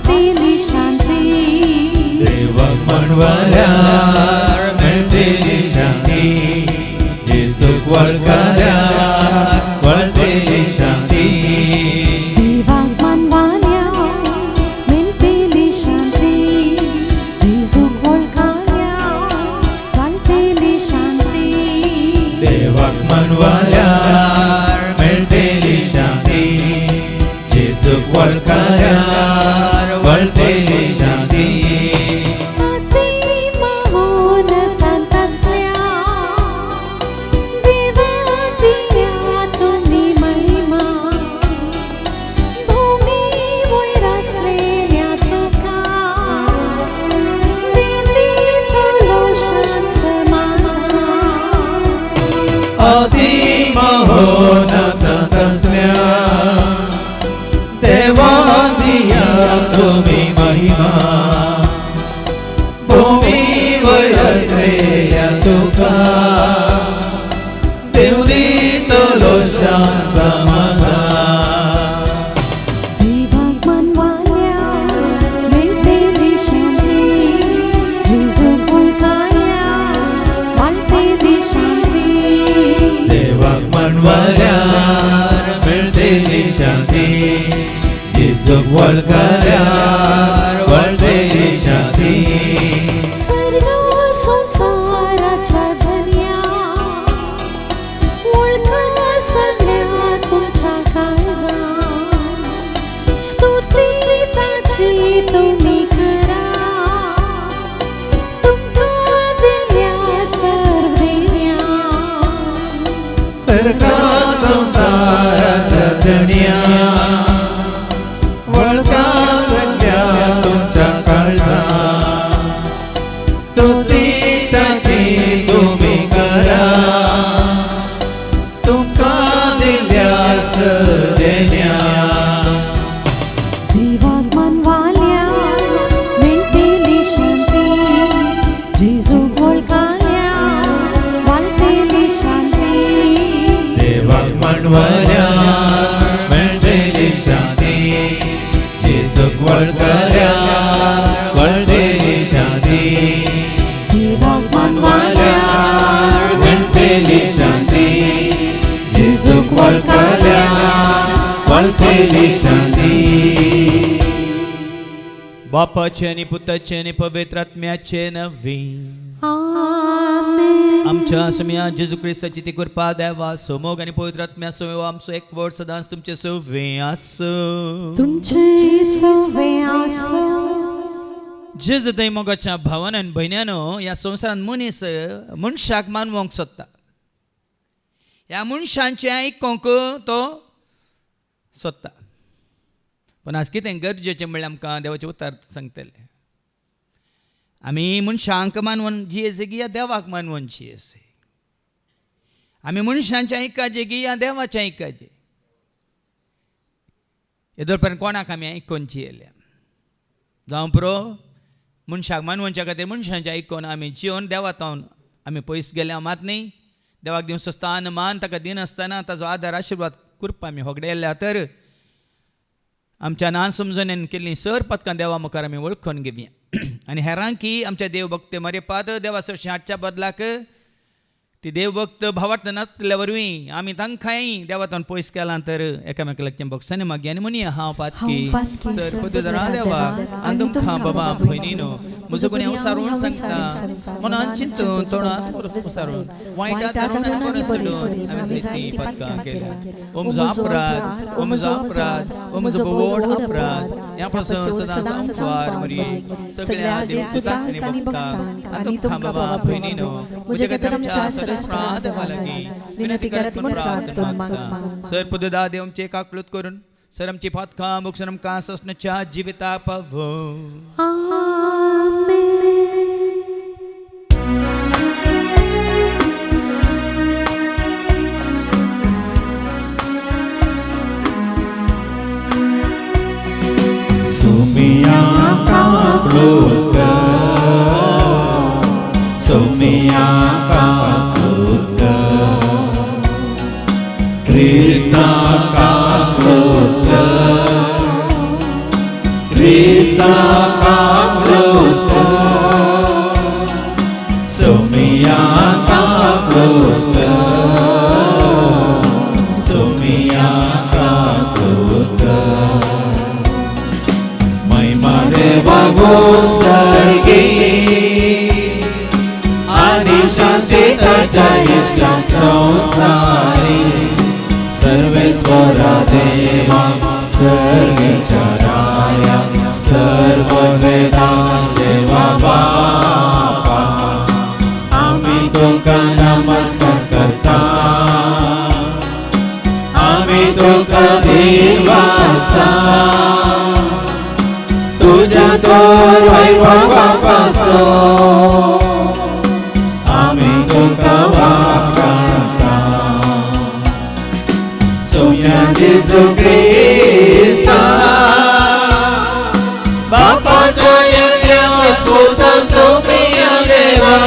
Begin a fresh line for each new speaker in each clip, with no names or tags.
वाढतेली शांती.
देवाक मानवाल्यार मेळटली शांती. जेजूक वळखल्यार वाढतेली शांती.
देवाक मानवाल्यार मेळटली शांती. जेजूक वळखल्यार वाढतेली शांती.
देवाक मानवाल्यार मेळटली शांती. जेजूक वळखल्यार वाढतेली शांती.
अति महोन्नतांत असल्या देवा दिल्या तुमी महिमा. भूमी वयर असलेल्या तुका दिलो सन्मान.
अति महोन्नतांत असल्या देवा दिया तुमी महिमा. भूमी वयर असलेल्या तुका देव दितलो समाधान.
देवाक मानवाल्यार मेळटली शांती. जेजूक वळखल्यार वाढतेली शांती.
देवाक मानवाल्यार मेळटली शांती. जेजूक वळखल्यार वाढतेली शांती.
सर्व संसाराच्या धन्या वळखा सगळ्या तुमच्या काळजात. स्तुती ताची तुम्ही करा. तुमका दिल्या सर्वेन्या.
सर्व संसाराच्या धन्या वळखा सगळ्या तुमच्या काळजात. स्तुती ताची तुम्ही करा. तुमका दिल्या सर्वेन्या.
देवाक मानवाल्यार मेळटली शांती. जेजूक वळखल्यार वाढतेली शांती.
देवाक मानवाल्यार मेळटली शांती. जेजूक वळखल्यार वाढतेली शांती.
देवाक मानवाल्यार
मेळटली शांती. जेजूक वळखल्यार वाढतेली शांती.
बापाचे आणि पुताचे आणि पवित्र आत्म्याचे नवी.
आमेन.
आमच्या समया जेजू ख्रिस्ताची ती कृपा देवा सोमोग आणि पवित्र आत्म्या सोय आमचो एक वड सदांच तुमचे सोवे आसो.
तुमची सवे आसो.
जेजू दैमोगाच्या भावान आनी भयण्यानो ह्या संवसारान मनीस मनशाक मानवंक सोदता. ह्या मनशांचे आयकोंक तो सोदता. पण आज कितें गरजेचें म्हणल्यार आमकां देवाचें उतर सांगतले. आमी मनशांक मानवन जियेसे की या देवाक मानवन जियेसे. आमी मनशांचें आयकाचें की या देवाचें आयकाचें. येदोर पर्यंत कोणाक आमी आयकोन जियेल्या. जावं पुरो मनशाक मानवच्या खातीर मनशांचें आयकोन आमी जिवन देवातावन आमी पयस गेल्या मात न्ही. देवाक दिवचो स्थान मान ताका दिनासतना ताचो आदार आशिर्वाद कृपा आमी होगडेल्या तर आमच्या ना समजून केल्लीं सर पदकां देवा मुखार आमी वळखून घेवया. आनी हेरांकी आमच्या देवभक्त मरेपाद देवा सरशी हाडच्या बदलाक ती देवभक्त भावार्थ नासल्या वरवीं आमी तांकांय देवातावन पयस केलां तर एकामेकांच्या भक्सांनी मागया आनी म्हणया हांव पातकी सर पदरा देवाक आनी तुमकां बाबा भयणीनो म्हजो कोणी उसारून सांगता मनान चिंतून तोंडात उसारून वायटात धरून आनी बरें सोडून हांवें ती पदकां केल्या. ओ म्हजो अपराध, ओ म्हजो अपराध, ओ म्हजो बोड अपराध ह्या पासून सदांच संवार मरी सगळ्या देवदूतांक आनी भक्तांक आनी तुमकां बाबा भयणीनो म्हजे खातीर आमच्या सरस्वत देवालागी विनंती करत म्हूण प्रार्थना मागता. सर पुदुदा देव आमचे काकलूत करून सर आमची पदकां मुखार आमकां ससण्याच्या जिविता पावो.
Sumia kakluka, Sumia kakluka, Krishna kakluka, Krishna आणि शांतीच्या संसारी सर्वेश्वरा देवा सर्वेच्या राया सर्व वेदा देवा बापा आम्ही तुका नमस्कार करता आम्ही तुका देवास्ता तुझ्या चोर वैभवापासून आम्ही तुका वाखाणता सोया जेजू ख्रिस्ता बापाच्या यज्ञात स्फूर्त सोफिया देवा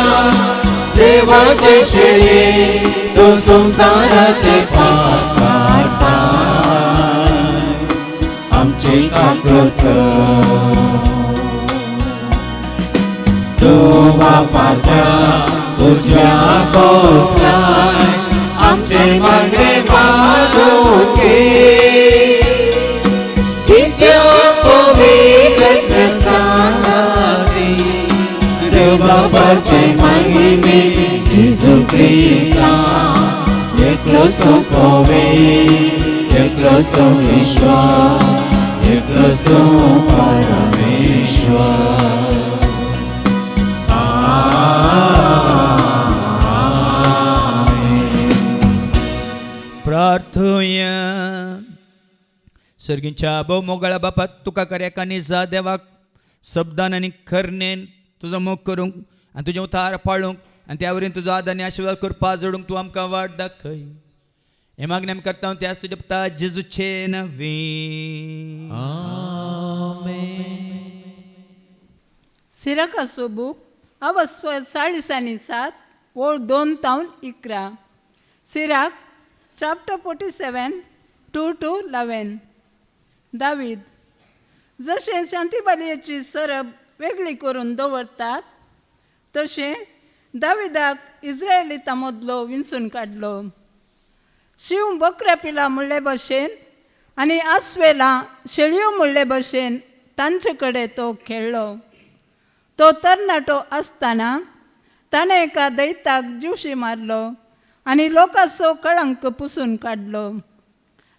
देवाचे शेळी तो संसाराचे पाप काढता आमची जागृत तो बापाच्या उजव्या कोसलाय आमचे मागणे मागून घे नित्य पवित्र साधी देव बापाचे महिमे जेजू ख्रिस्ता एकलोच तो सोवे एकलोच तो ईश्वर एकलोच तो परमेश्वर
प्रार्थूया. सर्गींच्या मोगळा बापा तुका कर्याक आनी जा देवाक शब्दान आनी खरनेन तुजो मोग करूंक आनी तुजें उतार पाळूंक आनी त्या वरील तुजो आदार आनी आशिर्वाद करपा जोडूंक तूं आमकां वाट दाखय. हे मागणें आमी करता त्याच तुज्या पुता जेजूचे नवी.
सिराकाचो बूक अवस्था 47 ओळ 2-11. Sirach chapter 47 2-11. दावीद जशें शांतीबालयेची सरब वेगळी करून दवरतात तशें दाविदाक इस्रायेलीता मदलो विंचून काडलो. शिव बकऱ्या पिला म्हणले भशेन आनी आस्वेला शेळयो म्हणले भशेन तांचे कडेन तो खेळ्ळो. तो तरणाटो आसतना ताणें एका दैत्याक जीवशी मारलो आनी लोकांचो कळंक पुसून काडलो.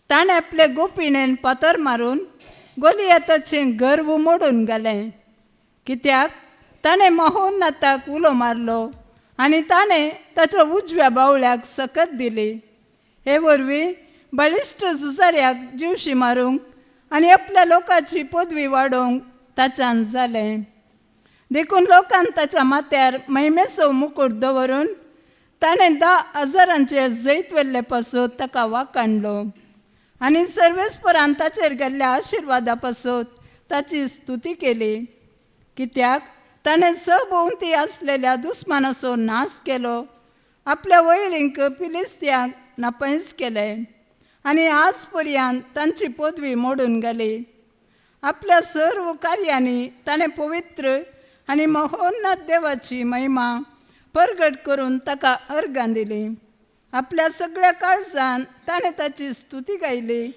ताणें आपले गोपिणेन फातर मारून गोलियाताचें गर्व मोडून घालें, कित्याक ताणें महोन्नताक उलो मारलो आनी ताणें ताच्या उजव्या बावळ्याक सकत दिली. हे वरवीं बळिश्ट झुजाऱ्याक जीवशी मारूंक आनी आपल्या लोकांची पदवी वाडोवंक ताच्यान जालें. देखून लोकांन ताच्या माथ्यार महिमेचो मुकुट दवरून ताणें 10,000 जैत वेल्ले पासून ताका वाखाणलो आनी सर्वेस्परान ताचेर गेल्ल्या आशिर्वादा पासून ताची स्तुती केली, कित्याक ताणें सभोवती आसलेल्या दुस्मानाचो नाश केलो, आपल्या वैरींक फिलिस्त्यांक नापयस केले आनी आज पर्यंत तांची पदवी मोडून घाली. आपल्या सर्व कार्यांनी ताणें पवित्र आनी महोन्नत देवाची महिमा परगट करून ताका अर्गां दिली. आपल्या सगळ्या काळजान ताणें ताची स्तुती गायली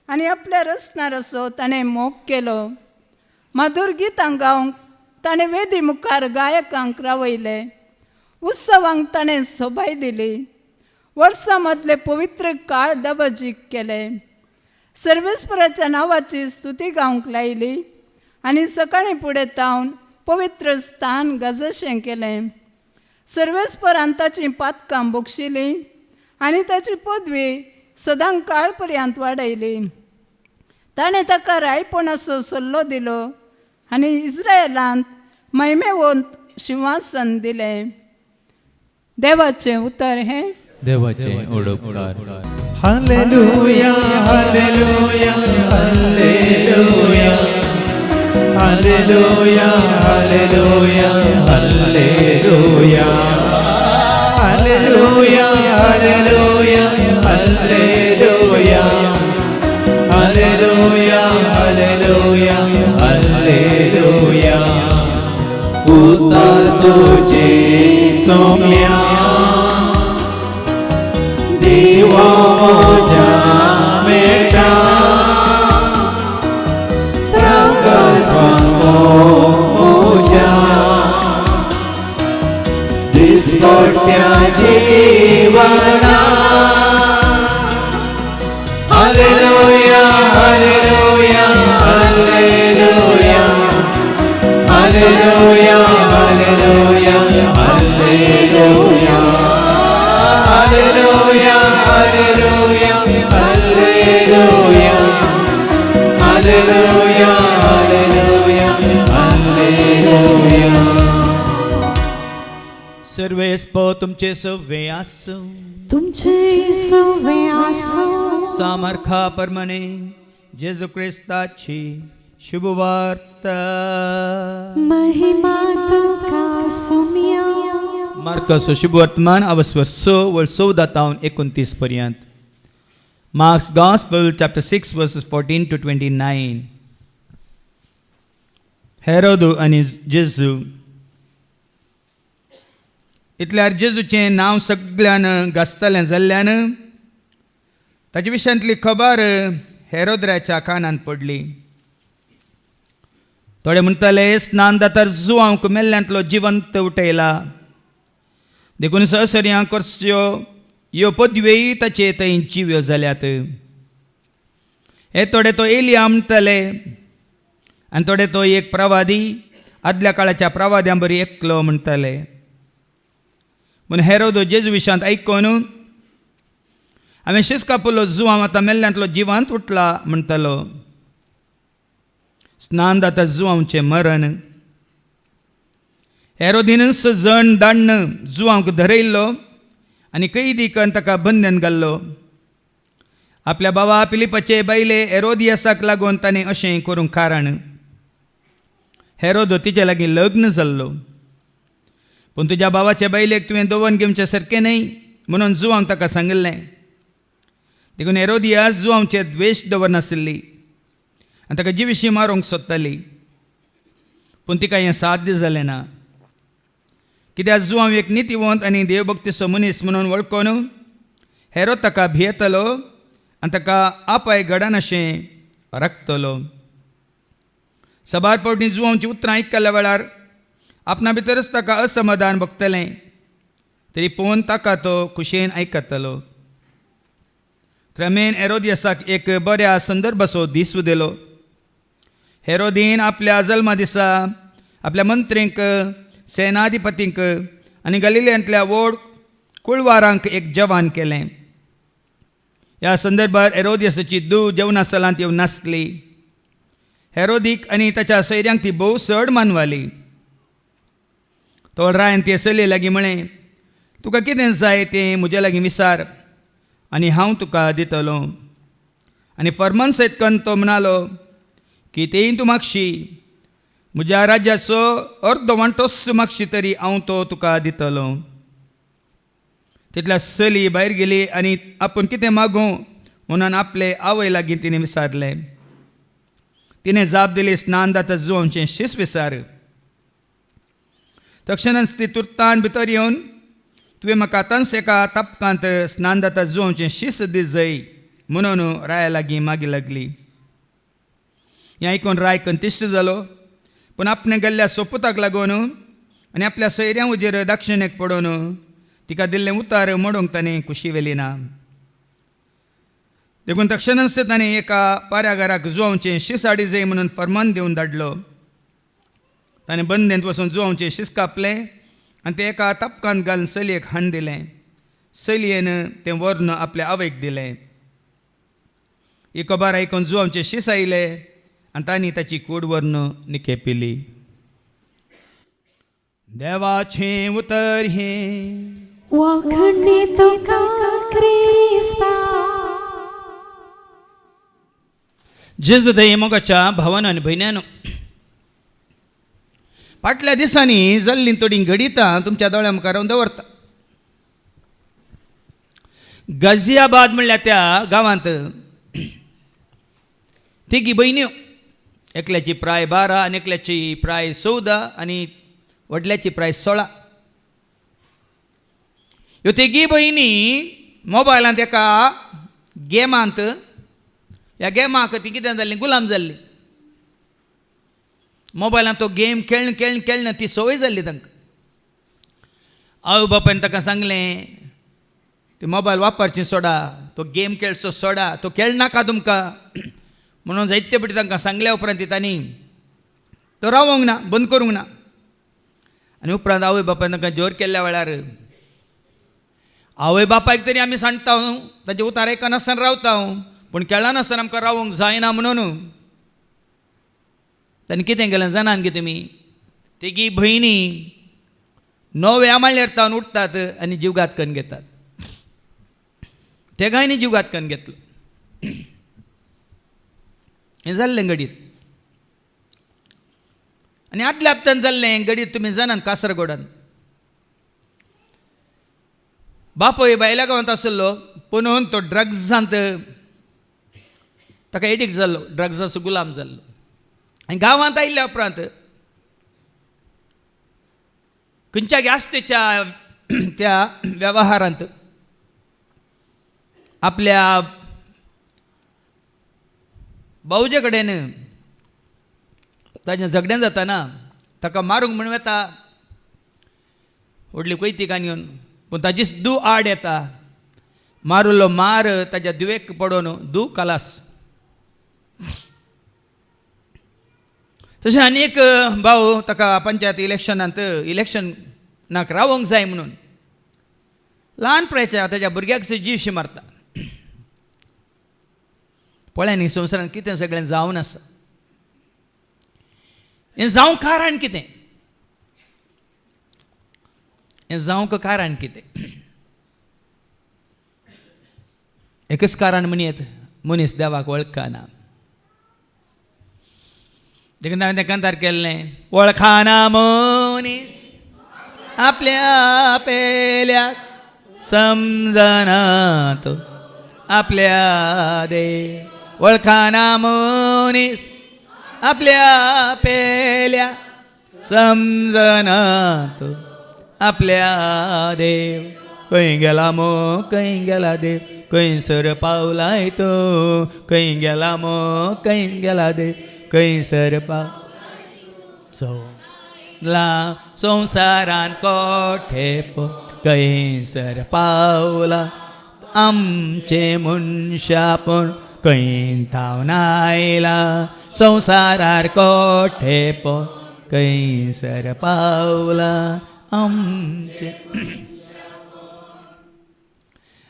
आनी आपल्या रचणाराचो ताणें मोग केलो. मधुर गितां गावंक ताणें वेदी मुखार गायकांक रावयले. उत्सवांक ताणें सोबाय दिली. वर्सां मदले पवित्र काळ दबाजीक केले. सर्वेस्पराच्या नांवाची स्तुती गावंक लायली आनी सकाळीं फुडें तावन पवित्र स्थान गजशें केलें. सर्वेस्परान ताची पातकां बक्षिली आनी ताची पदवी सदां काळ पर्यंत वाडयली. ताणें ताका रायपणाचो सल्लो दिलो आनी इस्रायेलांत महिमेवंत सिंहासन दिलें. देवाचें उतर हें
देवाचे ओडोपकार. Hallelujah hallelujah hallelujah hallelujah hallelujah hallelujah hallelujah hallelujah hallelujah hallelujah hallelujah hallelujah सोम्या देवा मोजा मेटा प्रकाश मोजा दिसपट्या जीवना hallelujah hallelujah hallelujah hallelujah hallelujah hallelujah hallelujah hallelujah hallelujah hallelujah hallelujah hallelujah
सर्वेस्प तुमचे सव्वे आसो
तुमचे सव्वे आसो
सामर्था परमने जेजू ख्रिस्ताची शुभवार्ता
महिमा तुका सोम्या
मार्कस शुभवर्तमान अवस्वर 14:29 पर्यंत. Mark's Gospel chapter 6 verses 14 to 29. हेरोदो आनी जेजू इतल्यार जेजूचें नांव सगळ्यान गाजतलें जाल्ल्यान ताचे विशयांतली खबर हेरोद्राच्या कानांत पडली. थोडे म्हणटाले स्नान जाता जुवांक मेल्ल्यांतलो जिवंत उठयला. देखून सहसर्यां करच्यो ह्यो पदव्योय ताचे थंय जिव्यो जाल्यात. हे थोडे तो एलिया म्हणटाले आनी थोडे तो एक प्रवादी आदल्या काळाच्या प्रवाद्यां बरी एकलो म्हणटाले. पूण हेरोदो जेजू विशयांत आयकून हांवें शीस कापलो जुवांव आतां मेल्ल्यांतलो जिवंत उठला म्हणटालो. स्नान जाता जुवांवचें मरण. हेरोदिनस जण दाण्ण जुवांक धरयल्लो आनी कैदी करून ताका बंदन घाल्लो. आपल्या भावा फिलिपाचे बायले हेरोदियासाक लागून ताणें अशें करूंक कारण. हेरोदो तिचे लागीं लग्न जाल्लो. पूण तुज्या भावाच्या बायलेक तुवें दवरून घेवचें सारकें न्हय म्हणून जुवांक ताका सांगिल्लें. देखून हेरोदियास जुवांवचेर द्वेश दवरनाशिल्ली आनी ताका जिवीशी मारूंक सोदताली. पूण तिका हें साध्य जालें ना. कित्याक जुवांव एक नितीवंत आनी देवभक्तीचो मनीस म्हणून वळखून हेरोद ताका भियेतलो आनी ताका आपाय घडना अशें राखतलो. सबार फावटी जुवांवची उतरां आयकल्या वेळार आपणा भितरच ताका असमाधान भोगतलें. तरी पळोवन ताका तो खुशेन आयकतलो. क्रमेन हेरोदियासाक एक बऱ्या संदर्भाचो दीस उदेलो. हेरोदीन आपल्या जल्मा दिसा आपल्या मंत्रींक सेनाधिपतींक आनी गलिल्यांतल्या व्हड कुळवारांक एक जेवण केलें. ह्या संदर्भार हेरोदियासाची धूव जेवणासलांत येवन नासली. हेरोदीक आनी ताच्या सैऱ्यांक ती भोव चड मानवाली. तो रायन ते चलये लागीं म्हळें, तुका कितें जाय तें म्हजे लागीं विचार आनी हांव तुका दितलो. आनी फर्मान सयत करून तो म्हणालो की तेंय तूं मागशी, म्हज्या राज्याचो अर्द वांटोच मागशी तरी हांव तो तुका दितलो. तितल्या चली भायर गेली आनी आपूण कितें मागूं म्हणून आपले आवय लागीं तिणें विचारलें. तिणें जाप दिली, स्नान जाता जुवांवचें शीस विचार. तक्षणच ती तुर्तान भितर येवन तुवें म्हाका आतांच एका तापकांत स्नान जाता जुवांवचें शीस दी जाय म्हणून राया लागीं मागी लागली. हें आयकून राय कंतिश्ट जालो. पूण आपणें गेल्ल्या सोपुताक लागून आनी आपल्या सैऱ्यां उजेर दाक्षिणेक पडून तिका दिल्लें उतार मोडूंक ताणें खुशी वेली ना. देखून तक्षणच ताणें एका पाऱ्यागाराक जुवांवचें शीस हाडी जाय म्हणून फर्मान दिवन धाडलो. ताणें बंदेंत वचून जुवांवचें शीस कापलें आनी तें एका तापकांत घालून चलयेक हाण दिलें. चलयेन तें व्हरून आपल्या आवयक दिलें. ही खबर आयकून जुवांवचें शीस आयलें आनी तांणी ताची कूड व्हरून निखेपिली. देवाचें उतर हें
वखणी तुका क्रिस्ता.
जेजू थंय मोगाच्या भावान आनी भयण्यानो, फाटल्या दिसांनी जाल्लीं थोडीं घडितां तुमच्या दोळ्या मुखार हांव दवरता. गाझियाबाद म्हणल्यार त्या गांवांत तिगी भयण्यो, एकल्याची प्राय 12 आनी एकल्याची प्राय 14 आनी व्हडल्याची प्राय 16. ह्यो तिगी भयणी मोबायलांत एका गेमांत ह्या गेमाक ती कितें जाल्ली गुलाम जाल्ली. मोबायलांत तो गेम खेळून खेळून खेळून ती संवय जाल्ली तांकां. आवय बापायन ताका सांगलें ते मोबायल वापरची सोडा, तो गेम खेळचो सोडा, तो खेळनाका तुमकां म्हणून जायते फावटी तांकां सांगल्या उपरांत तांणी तो रावोंक ना, बंद करूंक ना. आनी उपरांत आवय बापायन तांकां जोर केल्ल्या वेळार आवय बापायक तरी आमी सांगता ताचे उतार आयकनासतना रावता, पूण खेळनासतना आमकां रावोंक जायना म्हणून ताणें कितें केलें जाणान कितें तुमी, तिगी भयणी 9 आमाळ्यार तावन उठतात आनी जीवघात करून घेतात. ते गायनी जीवघात करून घेतलो. हें जाल्लें घडीत. आनी आदल्या हप्त्यान जाल्लें घडीत तुमी जाणात कासरगोडान बापोय बायल्या गांवांत आसलो, पुणून तो ड्रग्सांत ताका एडिक्ट जाल्लो, ड्रग्साचो गुलाम जाल्लो. आनी गांवांत आयिल्ल्या उपरांत खंयच्या ग्यास्तेच्या त्या वेव्हारांत आपल्या भावजे कडेन ताजें झगडें जाताना ताका मारूंक म्हणून येता व्हडली कोयतीकान येवन, पूण ताजीच दू आड येता. मारुल्लो मार ताच्या दुवेक पडोवन दू कलास. तशें आनी एक भाव ताका पंचायत इलेक्शनाक रावोंक जाय म्हणून ल्हानपणाच्या ताच्या भुरग्याक जीवशी मारता. पळय न्ही संवसारांत कितें सगळें जावन आसा. हें जावंक कारण कितें? हें जावंक कारण कितें? एकच कारण म्हणयत, मनीस देवाक वळखना. देखून हांवें तें कांतार केल्लें, वळखाना मनीस आपल्या पेल्याक, समजना तो आपल्या देव. वळखाना मनीस आपल्या पेल्या, समजना तो आपल्या देव. खंय गेला मो खंय गेला देव, खंयसर पावलाय तो, खंय गेला मो खंय गेला देव, खंयसर पावला संवसारांत कोठे पो, खंयसर पावला आमचे मनशापूण, खंय थावन आयला संवसारार कोठे पो, खंयसर पावला आमचे.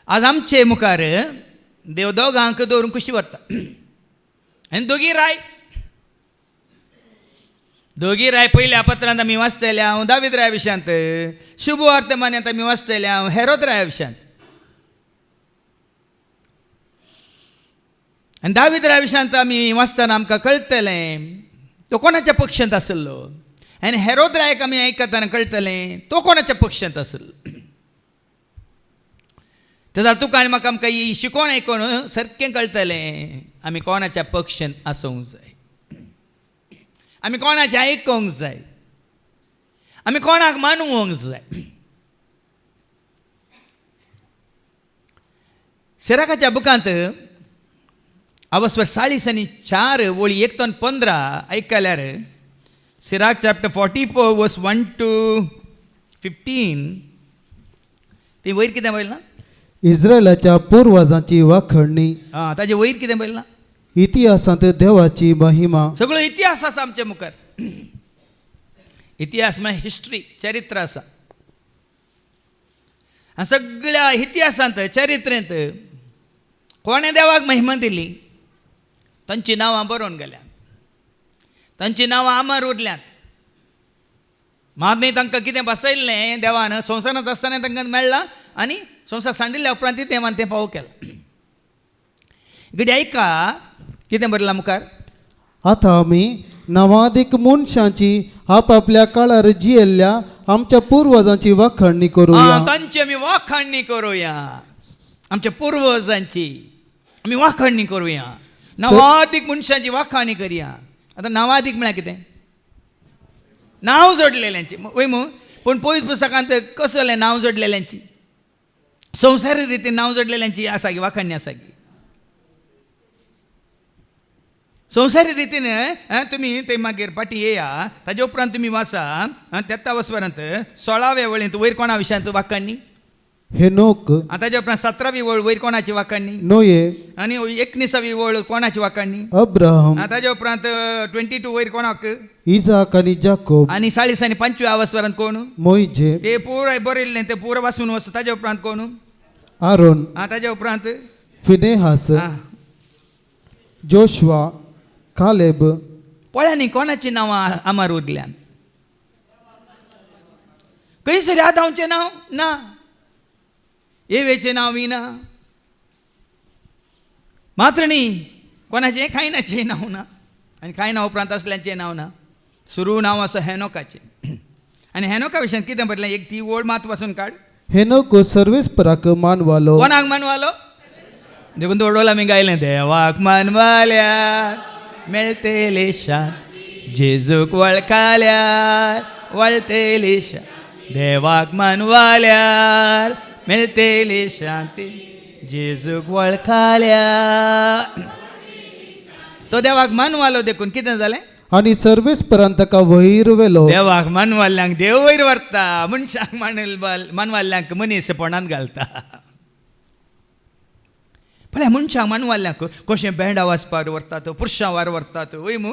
आज आमचे मुखार देव दोगांक दवरून कुशी व्हरता. आनी दोगी राय पयल्या पत्रांत आमी वाचतले हांव दावीद राया विशयांत, शुभ वर्तमान्यांत आमी वाचतले हांव हेरोद राया विशयांत. आनी दावीद राया विशयांत आमी वाचतना आमकां कळटलें तो कोणाच्या पक्षांत आसलो, आनी हेरोद रायाक आमी आयकतना कळटलें तो कोणाच्या पक्षांत आसलो. तेजा तुका आनी म्हाका आमकां ही शिकोवन आयकून सारकें कळटलें आमी कोणाच्या पक्षांत आसूंक जाय, आमी कोणाचें आयकोंक जाय, आमी कोणाक मानूंक जाय. सिराकाच्या बुकांत अवस्वर 40 आनी 4 वळी 1 ते 15 आयकल्यार सिराक चॅप्टर 44 वर्स 1 to 15 ती वयर कितें बरयलां?
इस्रायलाच्या पुर्वजांची वाखणणी.
ताजे वयर कितें बरयलां?
इतिहासांत देवाची महिमा.
सगळो इतिहास आसा आमच्या मुखार. इतिहास म्हळ्यार हिस्ट्री, चरित्र आसा. आनी सगळ्या इतिहासांत चरित्रेंत कोणें देवाक महिमा दिली तांची नांवां बरोवन गेल्यात, तांची नांवां अमर उरल्यांत. मागीर तांकां कितें बसयल्लें देवान संवसारांत आसतना तांकां मेळ्ळां आनी संवसार सांडिल्ल्या उपरांत देवान तें फावो केलां. घडी आयका कितें बरयलां मुखार?
आतां आमी नवादीक मनशांची आपापल्या काळार जियेल्ल्या आमच्या पुर्वजांची वाखणणी करूया.
तांची आमी वाखणणी करुया, आमच्या पुर्वजांची आमी वाखणणी करुया, नवादीक मनशांची वाखणणी करया. आतां नवादीक म्हळ्यार कितें? नांव जोडलेल्यांची वय मू. पूण पवित्र पुस्तकांत कसलें नांव जोडलेल्यांची? संसारी रीतीन नांव जोडलेल्यांची आसा गी वाखाणणी आसा गी संवसारी रीतीन तुमी ते मागीर पाटी येया ताजे उपरांत तुमी वाचा तेत्ता वचपर्यंत 16व्या वळींत वयर कोणा विशयांत वाखाणणी
हेनोक
ताजे उपरांत 17वी वळ वयर कोणाची वाखाणणी
नोये
आनी 19वी वळ कोणाची वाखाणणी
अब्राहम
ताजे उपरांत 22 वयर कोणाक
इजाक आणि जाकोब
आनी 40 आनी 25 वचपर्यंत कोण
मोइजे
ते पुराय बरयल्लें ते पुरो वाचून वच ताजे उपरांत कोण
आरोन
ताजे उपरांत
फिनेहास जोशुआ कालेब
पळया न्ही कोणाची नांवां आमार उरल्यान खंयसर आदांवचें नांव ना एवेचें नांव ना मात्र न्ही कोणाचें खायनाचें नांव ना आनी खायना उपरांत असल्यांचें नांव ना सुरू नांव आसा हेनोकाचें आनी हेनोका विशयान कितें म्हटलें एक ती ओळ मात वाचून काड
हेनोक सर्वेस्पराक मानवालो
कोणाक मानवालो देखून दोडोल आमी गायलें देवाक मानवाल्यार मेळटेली शांत जेजूक वळखाल्यार वळटेली शांत देवाक मानवाल्यार मेळटेली शांती जेजूक वळखाल्यार तो देवाक मानवालो देखून कितें जालें
आणि सर्वेस्परान ताका वयर वेलो
देवाक मानवाल्ल्यांक देव वयर व्हरता मनशाक मानवाल्ल्यांक मनीसपणांत घालता पळय मनशाक मानवाल्ल्यांक कशें बँडा वाजपार व्हरतात पुरुशां वार व्हरतात वय मू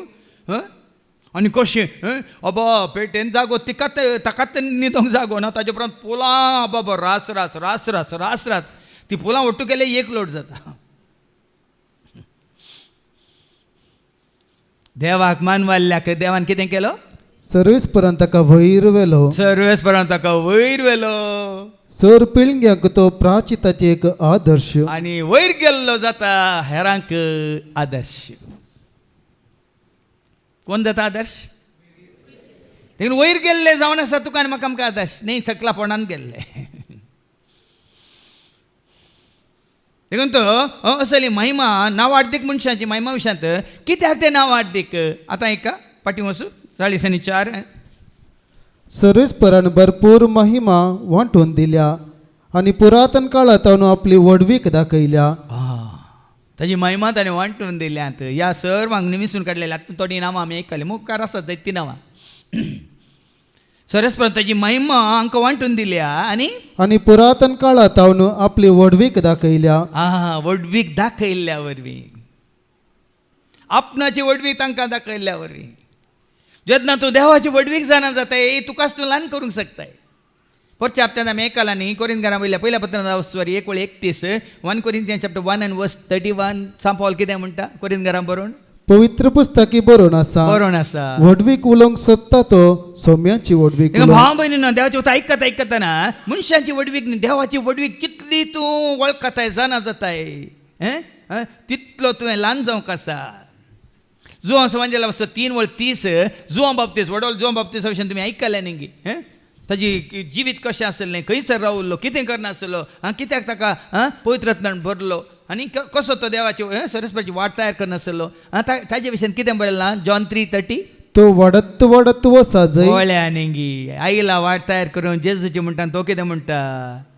आनी कशें अबा पेटेन जागो तिकात ताकात न्हिदोंक जागो ना ताजे उपरांत पुलां बाबा रास रास रास रास रास रास ती पुलां ओट्टू केले एक लोट जाता देवाक मानवाल्ल्याक देवान कितें केलो
सर्वेस्परान ताका वयर वेलो
सर्वेस्परान ताका वयर व्हेलो
सर पिळग्यांक तो प्राचिताचे एक आदर्श
आनी वयर गेल्लो जाता हेरांक आदर्श कोण जाता आदर्श देखून वयर गेल्ले जावन आसा तुका आनी म्हाका आमकां आदर्श न्ही सकलापणान गेल्ले देखून तो असली महिमा नावार्थीक मनशांची महिमा विशयांत कित्याक ते नावार्थीक आतां एका पाटी वचू 40:4
सर्वेस्परान भरपूर महिमा वांटून दिल्या आणि पुरातन काळात आपली वडवीक दाखयल्या
ताजी महिमा ताणें वांटून दिल्यांत ह्या सर्वांक निमिसून काडलेली आतां थोडीं नांवां आमी आयकली मुखार आसात जायतीं नांवां सर्वेस्परान ताजी महिमा आमकां वांटून दिल्या आनी
पुरातन काळात आपली वडवीक दाखयल्या
वडवीक दाखयल्ल्या वरवीं आपणाची वडवीक तांकां दाखयल्ल्या वरवीं जेन्ना तूं देवाची वडवीक जाणा जाताय तुकाच तूं ल्हान करूंक शकताय परच्या हप्त्यांत आमी आयकलां न्ही कोरिंथकारां वयल्या पयल्या पत्रांत 1 कोरिंथियन्स चॅप्टर 1 and verse 31 सांत पौल कितें म्हणटा कोरिंथकारां बरोवन
पवित्र पुस्तकी बरोवन आसा वडवीक उलोवंक सोदता तो सोम्याची वडवीक
भाव भयणीनो देवाची उतर आयकतना मनशांची वडवीक न्ही देवाची वडवीक कितली तूं वळखताय जाणा जाताय तितलो तुवें ल्हान जावंक आसा जुवां संवंजेला 3:30 जुवां बाबतीस वडोल जुवां बाबतीसा विशयान तुमी आयकलें न्ही ताजी जिवीत कशें आसलें खंयसर रावल्लो कितें करनासलो कित्याक ताका पवित्रत्वान भरलो आनी कसो तो देवाची सरस्वतीची वाट तयार करनासलो ताजे विशयान कितें बरयलां जॉन 3:30
तो वडत वडत वसा जय
वळ्या नेंगी आईला वाट तयार करून जेजूची म्हणटा तो कितें म्हणटा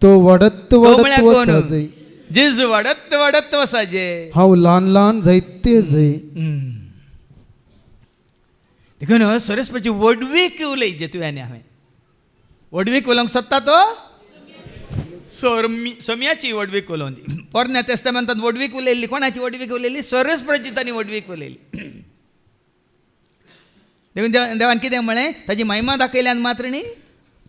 तो वडत वडत वसा जय
जेजू वडत वडत वसा जे
हांव ल्हान ल्हान जायते जय
देखून सरस्वतीची वडवीक उलयचे तुवें हांवें वडवीक उलोवंक सोदता तो सोम्याची वडवीक उलोवंदी पोरण्या तेस्तामेंतांत वडवीक उलयल्ली कोणाची वडवीक उलयल्ली सरस्वतीची तांणी वडवीक उलयली देखून देवान कितें म्हळें ताजी महिमा दाखयल्यान मात्र न्ही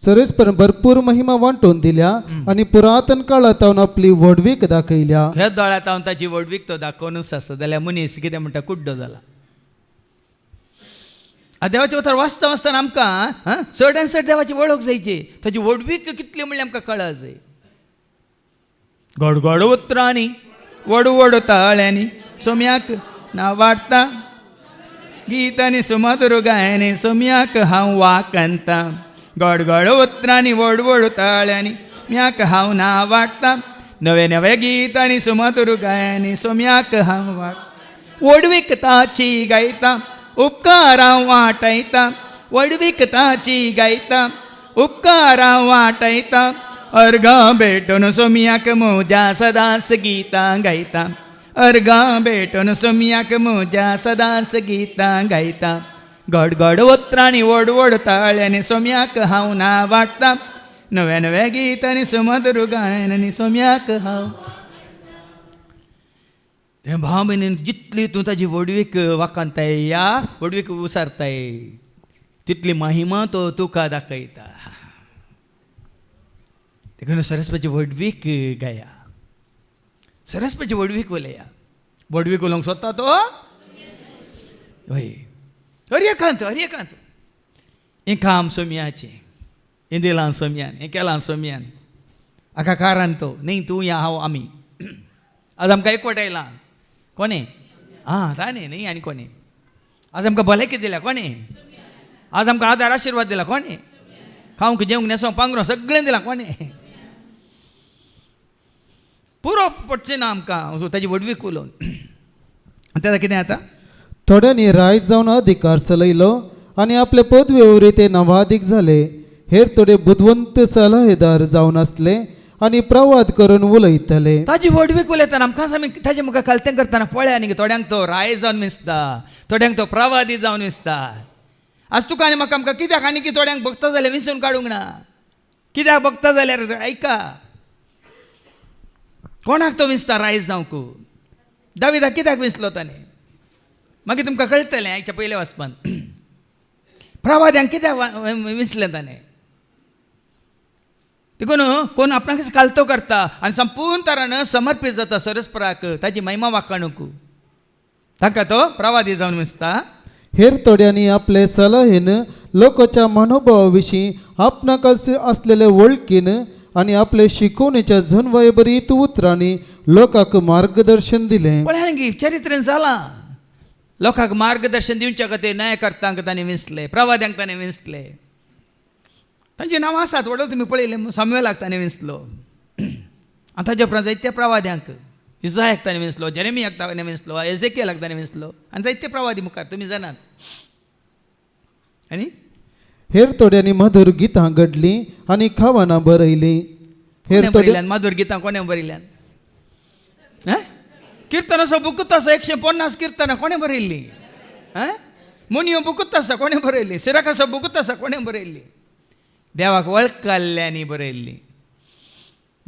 सर्वेस्परान भरपूर महिमा वांटून दिल्या आणि पुरातन काळात आपली वडवीक दाखयल्या
ह्या दोळ्यांत हांव ताची वडवीक तो दाखोवनूच आसा जाल्यार मनीस कितें म्हणटा कुड्डो जाला देवाचे उतर वाचता वाचतना आमकां चड आनी चड देवाची वळख जायची ताची वडवीक कितली म्हणल्यार आमकां कळा जाय गडगड उतरांनी वडू वडू ताळ्यांनी सोम्याक नांव वाडटा गीत आनी सुमधुर गायनी सोम्याक हांव वाकंता गडगड उतरांनी वड वडू ताळ्यांनी म्याक हांव नांव वाडटा नवे नवे गीत आनी सुमधुर गायनी सोम्याक हांव वाड वडवीक ताची गायता उपकारां वाटयता वडवीक ताची गायता उपकारां वाटयता अर्गा भेटून सोमयाक मोजा सदांच गितां गायता अर्गा भेटून सोमयाक मोजा सदांच गितां गायता गड गड उतरांनी व्हड व्हड ताळ्यांनी सोम्याक हांव ना वाडटा नव्या नव्या गितांनी सुमधुर गायनांनी सोम्याक हांव ते भाव भयणीन जितली तूं ताजी वडवीक वाकांताय या वडवीक उसारताय तितली महिमा तो तुका दाखयता देखून सरस्वती वडवीक गाया सरस्वती वडवीक उलया वडवीक उलोवंक सोदता तो हय हरियकांत हें काम सोम्याचें हें दिलां सोम्यान हें केलां सोम्यान हाका कारण तो न्ही तूं या हांव आमी आज आमकां एकवट आयलां कोणे ताणें न्ही आनी कोणे आज आमकां भलायकी दिल्या कोणे आज आमकां आदार आशिर्वाद दिला कोणे खावंक जेवंक न्हेसोंक पांगरो सगळें दिलां कोणे पुरो पडचें ना आमकां ताजी वडवीक उलोवन ताका कितें जाता
थोड्यांनी रायज जावन अधिकार चलयलो आनी आपले पदवेवरी ते नवादीक जाले हेर थोडे बुदवंत सलहेदार जावन आसले आनी प्रवाद करून उलयतले
ताजी वडवीक उलयतना आमकां आमी ताजे मुखार खालतें करतना पळया न्ही थोड्यांक तो राय जावन मिसता थोड्यांक तो प्रवादी जावन मिसता आज तुका आनी म्हाका आमकां कित्याक आनी की थोड्यांक बघता जाल्यार विसरून काडूंक ना कित्याक बघता जाल्यार ऐका कोणाक तो विसता रायज जावंक दाविदाक कित्याक विसलो ताणें मागीर तुमकां कळटलें हाच्या पयले वचपान प्रवाद्यांक कित्याक विसलें ताणें देखून कोण आपणाक कालतो करता आनी संपूर्ण तरान समर्पीत जाता सरस्पराक ताजी महिमा वाखाणूक ताका तो प्रवादी जावन विसता
हेर थोड्यांनी आपले सलहेन लोकांच्या मनोभावा विशीं आपणाक असलेले वळखीन आनी आपले शिकवणेच्या झनवयबरीत उतरांनी लोकांक मार्गदर्शन दिलें
पळय गी चरित्रेन जालां लोकांक मार्गदर्शन दिवच्या खातीर न्यायकर्त्यांक ताणें विसले प्रवाद्यांक ताणें विसले तांची नांवां आसात वडल तुमी पळयलें सामुएलाक ताणें विसलो आनी ताजे उपरांत जायत्या प्रवाद्यांक इसायाक ताणें विसलो जेरेमियाक ताणें विसलो एजेकियेलाक ताणें विसलो आनी जायते प्रवादी मुखार तुमी जाणात आनी
हेर थोड्यांनी मधुर गितां घडलीं आनी खावाना बरयलीं हेर थोड्या
बरयल्यान माधुर गितां कोणें बरयल्यान किर्तनाचो बुकूच आसा 150 किर्तनां कोणें बरयल्ली मुनियो बुकूच आसा कोणें बरयल्ली सिराकाचो बुकूच आसा कोणें बरयल्ली देवाक वळखल्ल्यांनी बरयल्ली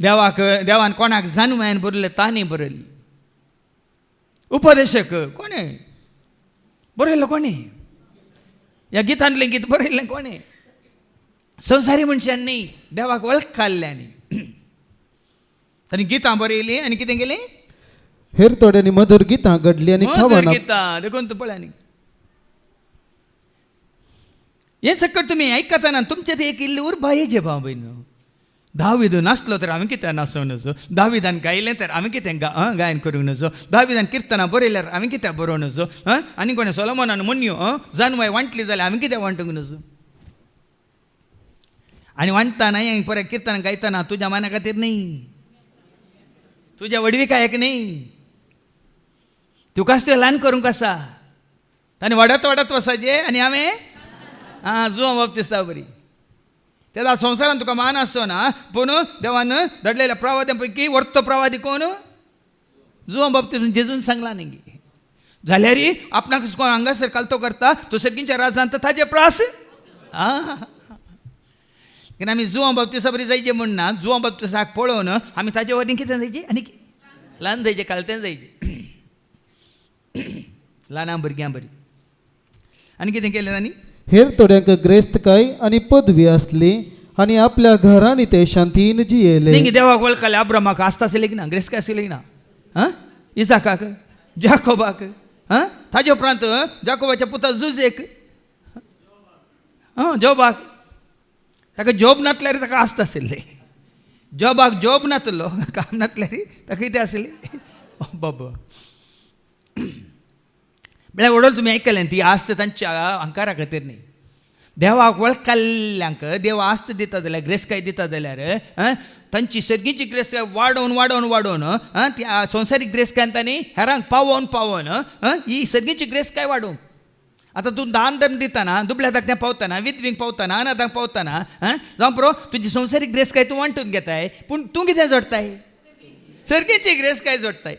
देवान कोणाक जाणवायन बरयलें तांणी बरयल्ली उपदेशक कोणें बरयल्लो कोणें ह्या गितांतलें गीत बरयल्लें कोणें संवसारी मनशांनी देवाक वळखल्ल्यांनी तांणी गितां बरयलीं आनी कितें केलें
हेर थोड्यांनी मधुर गितां घडलीं आनी खावाना
गितां देखून तूं पळय न्ही हें सकट तुमी आयकतना तुमचें ते एक इल्लें उरबायेचें भाव भयण दावीद नाचलो तर आमी कित्याक नाचोंक नजो दाविदान गायलें तर आमी कित्याक गायन करूंक नजो दाविदान किर्तनां बरयल्यार आमी कित्याक बरोवं नजो आनी कोणें सोलोमोनान म्हणयो जानवाय वांटली जाल्यार आमी कित्याक वांटूंक नजो आनी वांटतना हें पळय किर्तनां गायतना तुज्या मना खातीर न्ही तुज्या वडविकायक न्ही तुकाच तें ल्हान करूंक आसा ताणें वाडत वसाचें आनी हांवें जुवां बाबतीस्ता बरी तेदा संवसारान तुका मान आसो ना पूण देवान धाडलेल्या प्रवाद्यां पैकी वर्तो प्रवादी कोण जुवां बाबतींत जेजून सांगला न्ही जाल्यार आपणाक कोण हांगासर कालतो करता तो सर्गींच्या राजांत ताजे प्रास आमी जुवां बाबतीस्ता बरी जायचे म्हणना जुवां बाबतीस्ताक पळोवन आमी ताजे वरवीं कितें जायचें आनी ल्हान जायचें कालतें जायचें ल्हाना भुरग्यां बरी आनी कितें केलें तांणी
हेर थोड्यांक ग्रेस्तकाय आनी पदवी आसली आनी आपल्या घरांनी ते शांतीन जियेले
देवाक वळखले अब्रामाक आस्त आसली की ना ग्रेस्तकाय आसली की ना इसाकाक जाकोबाक ताजे उपरांत जाकोबाच्या पुता जुजेक जोबाक ताका जोब नातल्यार ताका आस्त आशिल्ली जोबाक जोब नातलो काम नातल्यार ताका कितें आसली बाबा म्हळ्यार वडोल तुमी आयकलें ती आस्त तांच्या अहंकारा खातीर न्ही देवाक वळखल्ल्यांक देव आस्त दिता जाल्यार ग्रेस्काय दिता जाल्यार तांची सर्गीची ग्रेस्काय वाडोवन त्या संवसारीक ग्रेस्कायन तांणी हेरांक पावोवन ही सर्गीची ग्रेस्काय वाडोवंक आतां तूं दान धर्म दितना दुबळ्या धाकट्यांक पावतना विधवींक पावतना अनाथांक पावतना जावं पुरो तुजी संवसारीक ग्रेस काय तूं वांटून घेताय पूण तूं कितें जोडताय सर्गेची ग्रेस काय जोडताय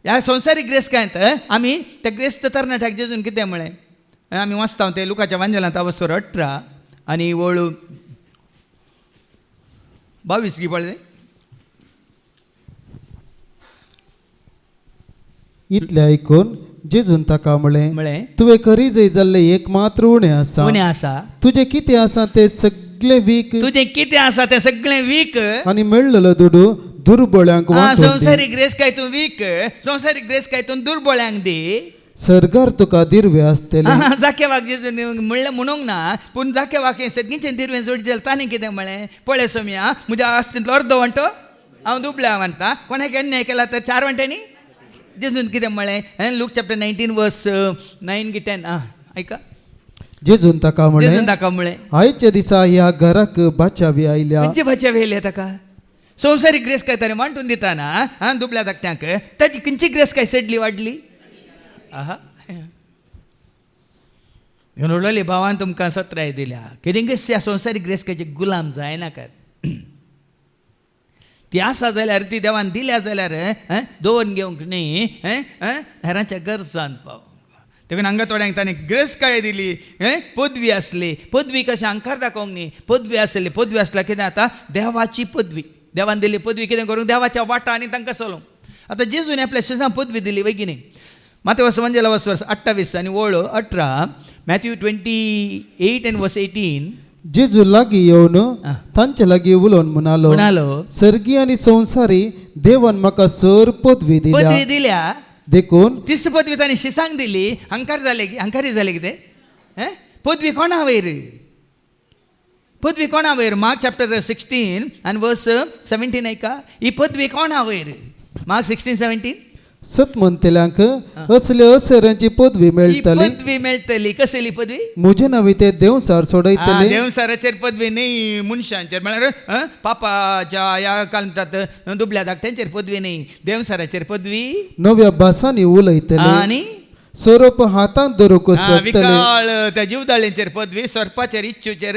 ह्या संवसारीक ग्रेस कांयत आमी त्या ग्रेस्त तरणाट्याक जेजून कितें म्हळें आमी वाचता ते लुकाच्या वांजेलांत अवस्थोर 18 आनी वळू 22 की पळय
इतलें आयकून जेजून ताका म्हळें
म्हळें
तुवें खरी जय जाल्लें एकमात्र उणें आसा
उणें आसा
तुजें कितें आसा तें सगळें वीक
तुजें कितें आसा तें सगळें वीक
आनी मेळ्ळलो दुडू दुर्बळ्यांक वांटून दी.
संवसारीक ग्रेस काय तूं वीक संवसारीक ग्रेस काय तूं दुर्बळ्यांक दी
सर्गार तुका दिर्वे आसतले
जाकेवाक जेजून म्हणलें म्हणूंक ना पूण जाकेवाक हें सगळींचें दिर्वें जोडी जालें ताणें कितें म्हळें पळय सोम्या म्हज्या आस्तींतलो अर्द वंटो हांव दुबळ्या वांटता कोणाक अन्याय केला तर 4 वंट्यांनी जेजून कितें म्हळें लूक चॅप्टर 19 वर्स 9 की 10 ऐका
जेजून ताका
जेजून
म्हळें
ताका म्हळें
आयच्या दिसा ह्या घराक बाचावी आयल्या
खंयचे भाचे वेले ताका संवसारीक ग्रेस काय ताणें वांटून दिताना दुबळ्या धाकट्यांक ताची खंयची ग्रेस काय सडली वाडली आहा घेवन उडयली भावान तुमकां 17 दिल्या कितेंच ह्या संवसारीक ग्रेस कायचे गुलाम जायनाकात ती आसा जाल्यार ती देवान दिल्या जाल्यार दवरून घेवंक न्ही हेरांच्या गरजांत पाव देखून हांगा थोड्यांक ताणें ग्रेस काय दिली पदवी आसली पदवी कशें आंकार दाखोवंक न्ही पदवी आसली पदवी आसल्यार कितें जाता देवाची पदवी देवान दिली पदवी कितें करूंक देवाच्या वाटा आनी तांकां चलोवंक आतां जेजून आपल्या शिजांक पदवी दिली वैगिनी मातेवस वंजेला वर्स 28 आनी वळो 18 मॅथ्यू 28 and verse 18
जेजू लागीं येवन तांचे लागीं उलोवन
म्हणालो
सर्गी आनी संवसारी देवान म्हाका सर पदवी
पदवी दिल्या
देखून
तिस पदवी ताणें शिसांक दिली अंकारी जाले कितें पदवी कोणा वयर पदवी कोणा वयर मार्क चॅप्टर 16 and verse 17 ऐका ही पदवी कोणा वयर मार्क 16-17
सत म्हणटल्यांक असले असरांची पदवी मेळटली
पदवी मेळटली कसली पदवी
म्हजे नांवी ते देवसार सोडयतले
देवसाराचेर पदवी न्ही मनशांचेर म्हळ्यार पापाच्या ह्या कालतात दुबळ्या धाकट्यांचेर पदवी न्ही देवसाराचेर पदवी
नव्या भासांनी उलयतले
आनी
सोरोप हातांत धरूंक शकतले
विकाळ त्या जीवदाळेंचेर पदवी सर्पाचेर इच्छूचेर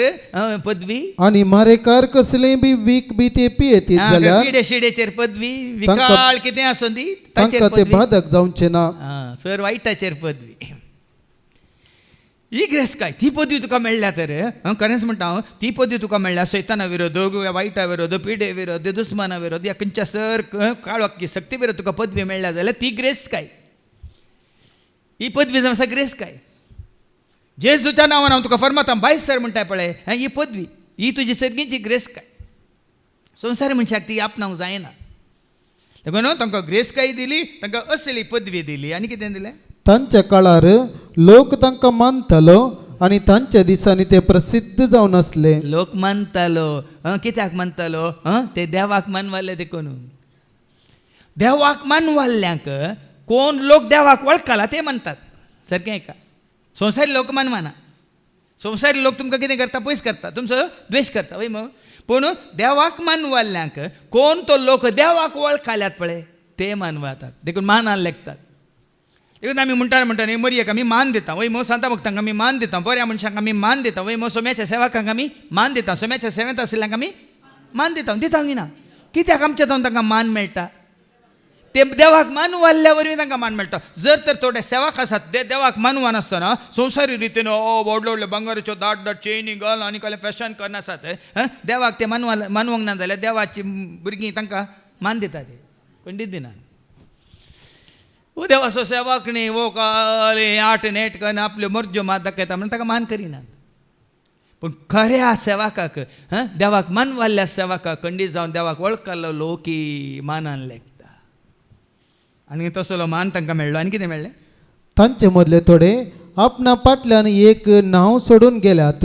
पदवी
आनी मारेकार कसले बी वीक बी ते पियेतीत जाल्यार
पिडे शिडेचेर पदवी विकाळ कितें आसूं दी
तांकां ते बाधक जावचे ना
सर वायटाचेर पदवी ही ग्रेस काय ती पदवी तुका मेळ्ळ्या तर खरेंच म्हणटा हांव ती पदवी तुका मेळ्ळ्या सैताना विरोध वायटा विरोध पिडे विरोध दुस्माना विरोध या खंयच्या सर काळोखी सक्ती विरोध तुका पदवी मेळ्ळ्या जाल्यार ती ग्रेस काय ही पदवी जावन आसा ग्रेस काय जेजूच्या नांवान हांव तुका फर्माता बायस सर म्हणटाय पळय ही पदवी ही तुजी सर्गीची ग्रेस काय संवसारी मनशाक ती आपणावंक जायना देखून तांकां ग्रेस काय दिली तांकां असली पदवी दिली आनी कितें दिलें
तांच्या काळार लोक तांकां मानतालो आनी तांच्या दिसांनी ते प्रसिद्ध जावन आसले
लोक मानतालो कित्याक मानतालो ते देवाक मानवाले देखून देवाक मानवाल्ल्यांक कोण लोक देवाक वळखला ते म्हणटात सारकें ऐका संवसारी लोक मानवाना संवसारी लोक तुमकां कितें करता पयस करता तुमचो द्वेश करता वय मग पूण देवाक मानवाल्ल्यांक कोण तो लोक देवाक वळखल्यात पळय ते मानवातात देखून मानान लेखतात देखून आमी म्हणटा मरयेक आमी मान दिता वय मग सांता भक्तांक आमी मान दिता बऱ्या मनशांक आमी मान दिता वय मग सोम्याच्या सेवकांक आमी मान दिता सोम्याच्या सेवेंत आशिल्ल्यांक आमी मान दिता ना कित्याक आमच्या जावन तांकां मान मेळटा ते देवाक मानू वाल्ल्या वरवीं तांकां मान मेळटा जर तर थोडे सेवक आसात ते देवाक मानवान आसतना संवसारी रितीन व्हडले व्हडले भांगाराच्यो दाट दाट चेनी घाल आनी कसलें फॅशन करना आसात देवाक ते मानवंक ना जाल्यार देवाची भुरगीं तांकां मान दिता ते खंडीत दिना वो देवाचो सेवक न्ही वो काले आठ नेट करून आपल्यो मर्ज्यो मात दाखयता म्हणून ताका मान करिनात पूण खऱ्या सेवकाक देवाक मान वाल्ल्या सेवकाक खंडीत जावन देवाक वळखलो लोकी मानान लेखता आनी तसलो मान तांकां मेळ्ळो आनी कितें मेळ्ळें
तांचे मदले थोडे आपणा फाटल्यान एक नांव सोडून गेल्यात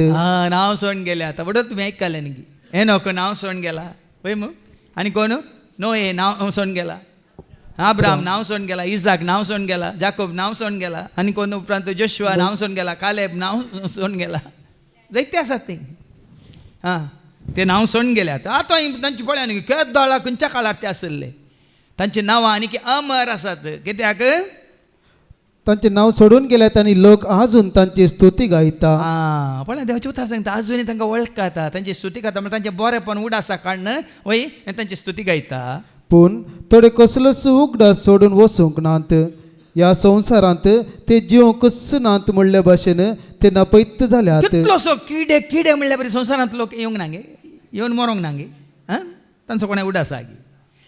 नांव सोडून गेले आतां बडो तुमी आयकले न्ही हेनोक नांव सोडून गेला पळय मग आनी कोण नोए नांव सोडून गेला अब्राम नांव सोडून गेला इजाक नांव सोडून गेला जाकोब नांव सोडून गेला आनी कोण उपरांत जोशुआ नांव सोडून गेला कालेब नांव सोडून गेला जायते आसात तीं ते नांव सोडून गेल्यात आतां तांची पळय न्ही केदाळा खंयच्या काळार ते आसले तांची नांवां आनी अमर आसात कित्याक
तांचे नाव सोडून गेल्यात आनी लोक आजून तांची स्तुती गायता.
पण देवाची उतार सांगता अजूनही तांकां वळखता, तांची स्तुती करता, म्हणजे तांचे बरेपण उडासा काडणं वय तांची स्तुती गायता.
पूण थोडे कसलोच उगडास सोडून वसूंक नात. ह्या संवसारांत ते जिवंकच नात म्हणले भाशेन ते नपैत झाल्यात.
कितलोसो किडे किडे म्हणल्या बरी संवसारांत लोक येवंक नांगे, येवन मरोंक नांगे, तांचो कोणा उडास आगी.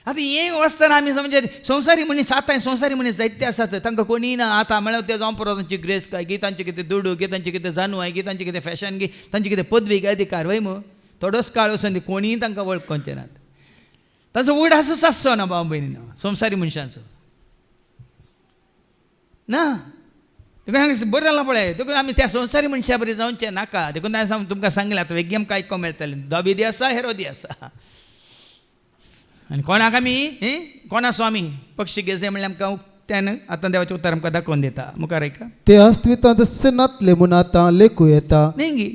आतां हें वसतना आमी म्हणजे संवसारी मनीस आतां संवसारी मनीस जायते आसात, तांकां कोणी ना आतां म्हळ्यार ते जावं पुरो तांची ग्रेस काय गी, तांचे कितें दुडू गी, तांचे कितें जानवाय गी, तांचे कितें फॅशन गी, तांचे कितें पदवी गी अधिकार वय मो थोडोच काळ वचून कोणीय तांकां वळखचे नात. ताचो उडासच आसचो ना भाव भयणीनो संवसारी मनशांचो ना. देखून हांगा बरें जालां पळय, देखून आमी त्या संवसारी मनशा बरी जावचें नाका. देखून हांवें तुमकां सांगलें आतां वेगेम काय आयको मेळटलें, दाविदी आसा हेरोदी आसा. आनी कोणाक आमी कोणासो आमी पक्षी घेजे म्हणल्यार आमकां त्यान आतां देवाचें उतर आमकां दाखोवन दिता. मुखार ऐका.
ते अस्तित्वांत नातले म्हूण आतां लेखूं येता.
न्ही गी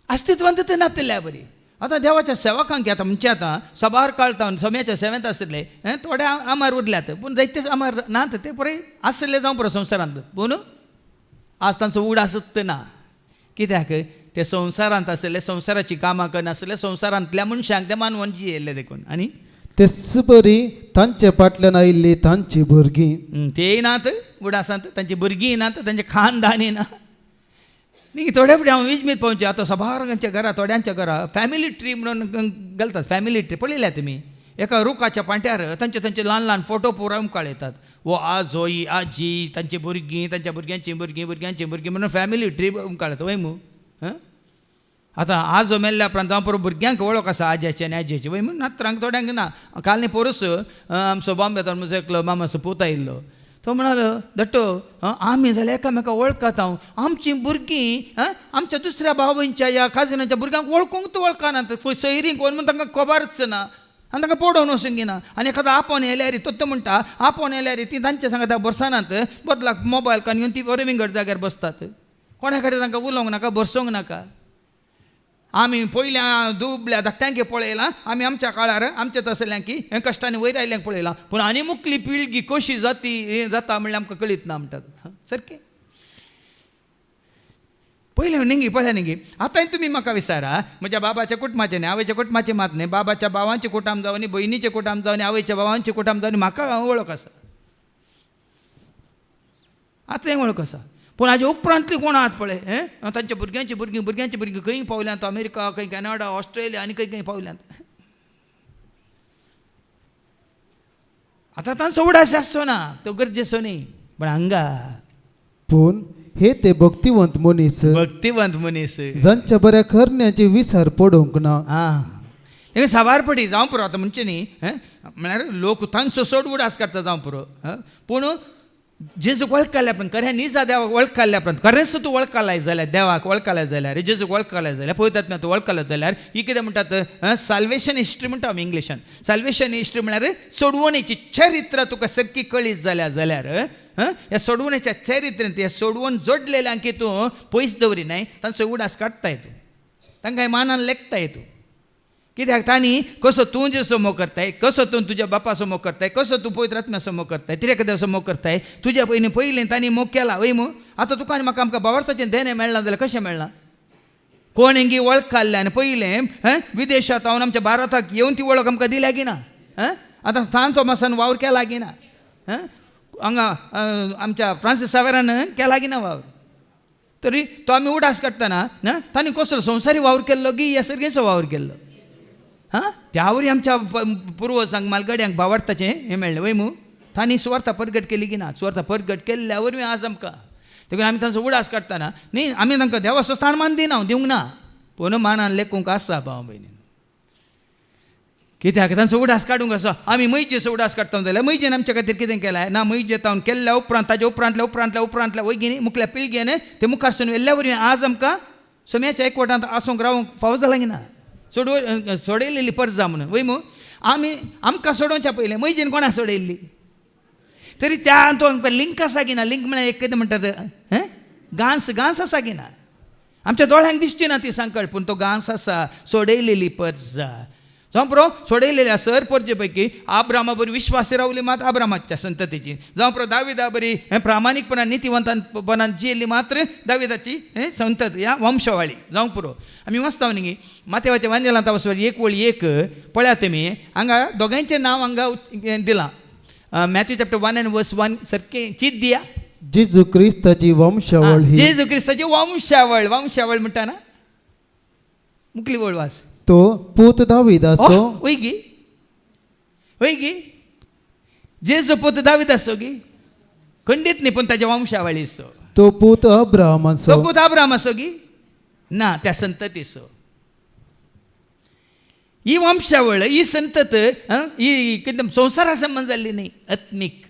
अस्तित्वांत ते नातल्या बरी. आतां देवाच्या सेवकांक आतां म्हणजे आतां सबार काळतावन सोम्याच्या सेवेंत आसले थोडे आमार उरल्यात, पूण जायते आमार नात ते पळय आसले जावं पुरो संवसारांत, पूण आज तांचो उडासच ना. कित्याक ते संवसारांत आसले, संवसाराची कामां करनासले, संवसारांतल्या मनशांक ते मानवून जियेल्ले देखून. आनी
तेच बरी तांचे फाटल्यान आयिल्ली तांची भुरगीं
तेय नात उडासांत, तांची भुरगीं नात, तांचे खानदानी ना. न्ही थोडे फुडें हांव विजमीत पावचे आतां सबारांच्या घरा थोड्यांच्या घरा फॅमिली ट्री म्हणून घालतात. फॅमिली ट्री पळयल्या तुमी, एका रुखाच्या पांट्यार तांचे ल्हान ल्हान फोटो पुरो उमकाळ येतात. वो आजोई आजी तांची भुरगीं, तांच्या भुरग्यांची भुरगीं, भुरग्यांची भुरगीं म्हणून फॅमिली ट्री उमकाळ येता वय मू. आतां आजो मेल्ल्या उपरांत जावं पुरो भुरग्यांक वळख आसा आज्याची आनी आजयेची वय म्हूण नातरांक थोड्यांक ना. काल न्ही परस आमचो बॉम्बेतलो म्हजो एकलो मामाचो पूत आयिल्लो, तो म्हणालो दट्टो आमी जाल्यार एकामेका वळखतात, हांव आमचीं भुरगीं आमच्या दुसऱ्या भावच्या या काजिनाच्या भुरग्यांक वळखूंक तूं वळखनात, सैरींक कोण म्हण तांकां खबरच ना आनी तांकां पडोवन वचूंक ना. आनी एखादो आपोवन येयल्यार तो म्हणटा आपोवन येयल्यार ती तांचे सांगता बसनात बदलाक मोबायल काडून येवन ती रविंगड जाग्यार बसतात. कोणा कडेन तांकां उलोवंक नाका, बसोंक नाका. आमी पयल्या दुबल्या धाकट्यांक पळयलां, आमी आमच्या काळार आमच्या तसल्यांक हें कश्टांनी वयर आयल्यांक पळयलां, पूण आनी मुखली पिळगी कशी जाता म्हणल्यार आमकां कळीत ना म्हणटात. सारकें पयलें न्ही पळय न्ही. आतां तुमी म्हाका विचारा म्हज्या बाबाच्या कुटुंबाचें न्ही, आवयच्या कुटुंबाचें मात न्ही, बाबाच्या भावांचें कुटुंब जावं न्ही, भयणीचें कुटुंब जावं न्ही, आवयच्या भावांचें कुटुंब जावं न्ही, म्हाका वळख आसा. आतां हें वळख आसा. पूण हाजे उपरांतली कोण आहात पळय तांच्या भुरग्यांची भुरगीं, भुरग्यांची भुरगीं खंय पावल्यांत, अमेरिका, खंय कॅनडा, ऑस्ट्रेलिया आनी खंय पावल्यांत. आतां तांचो उडास आसचो ना, तो गरजेचो न्ही. पण हांगा
पूण हे ते भक्तिवंत
मनीस
जांच्या बऱ्या करण्याची विसर पडोवंक ना.
तें साबार पडी जावं पुरो. आतां म्हणचे न्ही म्हळ्यार लोक तांचो चड उडास काडटा जावं पुरो, पूण जेजूक वळखल्या उपरांत खऱ्या निजा देवाक वळखल्या उपरांत खरेंच तूं वळखलाय जाल्यार, देवाक वळखलाय जाल्यार, जेजूक वळखलाय जाल्यार, पळयतात तूं वळखलाय जाल्यार ही कितें म्हणटात साल्वेशन हिस्ट्री म्हणटा आमी इंग्लिशान. साल्वेशन हिस्ट्री म्हळ्यार सोडवणेची चरित्र तुका सारकी कळीत जाल्यार ह्या सोडवणेच्या चरित्रेंत हे सोडवण जोडलेल्यांक तूं पयस दवरिनाय तांचो उडास काडटाय तूं, तांकां मानान लेखताय तूं. कित्याक तांणी कसो तूं जे समो करताय, कसो तूं तुज्या बापा समो करताय, कसो तूं पवित्र आत्म्या समो करताय, तिरेक देव समो करताय, तुज्या पयलीं तांणी मोग केला वय मू. आतां तुका आनी म्हाका आमकां भावार्थाचें देणें मेळना जाल्यार कशें मेळना. कोण हिंगी वळख काडल्या आनी पयलें विदेशांत हांव आमच्या भारताक येवन ती वळख आमकां दिल्या गी ना. आतां सांत थॉमसान वावर केला गी ना, हांगा आमच्या फ्रांसीस सावेरान केला गी ना वावर. तरी तो आमी उडास काडटना तांणी कसलो संवसारी वावर केल्लो गी ह्या सर्गेचो वावर केल्लो. त्या वरी आमच्या पुर्वजांक मालगड्यांक भावार्थाचें हें मेळ्ळें वय मू. तांणी सुवार्ता परगट केली की ना, सुवार्ता परगट केल्ल्या वरवीं आज आमकां. देखून आमी तांचो उडास काडटना न्ही आमी तांकां देवाचो स्थानमान दिना, दिवंक ना, पूण मानान लेखूंक आसा भाव भयणीन. कित्याक तांचो उडास काडूंक आसा. आमी मैजेचो उडास काडटा जाल्यार मैजेन आमच्या खातीर कितें केलां ना, मैजे तावन केल्ल्या उपरांत ताच्या उपरांतल्या वयगीन मुखल्या पिळगेन ते मुखारसून व्हेल्ल्या वरवीं आज आमकां सोम्याच्या एकवटांत आसूंक रावूंक फावो जाला की ना. सोडयलेली परजा म्हणून वय मू. आमकां सोडोवच्या पयलें मैजीन कोणा सोडयल्ली, तरी त्या तो आमकां लिंक आसा की ना. लिंक म्हळ्यार एक कितें म्हणटात गांस आसा की ना. आमच्या दोळ्यांक दिसची ना ती सांकळ, पूण तो गांस आसा, सोडयलेली परजा. जावं पुरो सोडयलेल्या सर परजे पैकी आब्रामा बरी विश्वासी रावली मात आब्रामाच्या संततीची. जावं पुरो दाविदा बरी प्रामाणिकपणान नितीवंतपणान जियेली मात्र दाविदाची संतत या वंशवाळी जावं पुरो. आमी वाचता न्ही माथेवाच्या वांजेलांत वचोन 1:1 पळया तुमी हांगा दोगांयचें नांव हांगा दिलां. मॅथ्यू चॅप्टर 1:1 सारकें चीत दिया.
जेजू क्रिस्ताची वंशावळ ही
जेजू क्रिस्ताची वंशावळ. वंशावळ म्हणटा ना मुखली वळ वाच.
तो पूत दावीद असो
वैगी वैगी जेजू पूत दावीद असो गी खंडीत न्ही पूण ताच्या वंशावळी असो.
तो पूत अब्राहम असो
तो पूत अब्राहम असो गी ना त्या संतती असो. ही वंशावळ ही संतत ही एकदम संवसारा संबंध जाल्ली न्ही आत्मीक.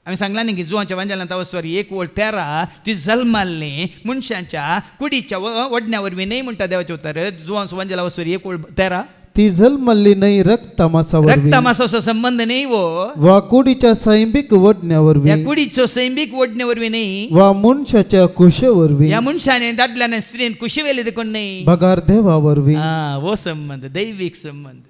आमी सांगला न्ही की जुवांच्या वांजेलांत वचोन 1:13 ती जल्माल्ली मनशांच्या कुडीच्या वडण्या वरवीं न्ही म्हणटा देवाचें उतर. जुवांस वांजेला वचोन 1:13
ती जल्मल्ली नाही रक्तमासावरवी
रक्तमासाचो संबंध न्ही वो
वा कुडीच्या सैंबिक वडण्यावरवी
या कुडीचो सैंबिक वडणे वरवीं न्ही
वा मनशाच्या कुशेवरवी
या मनशाने दादल्याने स्त्रीन कुशी वेले देखून न्ही
भगार देवावरवी
वो संबंध दैवीक संबंध.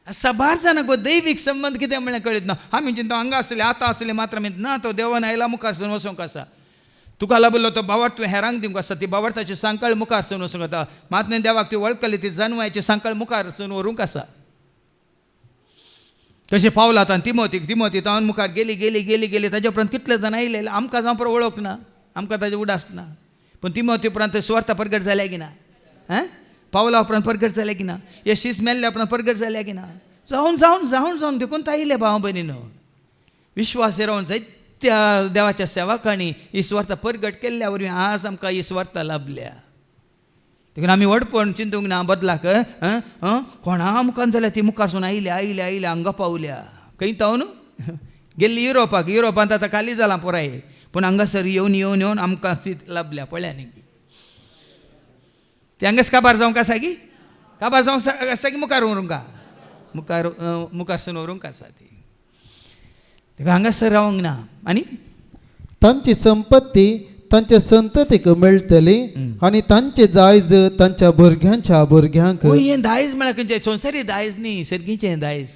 सबार जाणांक दैवीक संबंध कितें म्हळ्यार कळत ना. आमी चिंता हांगा आसले आतां आसले मात्र आमी ना तो देवान आयला मुखार सून वचूंक आसा. तुका लाभलो तो बावट तुवें हेरांक दिवंक आसा. ती बावटाची सांकळ मुखार सून वचूंक आसा. मात देवाक ती वळखली ती जन्माची सांकळ मुखार सून व्हरूंक आसा. कशें पावला आतां तिमोती तावन मुखार गेली ताजे उपरांत कितले जाण आयले आमकां जावं पळय वळख ना आमकां ताजें उडास ना. पूण तिमोती उपरांत सुवार्ता प्रगट जाल्या की ना. पावला उपरांत प्रगट जाल्या की ना. येशीस मेल्ल्या उपरांत प्रगट जाल्या की ना. जावन देखून तायले भाव भयणीनो विश्वास रावन जायत्या देवाच्या सेवकांनी ही सुवार्ता प्रगट केल्ल्या वरवीं आज आमकां ही सुवार्ता लाभल्या. देखून आमी वडपण चिंतूंक ना बदलाक कोणा मुखार जाल्यार ती मुखारसून आयल्या हांगा पावल्या. खंय तावन गेल्ली युरोपांत आतां खाली जालां पुराय. पूण हांगासर येवन आमकां ती लाभल्या पळया न्ही. ते हांगाच काबार जावंक आसा गी काबार जावंक आसा की मुखार व्हरूंक मुखारसून व्हरूंक आसा ती. देखून हांगासर रावंक ना. आनी
तांची संपत्ती तांच्या संततीक मेळटली आणि तांचे दायज तांच्या भुरग्यांक
हें दायज म्हळ्यार खंयचें संवसारी दायज न्ही सर्गीचें दायज.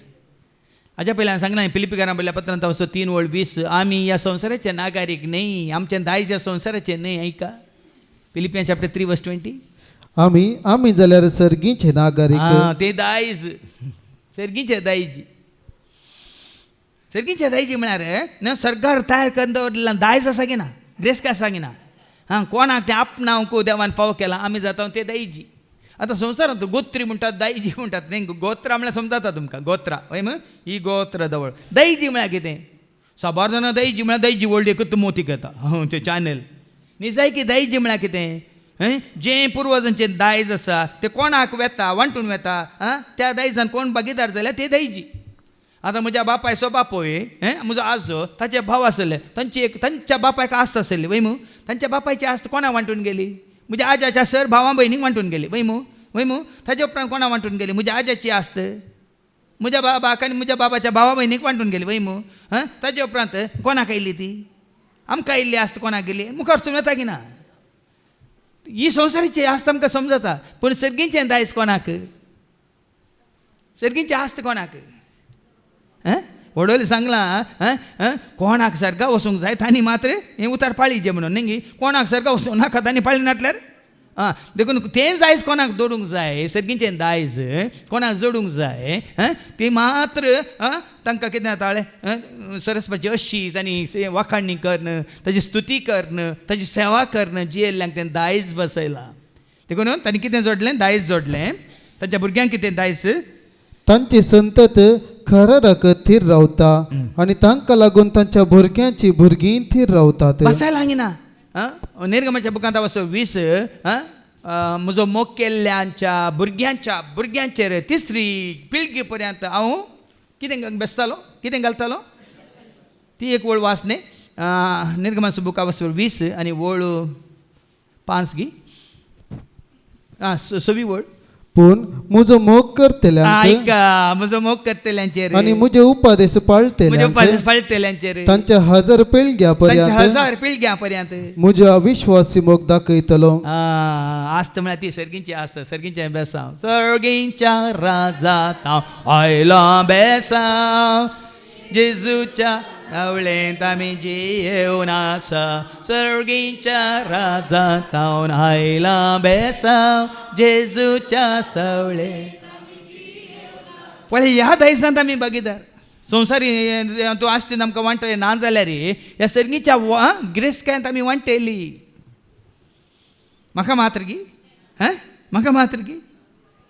हाज्या पयलीं हांवें सांगलां फिलिपिकारां पयल्या पत्रांत वचो 3:20 आमी ह्या संवसाराचे नागरीक न्ही आमचें दायज ह्या संवसाराचें न्ही. ऐका फिलिपियन चॅप्टर 3:20
आमी जाल्यार सर्गीचे नागरीक.
ते दायज सर्गीचे दायजी म्हळ्यार सरकार तयार करून दवरलेला दायज आसा की ना ग्रेस काय आसा की ना. कोणाक तें आपणावंक देवान फाव केला आमी जाता ते दायजी. आतां संवसारांत गोत्री म्हणटात दायजी म्हणटात न्ही. गोत्रा म्हळ्यार समजता तुमकां गोत्रा हय ही गोत्र दवळ. दायजी म्हळ्यार कितें साबार जाणां दायजी म्हळ्यार दायजी व्हडली एकूच मोतीक येता ते चॅनल न्ही. जाय की दायजी म्हळ्यार कितें जें पुर्वजांचें दायज आसा तें कोणाक वेता वांटून वेता त्या दायजान कोण भागीदार जाल्यार ते दायजी. आतां म्हज्या बापायचो बापोय म्हजो आजो ताचे भाव आसले तांच्या बापायक आस्त आसली वय मू. तांच्या बापायची आस्त कोणाक वांटून गेली म्हज्या आज्याच्या सर भावां भयणीक वांटून गेली वय मू. ताजे उपरांत कोणाक वांटून गेली म्हज्या आज्याची आस्त म्हज्या बाबाक आनी म्हज्या बाबाच्या भावा भयणीक वांटून गेली वय मू. ताजे उपरांत कोणाक आयली ती आमकां आयिल्ली आस्त कोणाक गेली मुखार वचूं येता की ना. ही संवसाराची आस्त आमकां समजता पूण सर्गीचें दायज कोणाक सर्गीचें आस्त कोणाक व्हडोली सांगलां कोणाक सरका वचूंक जाय तांणी मात्र हें उतार पाळीचें म्हणून न्ही. कोणाक सरका वचूंक नाका तांणी पाळी नाटल्यार देखून तें दायज कोणाक जोडूंक जाय सर्गीचें दायज कोणाक जोडूंक जाय ती मात्र तांकां कितें जातालें सरस्वती अशी तांणी वाखाणणी करन ताची स्तुती करन ताची सेवा करन जियेल्ल्यांक तें दायज बसयलां. देखून तांणी कितें जोडलें दायज जोडलें. तांच्या भुरग्यांक कितें दायज
तांची संतत खराराक थीर रावता आणि तांकां लागून तांच्या भुरग्यांची भुरगीं थीर रावतात.
बसायला हांगिना. निर्गमाच्या बुकांत वचो 20 म्हजो मोग केल्ल्यांच्या भुरग्यांचेर तिसरी पिळगी पर्यंत हांव कितें बेसतालो कितें घालतालो ती एक वळ वाच न्ही. निर्गमाच्या बुका वचो 20 आनी वळ 5 गी 6वी वळ
पूण म्हजो मोग करतल्यांक
ऐका म्हजो मोग करतल्यांचेर
आनी म्हजे उपादेश
म्हजे
पाळटल्यांक
उपादेश पाळटल्यांचेर
तांच्या 1000 पिळग्या पर्यंत
1000 पिळग्यां पर्यंत
म्हजो अविश्वासी मोग दाखयतलो.
आस्त म्हळ्यार ती सर्गींची आस्त सर्गींच्या बेसांव सर्गींच्या राजात हांव आयला बेसांव जेजूच्या सावळेंत आमी जेवन आसा सर्गींच्या राजात हांव आयला बेसांव जेजूच्या सावळेंत पळय ह्या दायजांत आमी भागीदार संवसारी तूं आस्तीन आमकां वांटले ना जाल्यार ह्या सर्गींच्या गिरेस्तकायांत आमी वांटेली. म्हाका मात्र गी म्हाका मात्र गी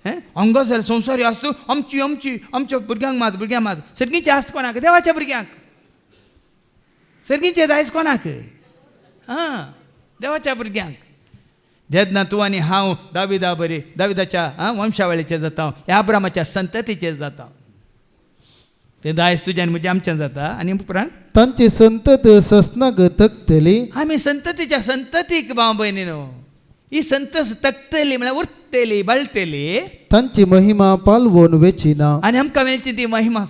हांगा जाल्यार संवसारी आस्त आमची आमची आमच्या भुरग्यांक मात सर्गींचे आस्त कोणाक देवाच्या भुरग्यांक सर्गींचे दायज कोणाक देवाच्या भुरग्यांक. जेन्ना तूं आनी हांव दाविदाच्या वंशावळीचे जाता ह्या अब्रामाच्या संततीचे जाता ते दायज तुज्यान म्हजें आमच्यान जाता आनी उपरांत
तांची संतत ससनाग तकतली.
आमी संततीच्या संततीक भाव भयणीनो ही संतस तकतली म्हळ्यार उरतली बळटली
तांची महिमा पालवून वेचिना.
आनी आमकां मेळची ती महिमा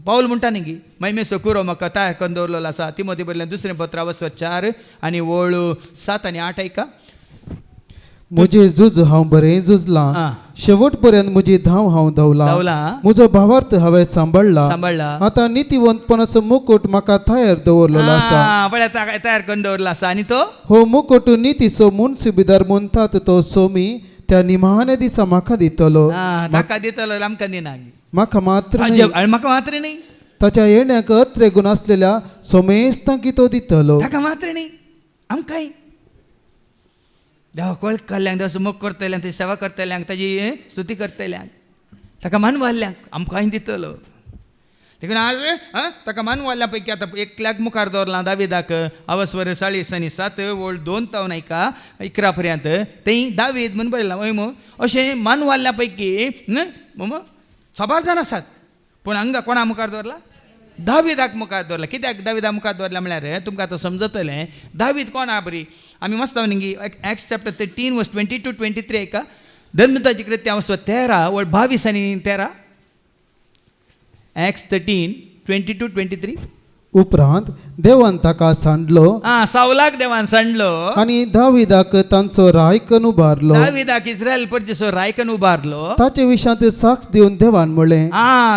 पावल म्हणटा न्ही गी महिमेचो कुरो म्हाका तयार करून दवरलेलो आसा. तिमोथी बरयलें 2 पत्र 4 आनी वळू 7 आनी 8 ऐका.
म्हजें झूज हांव बरें झुजलां शेवट पर्यंत म्हजी धांव हांव धांवलां म्हजो भावार्थ हांवें सांबाळला. आतां नितीवंतपणाचो मुकुट म्हाका तयार दवरलेलो आसा.
पळय तयार करून दवरला आसा आनी तो
हो मुकुट नितीचो मुन्सिबीदार म्हणटात तो सोमी त्या निमाण्या दिसा म्हाका दितलो.
ताका दितलो आमकां दिना
म्हाका मात्र न्ही,
म्हाका मात्र न्ही
ताच्या येण्याक अत्रे गुण आसलेल्या सोमेस्तांकी तो दितलो.
ताका मात्र न्ही आमकांय देवा कळ काडल्यांक देवाचो मोग करतल्यांक ताची सेवा करतल्यांक ताजी स्तुती करतल्यांक ताका मान वाडल्यांक आमकांय दितलो. देखून आज ताका मान वाडल्या पैकी आतां एकल्याक मुखार दवरलां दाविदाक अवस्वर 40 आनी 7 वळ 2 तावन ऐका 11 पर्यंत थंय दावीद म्हणून बरयलां वय मो अशें मान वाडल्या पैकी साबार जाण आसात पूण हांगा कोणा मुखार दवरला दाविदाक मुखार दवरला. कित्याक दाविदा मुखार दवरला म्हळ्यार तुमकां आतां समजतलें दावीद कोण आहा बरी आमी मस्त न्ही एक्ट्स चॅप्टर 13 वर्स 22-23 ऐका. धर्मताची कृत्या 13 वळ 22 आनी 13 एक्ट्स 13:22-23.
उपरांत देवान ताका सांडलो
सावलाक देवान सांडलो
आनी दाविदाक तांचो रायकन उबारलो.
दाविदाक इस्रायल परदेसो रायकन उबारलो.
ताचे विशांत साक्ष दिवन देवान म्हणलें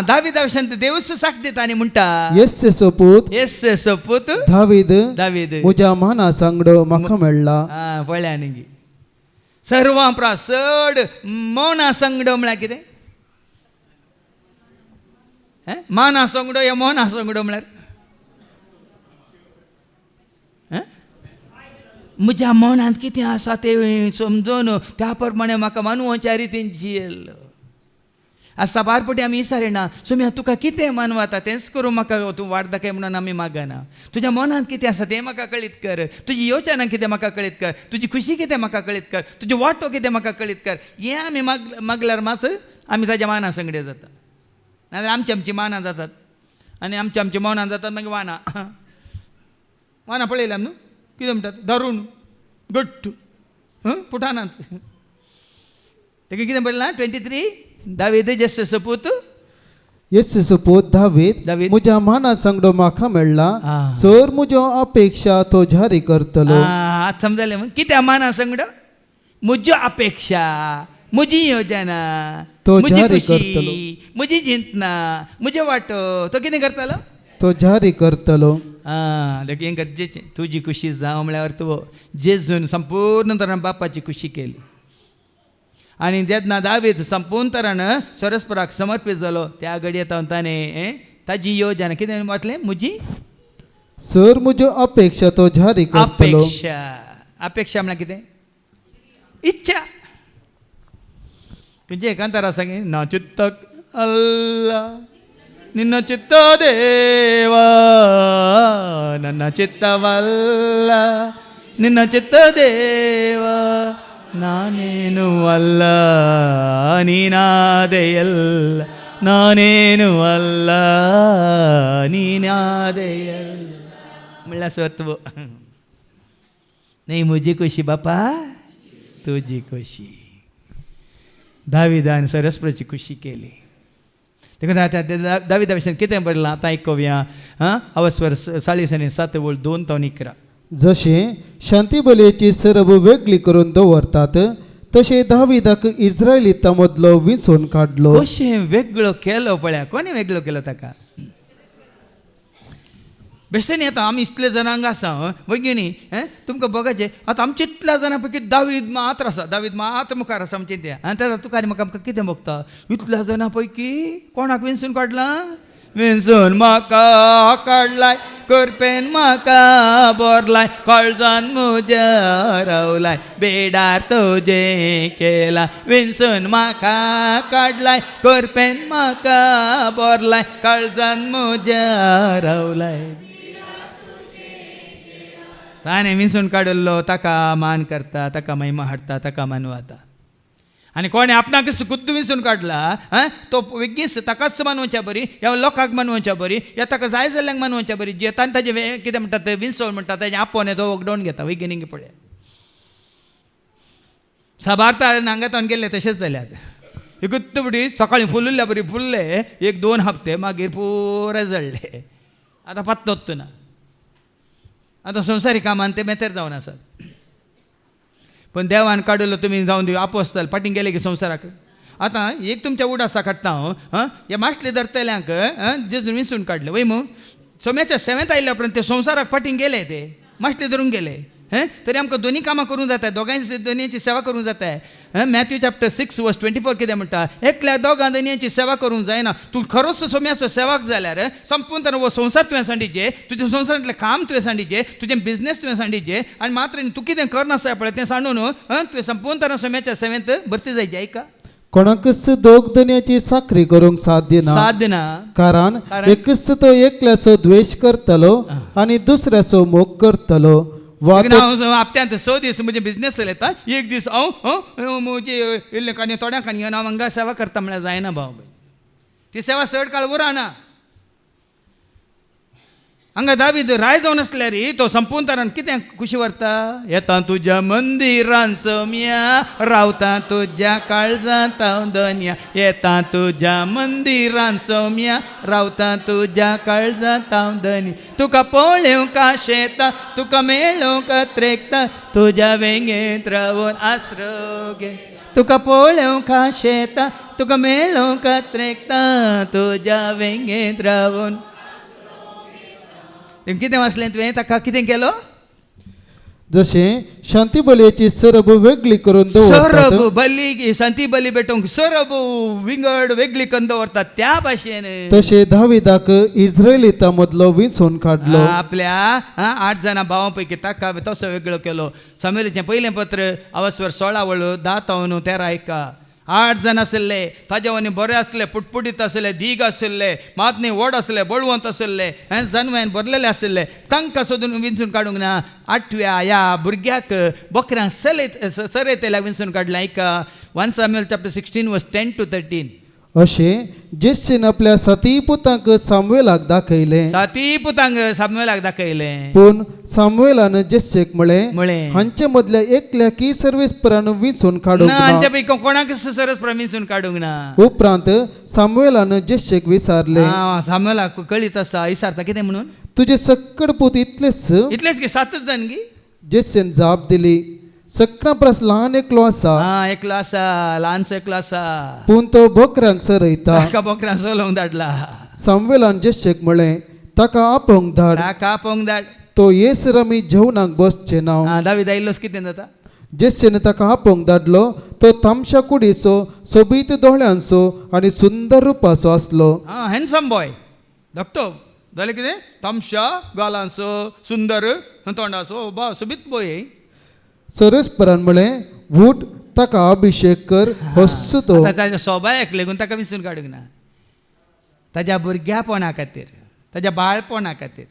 दाविदा विशयांत देवच साक्ष दिता आनी म्हणटा
येस्से सोपूत
येस पूत
दावीद
दावीद
म्हज्या माना सांगडो म्हाका मेळ्ळा.
पळया न्ही सर्वां चड मौना संगडो म्हळ्यार कितें माना संगडो या मौना संगडो म्हळ्यार म्हज्या मनांत कितें आसा तें समजून त्या प्रमाणे म्हाका मानवाच्या रितीन जियेल्लो. आज साबारपटी आमी विचारिना सुम्या तुका कितें मानवता तेंच करूं म्हाका तूं वाट दाखय म्हणून आमी मागना. तुज्या मनांत कितें आसा तें म्हाका कळीत कर. तुजी योजना कितें म्हाका कळीत कर. तुजी खुशी कितें म्हाका कळीत कर. तुज्यो वाटो कितें म्हाका कळीत कर. हें आमी मागल्यार माच आमी ताज्या माना संगडे जाता. नाजाल्यार आमची मानां जातात आनी आमची मौनां जातात मागीर वाना पळयल्या न्हू कितें म्हणटात धरून गट्टू पुटानांत तेका कितें पडलां 23 दावीद जेस्से सपूत
येस्से सोपूत दावीद म्हज्या माना सांगडो म्हाका मेळ्ळा सर म्हज्यो अपेक्षा तो जारी करतलो.
आतां समजलें कित्या माना सांगडो म्हज्यो अपेक्षा म्हजी योजना
तो
म्हजी
जारी
खुशी
करतलो.
म्हजी चिंतना म्हजे वाटो तो कितें करतलो
तो जारी करतलो.
हें गरजेचें. तुजी खुशी जावं म्हळ्यार तूं जेजून संपूर्ण तरान बापाची खुशी केली आनी जेन्ना दावीद संपूर्ण तरान सरस्पराक समर्पीत जालो त्या घडये ताणें ताजी योजना कितें म्हटलें म्हजी
सर म्हज्यो अपेक्षा तो जारी करतलो.
अपेक्षा म्हळ्यार कितें इच्छा. तुजें एकांतारा सांगे ना चित्तक अल्ला ನಿನ್ನ ಚಿತ್ತ ದೇವ ನನ್ನ ಚಿತ್ತವಲ್ಲ ನಿನ್ನ ಚಿತ್ತ ದೇವ ನಾನೇನು ಅಲ್ಲ ನೀನಾದೆಯಲ್ಲ ನಾನೇನು ಅಲ್ಲ ನೀನಾದೆಯಲ್ಲ म्हणला स्वत्व नाही मुझी खुशी बापा तुझी खुशी दाविदान सरस्वतीची खुशी केली. देखून आता दाविदा विशयन कितें बरयलां आतां आयकुया. अवस्वर 40:7-2-11.
जशे शांती बलयेची सरब वेगळी करून दवरतात तशे दाविदाक इस्रायलिता मदलो विंचून काडलो.
कशें वेगळो केलो पळया. कोणी वेगळो केलो ताका? बेश्टेनी आतां आमी इतले जनांक आसा भगिनी तुमकां बघाचें आतां आमचे इतल्या जाणां पैकी दावीद मात्र आसा. दावीद मात्र मुखार आसा आमचे ते. आनी तें तुका आनी म्हाका आमकां कितें बगता? इतल्या जाणां पैकी कोणाक विंचून काडलां? विंचून म्हाका काडलाय, करपेन म्हाका बोरलाय, काळजान म्हज्या रावलाय, बेडार तुजें केला. विंचून म्हाका काडलाय, करपेन म्हाका बोरलाय, काळजान म्हज्या रावलाय. ताणें विंचून काडिल्लो ताका मान करता, ताका महिमा हाडटा, ताका मानवता. आनी कोणें आपणाक खुद्द विंचून काडला तो वेगळीच ताकाच मानवच्या बरी, ह्या लोकांक मानवच्या बरी, या ताका जाय जाल्ल्यांक मानवच्या बरी. जे ताणें ताजें कितें म्हणटा तें विंचोन म्हणटा तेजें आपोवन तो वगडोवन घेता. वैगिनीक पळय साबार्थ नांगातावन गेले तशेंच जाल्यात. हे गुत्त बुडी सकाळीं फुल्ल्या बरी फुल्ले 1-2 हप्ते मागीर पुरे जळ्ळे. आतां पत्तोत ना. आतां संवसारी कामान ते मेतेर जावन आसात. पण देवान काडिल्लो तुमी जावन दिवं आपोस्तल फाटीं गेले की संवसाराक. आतां एक तुमच्या उडासा काडटा हांव. हे माश्ले धरतल्यांक जेजून विंचून काडले वय मग सोम्याच्या सेवेंत आयिल्ल्या उपरांत ते संवसाराक फाटीं गेले, ते माश्ले धरून गेले. तरी आमकां दोनी कामां करूंक जाता, दोनीची सेवा करूंक जाता. मॅथ्यू चॅप्टर 6:24 कितें म्हणटा? एकल्या दोगां दोनयांची सेवा करूंक जायना. तूं खरोच सोम्याचो सेवाक जाल्यार संपूर्ण तरेन हो संवसार तुवें सांडिचे, तुज्या संवसारांतलें काम तुवें सांडिचें, तुजें बिझनेस तुवें सांडिचें, आनी मात्र तूं कितें करनासा पळय तें सांडून तुवें संपूर्ण तरेन सोम्याच्या सेवेंत भरती जायची. का
कोणाकच दोग दुनियाची साखरी करूंक साध्य ना. कारण एकच तो एकल्याचो द्वेष करतलो आनी दुसऱ्याचो मोग करतलो.
हांव हप्त्यांत 6 दीस म्हणजे बिझनेस चलयता. एक दीस हांव म्हजे इल्ले काणी थोड्या काणी हांव हांगा सेवा करता म्हळ्यार जायना भाव. ती सेवा चड काळ उरना. हांगा दावीद राय जावन आसल्यार तो संपूर्ण तरान कितें खुशी व्हरता? येता तुज्या मंदिरान सोम्या, रावता तुज्या काळजांत हांव धन्या. येता तुज्या मंदिरान सोम्या, रावता तुज्या काळजांत हांव धन्य. तुका पळोवंक शेता, तुका मेळोवंक त्रेकता, तुज्या वेंगेंत रावून आसरो घे. तुका पळोवंक शेता, तुका मेळोवंक त्रेकता, तुज्या वेंगेंत रावून. कितें वाचलें तुवें? ताका कितें केलो?
जशे शांती बलयेची सरब वेगळी करून
सरब बली शांती बली भेटोवंक सरब विंगड वेगळी करून दवरतात त्या भाशेन
तशे दाविदाक इस्रायलिता मदलो विंचून काडलो.
आपल्या 8 जाणां भावां पैकी ताका तसो वेगळो केलो. सामुएलाचें पयलें पत्र अवस्वर 16:10-13. 8 जाण आसले, ताजे वनी बरे आसले, पुटपुटीत आसले, दीग आसले, मातनी व्हड आसले, बळवंत आसले, जन्मायन भरलेले आसले. तांकां सोदून विंचून काडूंक ना. 8व्या ह्या भुरग्याक बकऱ्यांक सरयतेल्याक विंचून काडलें. 1 सामुएल चॅप्टर 16:10-13.
अशे जेसेन आपल्या 7 पुतांक सामुएलाक दाखयले.
7 पुतांक सामुएलाक दाखयलें.
पूण सामुएलान जेसेक म्हळें हांचे मदल्या एकल्याकी सर्वेस्परान विंचून काडूंक ना.
हांचे पैकी कोणाक सरस विंचून काडूंक ना.
उपरांत सामुएलान जेसेक विचारले.
सामुएलाक कळीत आसा विचारता कितें म्हणून?
तुजे सक्कड पूत इतलेच
की 7 जाण गी?
जेसेन जाप दिली. सक्कडां परस ल्हान एकलो आसा.
एकलो आसा, ल्हानसो एकलो आसा.
पूण तो बकऱ्यांक सरयता.
ताका बकऱ्यांक सोलोवंक धाडला.
सामुएलान जेसेक म्हळें ताका आपोवंक धाड.
ताका आपोवंक धाड.
तो येसर आमी जेवणाक बसचें ना.
दावीद आयिल्लोच कितें जाता?
जेसेन ताका आपोवंक धाडलो. तो तामशा कुडीचो, सोबीत दोळ्यांचो आनी सुंदर रुपाचो आसलो.
हॅन्डसम बॉय धाकटो जालें कितें? तामशा गालांचो, सुंदर तोंडाचो, सोबीत बॉय.
सरस्परान म्हळें वूट ताका अभिषेक कर. हस्सू तो.
ताच्या सोबायक लागून ताका विंचून काडूंक ना. ताज्या भुरग्यापणा खातीर, ताज्या बाळपणा खातीर,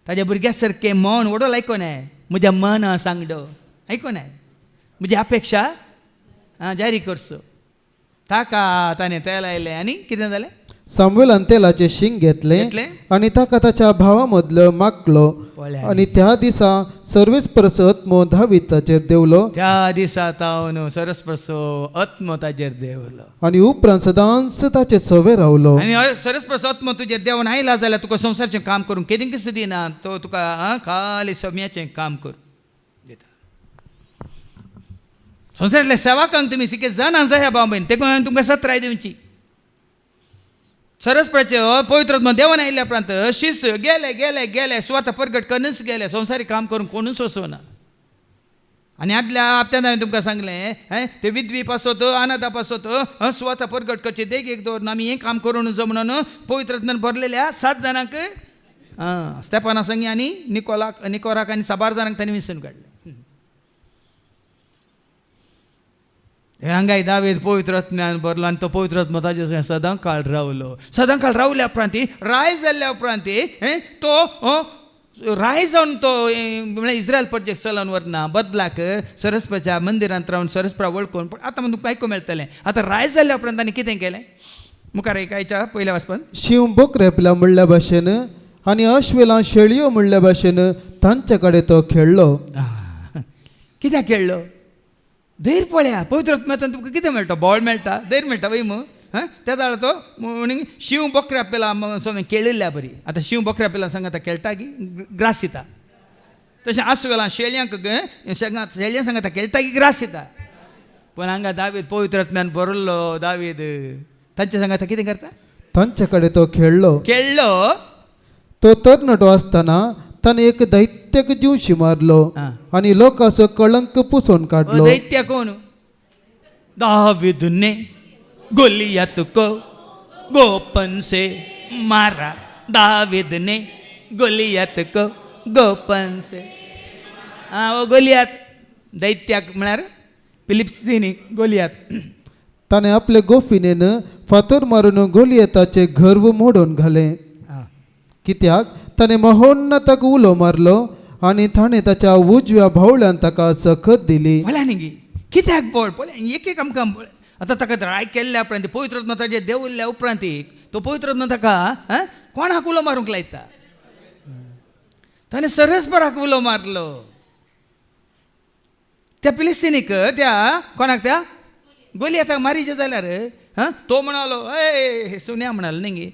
ताज्या भुरग्या सारकें मन वडोल आयकोनाय. म्हज्या मना सांगडो आयकोनाय. म्हजी अपेक्षा जारी करचो. ताका ताणें तेल आयलें आनी कितें जालें?
सामुएलान तेलाचे शिंग घेतले
घेतले?
आणि ताका ताच्या भावामदलो मागलो
पळ्या.
आणि त्या दिसा सर्वेस परस आत्मो दावीद ताचेर देवलो
त्या दिसा तावन सरस्प्रसो आत्म ताजेर देवलो
आणि उपरांत सदांच ताचे सवे रावलो
आणि सरस्प्रसो आत्म तुजेर देवून आयला जाल्यार तुका संवसारचें काम करून केदी कशें दिना तो तुका खाली सम्याचें काम करून दिता. संवसारांतल्या सेवाकांक तुमी सिके जाणां जाय बाबा ते तुमकां सत्राय दिवची. सरस्प्रचे पवित्र आत्मा देवान आयिल्ल्या उपरांत शिस गेले गेले गेले स्वार्थ परगट करूनच गेले. संवसारी काम करून कोणूच वचना. आणि आदल्या हप्त्यान हांवें तुमकां सांगलें ते विधवी पासत अनाथा पासत स्वार्थ परगट करचे देग एक दवरून आमी हें काम करून जमून पवित्र आत्म्यान भरलेल्या 7 जाणांक स्तेफाना संगी आनी निकोराक आनी 12 जाणांक तांणी विसरून काडले. हांगाय दावीद पवित्र आत्म्यान भरलो आनी तो पवित्र आत्मा ताजे सदां काळ रावलो. सदां काळ रावल्या उपरांत राय जाल्ल्या उपरांत तो राय जावन तो म्हळ्यार इस्रायल परजेक चलोवन वरना बदलाक सरस्वतीच्या मंदिरांत रावन सरस्वरा वळखून पूण आतां तुमकां आयकूंक मेळटलें. आतां राय जाल्ल्या उपरांत तांणी कितें केलें मुखार आयच्या पयल्या वाचपान
शिव बोकरेपला म्हणल्या भाशेन आणि अश्वेलां शेळयो म्हणल्या भाशेन तांचे कडेन तो खेळलो.
कित्याक खेळलो धैर्य पळया पवित्र आत्म्यातल्यान तुमकां कितें मेळटा बॉल मेळटा धैर्य मेळटा वय मग त्या जाल्यार तो म्हणून शिव बकऱ्या पेला सोमें खेळिल्ल्या बरी. आतां शिव बकऱ्या पेला सांगात खेळटा की ग्रास येता तशें आसवेलां शेळयांक शेळयां सांगात खेळटा की ग्रास येता. पण हांगा दावीद पवित्र आत्म्यान भरलो दावीद तांचे सांगात कितें करता
तांचे कडेन तो खेळलो.
खेळलो
तो तरणाटो आसतना ताणें एक दैत्याक जिवशी मारलो आणि लोकांचो कळंक पुसोवन काडलो.
दैत्य कोण दावीद ने गोलियत को गोपन से मारा. दावीद ने गोलियत को गोपन से गोलियात दैत्याक म्हळ्यार फिलिप्स्तिनी गोलियात
ताणें आपले गोफिनेन फातर मारून गोलियताचे गर्व मोडून घाले. कित्याक ताणें महोन्नताक उलो मारलो आणि ताणें ताच्या उजव्या भावळ्यान ताका सखत दिली.
पळया न्ही कित्याक बोळ पळय एक एक आमकां आतां ताका राय केल्ल्या उपरांत पवित्र आत्मा ताजेर देंवल्ल्या उपरांत तो पवित्र आत्मा ताका कोणाक उलो मारूंक लायता. ताणें सरस्पराक उलो मारलो. त्या फिलिस्तिनीक त्या कोणाक त्या गोलियाताक मारीचे जाल्यार तो म्हणालो ए सुन्या म्हणालो न्ही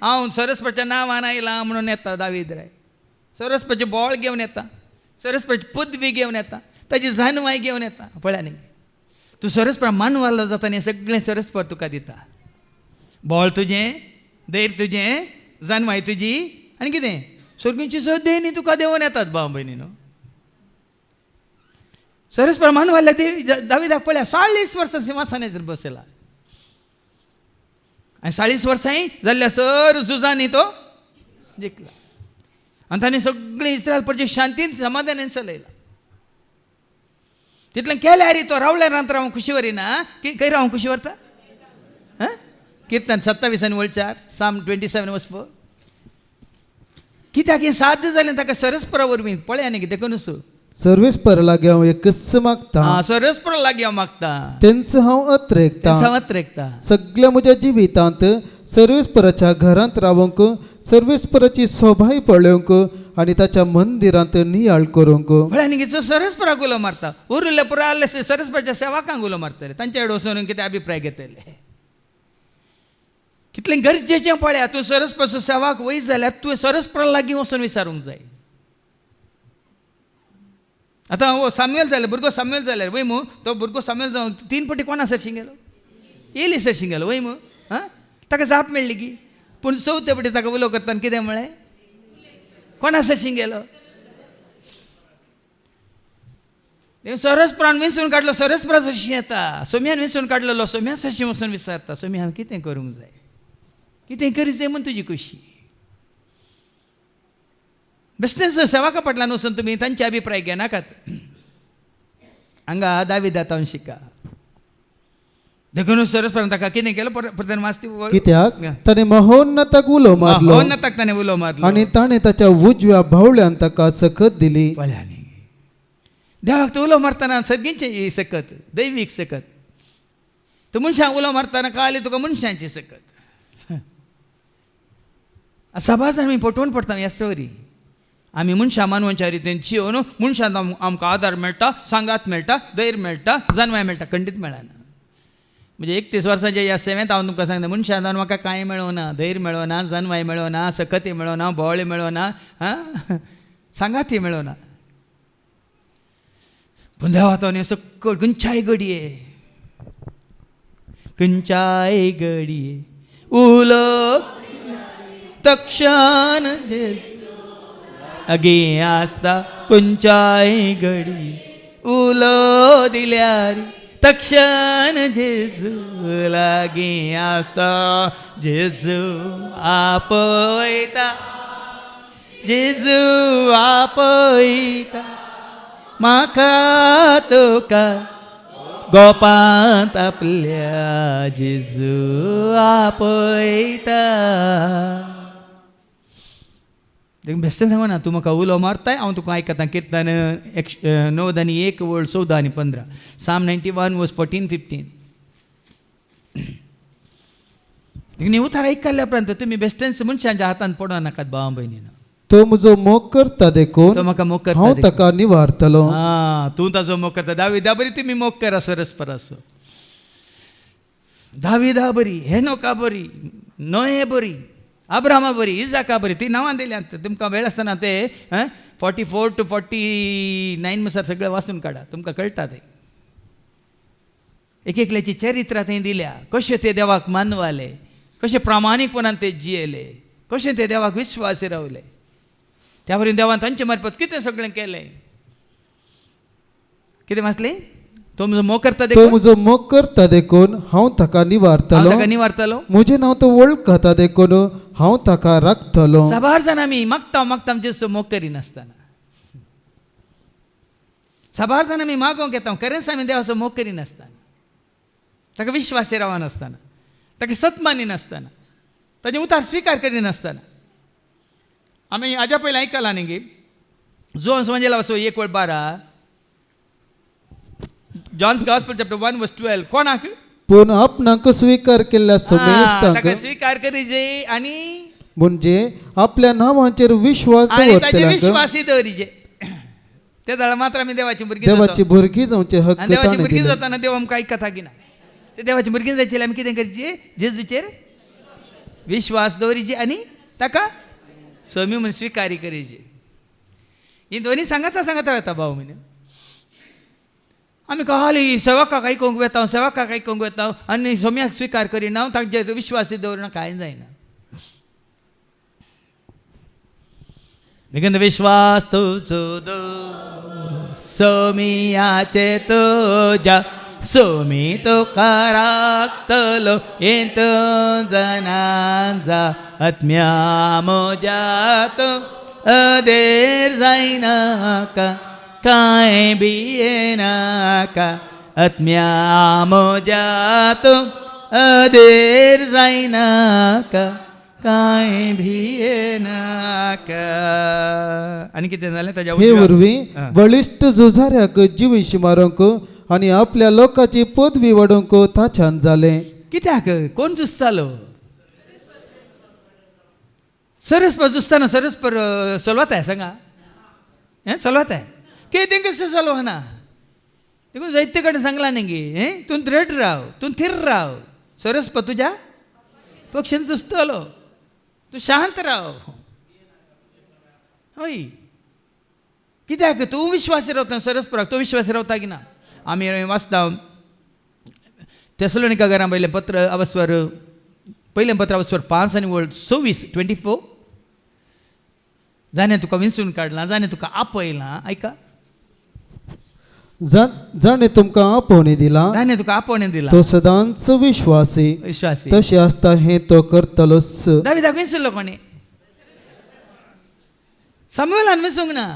हांव सरस्वतीच्या नांवान आयलां म्हणून येता दावीद राय. सरस्वतीचें बोळ घेवन येता सरस्वतीची पदवी घेवन येता ताची जानवाय घेवन येता. पळया न्ही तूं सरस्पर मानवालो जाता आनी सगळें सरस्पर तुका दिता. बोळ तुजें धैर्य तुजें जानवाय तुजी आनी कितें स्वर्गीची सद्य न्ही तुका देंवन येतात भाव भयणीनो. सरस्पर मानवाल्या दाविदाक पळया 40 वर्सां सिंहासनाचेर बसयला आनी 40 वर्सांय जाल्ल्या सर झुजांनी तो जिखला आनी ताणें सगळें इस्रायल परजेक शांतीन समाधानान चलयला. तितलें केल्यार तो रावल्या रांत रावूं खुशी वरिना खंय रावूं खुशी व्हरता. किर्तन 27 आनी वळचार साम 27 वचप कित्याक हें साध्य जालें ताका सरस्परा वरवीं. पळया न्ही कितें करूं
सर्वेस्पर लागीं हांव एकच मागता
सरस्परा लागीं हांव मागता
तेंच हांव
अत्रेकता.
सगळ्या म्हज्या जिवितांत सर्वेस्पराच्या घरांत रावूंक सर्वेस्पराची सोभाय पळोवंक आनी ताच्या मंदिरांत नियाळ करूंक.
म्हळ्यार न्ही सरस्पराक उलो मारता उरले पुरो आसले सरस्पराच्या सेवाकांक उलो मारतले तांचे कडेन वचून कितें अभिप्राय घेतले. कितलें गरजेचें पळया तूं सरस्पराचो सेवाक वयत जाल्यार तुवें सरस्परा लागीं वचून विचारूंक जाय. आतां साम्युएल जालें भुरगो साम्युएल जाल्यार वय मू तो भुरगो साम्युएल जावन 3 फावटी कोणा सरशीं गेलो एली सरशीं गेलो वय मू ताका जाप मेळ्ळी की. पूण 4थ्या फावटी ताका उलो करतना कितें म्हळें कोणा सरशीं गेलो सरस्परान विसरून काडलो सरस्परा सरशीं येता. सोम्यान विसरून काडलेलो सोम्या सरशीं वचून विचारता सोम्या हांवें कितें करूंक जाय कितें करीत जाय म्हूण तुजी खुशी. बेश्टेच सेवाका फाटल्यान वचून तुमी तांचे अभिप्राय घेनाकात. हांगा दाविदा तावन शिका देखून सरस्परान ताका कितें केलो परत मास्ती
कित्याक ताणें महोन्नताक उलो मारलो
महोन्नताक ताणें उलो मारलो
आनी ताणें ताच्या उजव्या भावळ्यान ताका सखत दिली.
पळया न्ही देवाक तो उलो मारतना सगळींची सकत दैवीक सकत. तूं मनशांक उलो मारतना कळ्ळें तुका मनशांची सकत सभाज आमी पटोवन पडटा ह्या स्टोरी आमी मनशां मानवांच्या रितीन जिवन मनशांत आमकां आदार मेळटा सांगात मेळटा धैर्य मेळटा जन्माय मेळटा खंडीत मेळना म्हणजे 31 वर्सांच्या ह्या सेवेंत हांव तुमकां सांगता मनशांत म्हाका कांय मेळोना धैर्य मेळोना जन्माय मेळोना सकती मेळोना बोवाळी मेळोना सांगाती मेळोना पूण देवा तो न्ही सकट खंयच्याय घडये उलो तक्षण अगे आसता खंयच्याय घडी उलो दिल्यार तक्षण जेजू लागी आसता जेजू आपयता म्हाका तुका गोपांत आपल्या जेजू आपयता बेश्टें सांगो ना तूं म्हाका उलो मारताय हांव तुका आयकतां किर्तन 9:1-14-15 Psalm 91:14-15 न्ही उतार आयकल्ल्या उपरांत तुमी बेश्टेंच मनशांच्या हातान पडो नाकात भावा भयणीनो
तो म्हजो मोग करता देखून
तो म्हाका मोग करता
हांव ताका निवारतलो
तूं ताचो मोग करता दाविदा बरी तुमी मोग करा सरस्परस दाविदा बरी हेनोका बरी नोये बरी अब्राहमा बरी इजाका बरी ती नांवां दिल्यात तुमकां वेळ आसतना ते 44 to 49 म्हणसर सगळें वाचून काडा तुमकां कळटा ते एक एकल्याची चरित्रां थंय दिल्या कशें ते देवाक मानवाले कशें प्रामाणीकपणान ते जियेले कशें ते देवाक विश्वासी रावले त्या वरीन देवान तांचे मार्फत कितें सगळें केलें कितें वाचलें तो म्हजो मोग करता
तो म्हजो मोग करता देखून हांव ताका निवारतलो म्हजें नांव तो वळखता देखून हांव ताका राखतलो
साबार जाण आमी मागता जेसो मोग करिनासतना साबार जाण आमी मागोंक येता खरेंच आमी देवाचो मोग करिनासतना ताका विश्वासी रावनासतना ताका सत मानिनासतना ताजे उतार स्विकार करिनासतना आमी हाज्या पयलीं आयकलां न्ही गे जोन्स म्हणजे 1:12 जॉन्स गॉस्पेल चॅप्टर 1:12 कोणाक
पूण आपणाक स्वीकार केल्ल्या समेस्तांक
ताका स्वीकार करीजे आनी
म्हणजे आपल्या नांवाचेर विश्वास
ताजे
दवरतल्यांक
विश्वासी दवरीजे ते जाल्यार मात्र आमी देवाची भुरगीं
देवाची भुरगीं जावचे हक्क
देवाची
ताणें
भुरगीं
दिले.
जाताना देव आमकां आयकता की ना ते देवाची भुरगीं जायची आमी कितें करचें जेजूचेर विश्वास दवरीचे आनी ताका समी म्हूण स्विकारी करीचे ही दोनी सांगता येता भाव म्हणे आमी कहली सेवकाक आयकूंक वेता आनी सोम्याक स्विकार करिना हांव तांचेर विश्वास दवरना कांय जायना देखून विश्वास तुजो सोमियाचे तुज्या सोमी तुका राखतलो येत जनांचा आत्म्या म्हज्या तो अदेर जायनाका कांय भियेनाका आत्म्या म्हज्या तो अदेर जायनाका कांय भियेनाका आनी कितें जालें ताज्या
हे वरवीं बळिश्ट झुजाऱ्याक जिवीश मारूंक आनी आपल्या लोकांची पदवी वाडोवंक ताच्यान जालें
कित्याक कोण जुस्तालो सरस्पर जुस्ताना सरस्पर चलवताय सांगा हें चलवताय के तेंका चलवना देखून जायते कडेन सांगला न्ही गे तूं दृढ राव तूं थीर राव सरस्पर तुज्या पक्षान जुस्तलो तूं शांत राव हय कित्याक तूं विश्वासी रावता सरस्पराक तो विश्वासी रावता की ना आमी वाचता तेसलोनिका घरां पयलें पत्र अवस्वर 5 आनी 26 जाणें तुका विंचून काडलां जाणें तुका आपयलां आयका
जाणें तुमकां आपोवणी दिला
जाणें तुका आपोवणें दिलां
तो सदांच विश्वासी तशें आसता हें तो करतलोच
दाविदाक विंचलो कोणी सामुएलान विंचूंक ना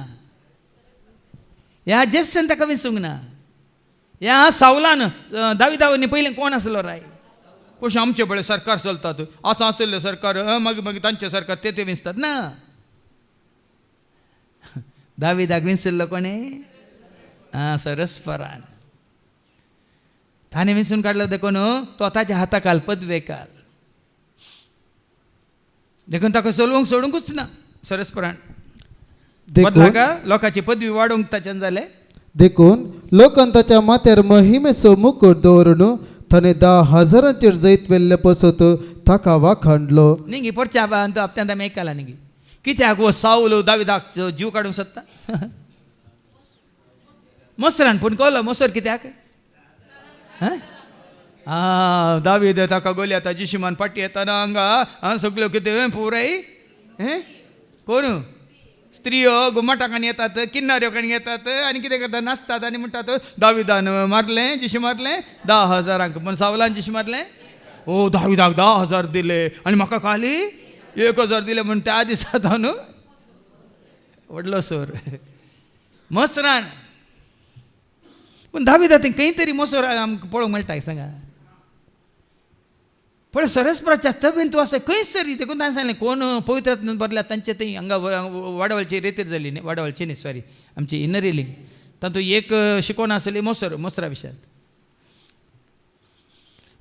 ह्या जेसन ताका विंचूंक ना ह्या सावलान दाविदानी पयलीं कोण आसलो राय कशें आमचे बळे सरकार चलतात आतां आसले सरकार मागीर तांचे सरकार ते विंचतात ना दाविदाक विंचल्लो कोणी सरस्परान ताणें विंचून काडलो देखून तो ताच्या हाताखाल पदवेकाल देखून ताका चलोवंक सोडूंकूच ना सरस्परान
देखून
बदलाका लोकांची पदवी वाडोवंक ताच्यान जालें.
देखून लोकांन ताच्या माथ्यार महिमेचो मुकुट दवरून ताणें 10,000 जैत वेल्ले पसत ताका वाखाणलो.
निंगी परच्या तो हप्त्यांत आमी आयकला निंगी कित्याक वो साऊल दाविदाक जीव काडूंक सोदता. मोसरान पूण कळलो मोसर कित्याक दावीद ताका गोलियाता जिशिमान पाटी येताना हांगा सगळ्यो कितें पुराय कोण स्त्रियो घुमटाकांनी येतात किन्नाऱ्योकांनी येतात आनी कितें करतात नाचतात आनी म्हणटात दाविदान मारलें जिशी मारलें 10,000 पूण सावलान जिशी मारलें दाविदाक 10,000 दिले आनी म्हाका खाली 1,000 दिले म्हण त्या दिसांत हांव व्हडलो सोर मोसरान. पूण दाविदा थंय खंय तरी मोसोर आमकां पळोवंक मेळटा सांगा पण सरस्पराच्या तबेन तूं आसा खंय सरी देखून ताणें सांगलें कोण पवित्रांतल्यान भरल्या तांचे थंय हांगा वाडवळची रेतीर जाली न्ही वाडवळची न्ही सॉरी आमची इनर रिलींग तातूंत एक शिकोवन आसली मोसरा विशयांत.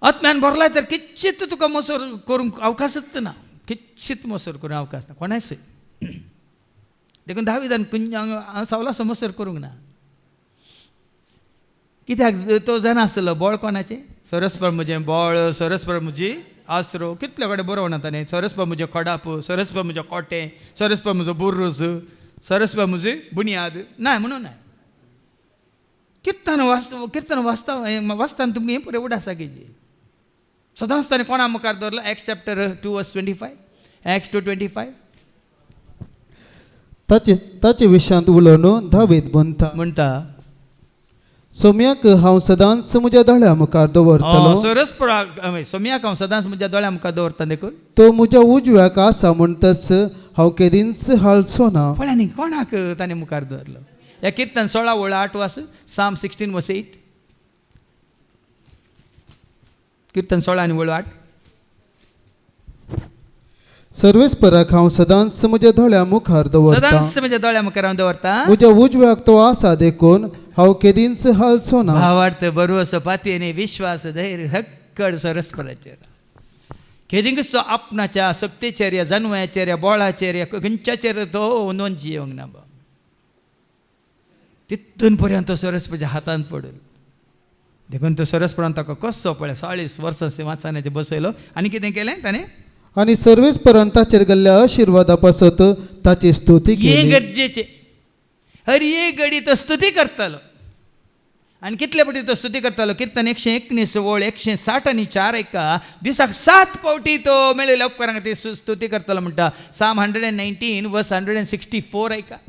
आत्म्यान भरलाय तर किच्चीत तुका मोसोर करूंक अवकाशच ना किच्चीत मोसोर करूंक अवकाश ना कोणायच देखून दाविदान सावला मोसोर करूंक ना. कित्याक तो जाणा आसलो बळ कोणाचें सरस्पर म्हजें बळ सरस्पर म्हजी आसरो कितले कडेन बरोवन ताणें सरस्पर म्हजें खोडाप सरस्पर म्हजें कोटें सरस्पर म्हजो बुर्रूस सरस्पर म्हजी बुनियाद ना म्हणून ना किर्तन वाचताना तुमकां हें पुरे उडास सागेची सदांच ताणें कोणा मुखार दवरलो Acts chapter 2:25 Acts 2:25
ताचे विशयांत उलोवन दावीद म्हणटा सोम्याक हांव सदांच म्हज्या दोळ्या मुखार दवरतलो.
सरस्पराक सोम्याक हांव सदांच म्हज्या दोळ्या मुखार दवरता देखून
तो म्हज्या उजव्याक आसा म्हणटच हांव केदींच हालचो ना.
पळय न्ही कोणाक ताणें मुखार दवरलो. ह्या किर्तन 16:8 वास Psalm 16:8 किर्तन 16:8
सर्वेस्पराक हांव सदांच म्हज्या दोळ्या मुखार दवरता
सदांच म्हज्या दोळ्या मुखार हांव दवरता
म्हज्या उजव्याक तो आसा देखून हांव केदींच हालचो ना.
भावार्थ बरोवसो पातयेने विश्वास धैर्य हक्कड सरस्पराचेर केदींकच तो आपणाच्या सक्तीचेर या जन्माचेर या बोळाचेर या खंयच्याचेर तो नोंद येवंक ना तितून पर्यंत तो सरस्पराच्या हातांत पडलो देखून तो सरस्परान ताका कसो पळय 40 वर्सां वाचनाचे बसयलो आनी कितें केलें ताणें
आनी सर्वेस्परान ताचेर गेल्ल्या आशिर्वादा पासत ताची स्तुती
हे
केली.
गरजेचे हर एक घडी तो स्तुती करतालो आनी कितले फावटी तो स्तुती करतालो किर्तन 119 ओळ 160:4 दिसाक 7 फावटी तो मेळिल्ल्या उपकारां खातीर स्तुती करतालो म्हणटा. Psalm 119 verse 164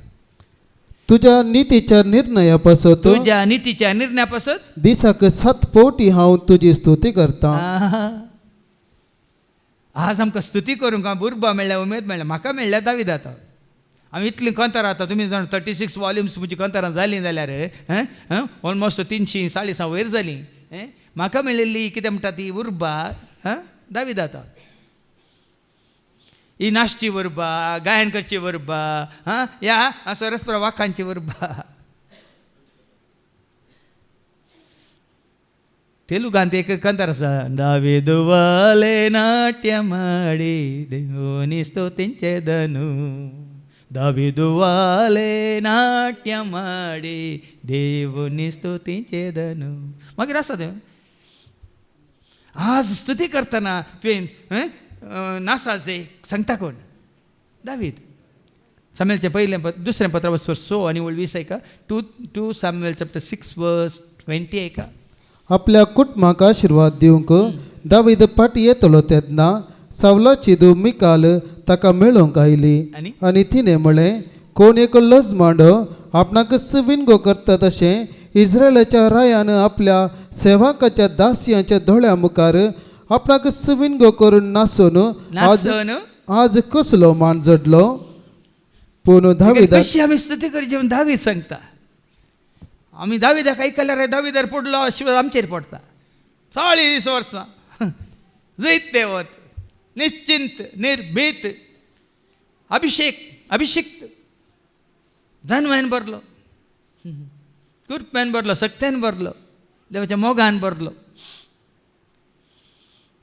तुज्या नितीच्या निर्णया पासत
तुज्या नितीच्या निर्णया पासत
दिसाक 7 फावटी हांव तुजी स्तुती करता.
आज आमकां स्तुती करूंक बुरबा मेळ्ळ्या उमेद मेळ्ळ्या म्हाका मेळ्ळ्या दावीद आतां आमी इतलीं कंतारां आतां तुमी जाण 36 वॉल्युम्स म्हजी कंतारां जालीं जाल्यार ऑलमोस्ट 340 वयर जालीं म्हाका मेळिल्ली कितें म्हणटा ती उर्बा दावीद आतां ही नाचची वरबा गायन करची वरबा ह्या सरस्पर वाखांची वरबा तेलुगांत एक कंतार आसा दावीद वाले नाट्य माडी देवनी स्तुतींचेदनु दावीद वाले नाट्य माडी देवनी स्तुतींचेदनु मागीर आसा तें आज स्तुती करतना तुवें नासाचे सांगता कोण दावीद सामुएलचें पयलें दुसरें पत्र वर्स 6 आनी 20 2 Samuel chapter 6 verse 20
आपल्या कुटुंबाक आशिर्वाद दिवंक दावीद फाटी येतलो तेन्ना सावलाची धूव मिकाल ताका मेळोवंक आयली आनी तिणें म्हळें कोण एक लज मांडो आपणाक विनगो करता तशें इस्रायलाच्या रायान आपल्या सेवकाच्या दासयांच्या दोळ्या मुखार आपणाक विनगो करून नासून आज कसलो मान जडलो. पूण दावीद
कशी आमी स्तुती करची म्हूण दावीद सांगता आमी दाविदाक आयकल्यार दाविदार पडलो आशिर्वाद आमचेर पडटा 40 वर्सां जैत देवत निश्चिंत निर्भीत अभिषेक्त धनवान भरलो कृपेन भरलो सक्त्यान भरलो देवाच्या मोगान भरलो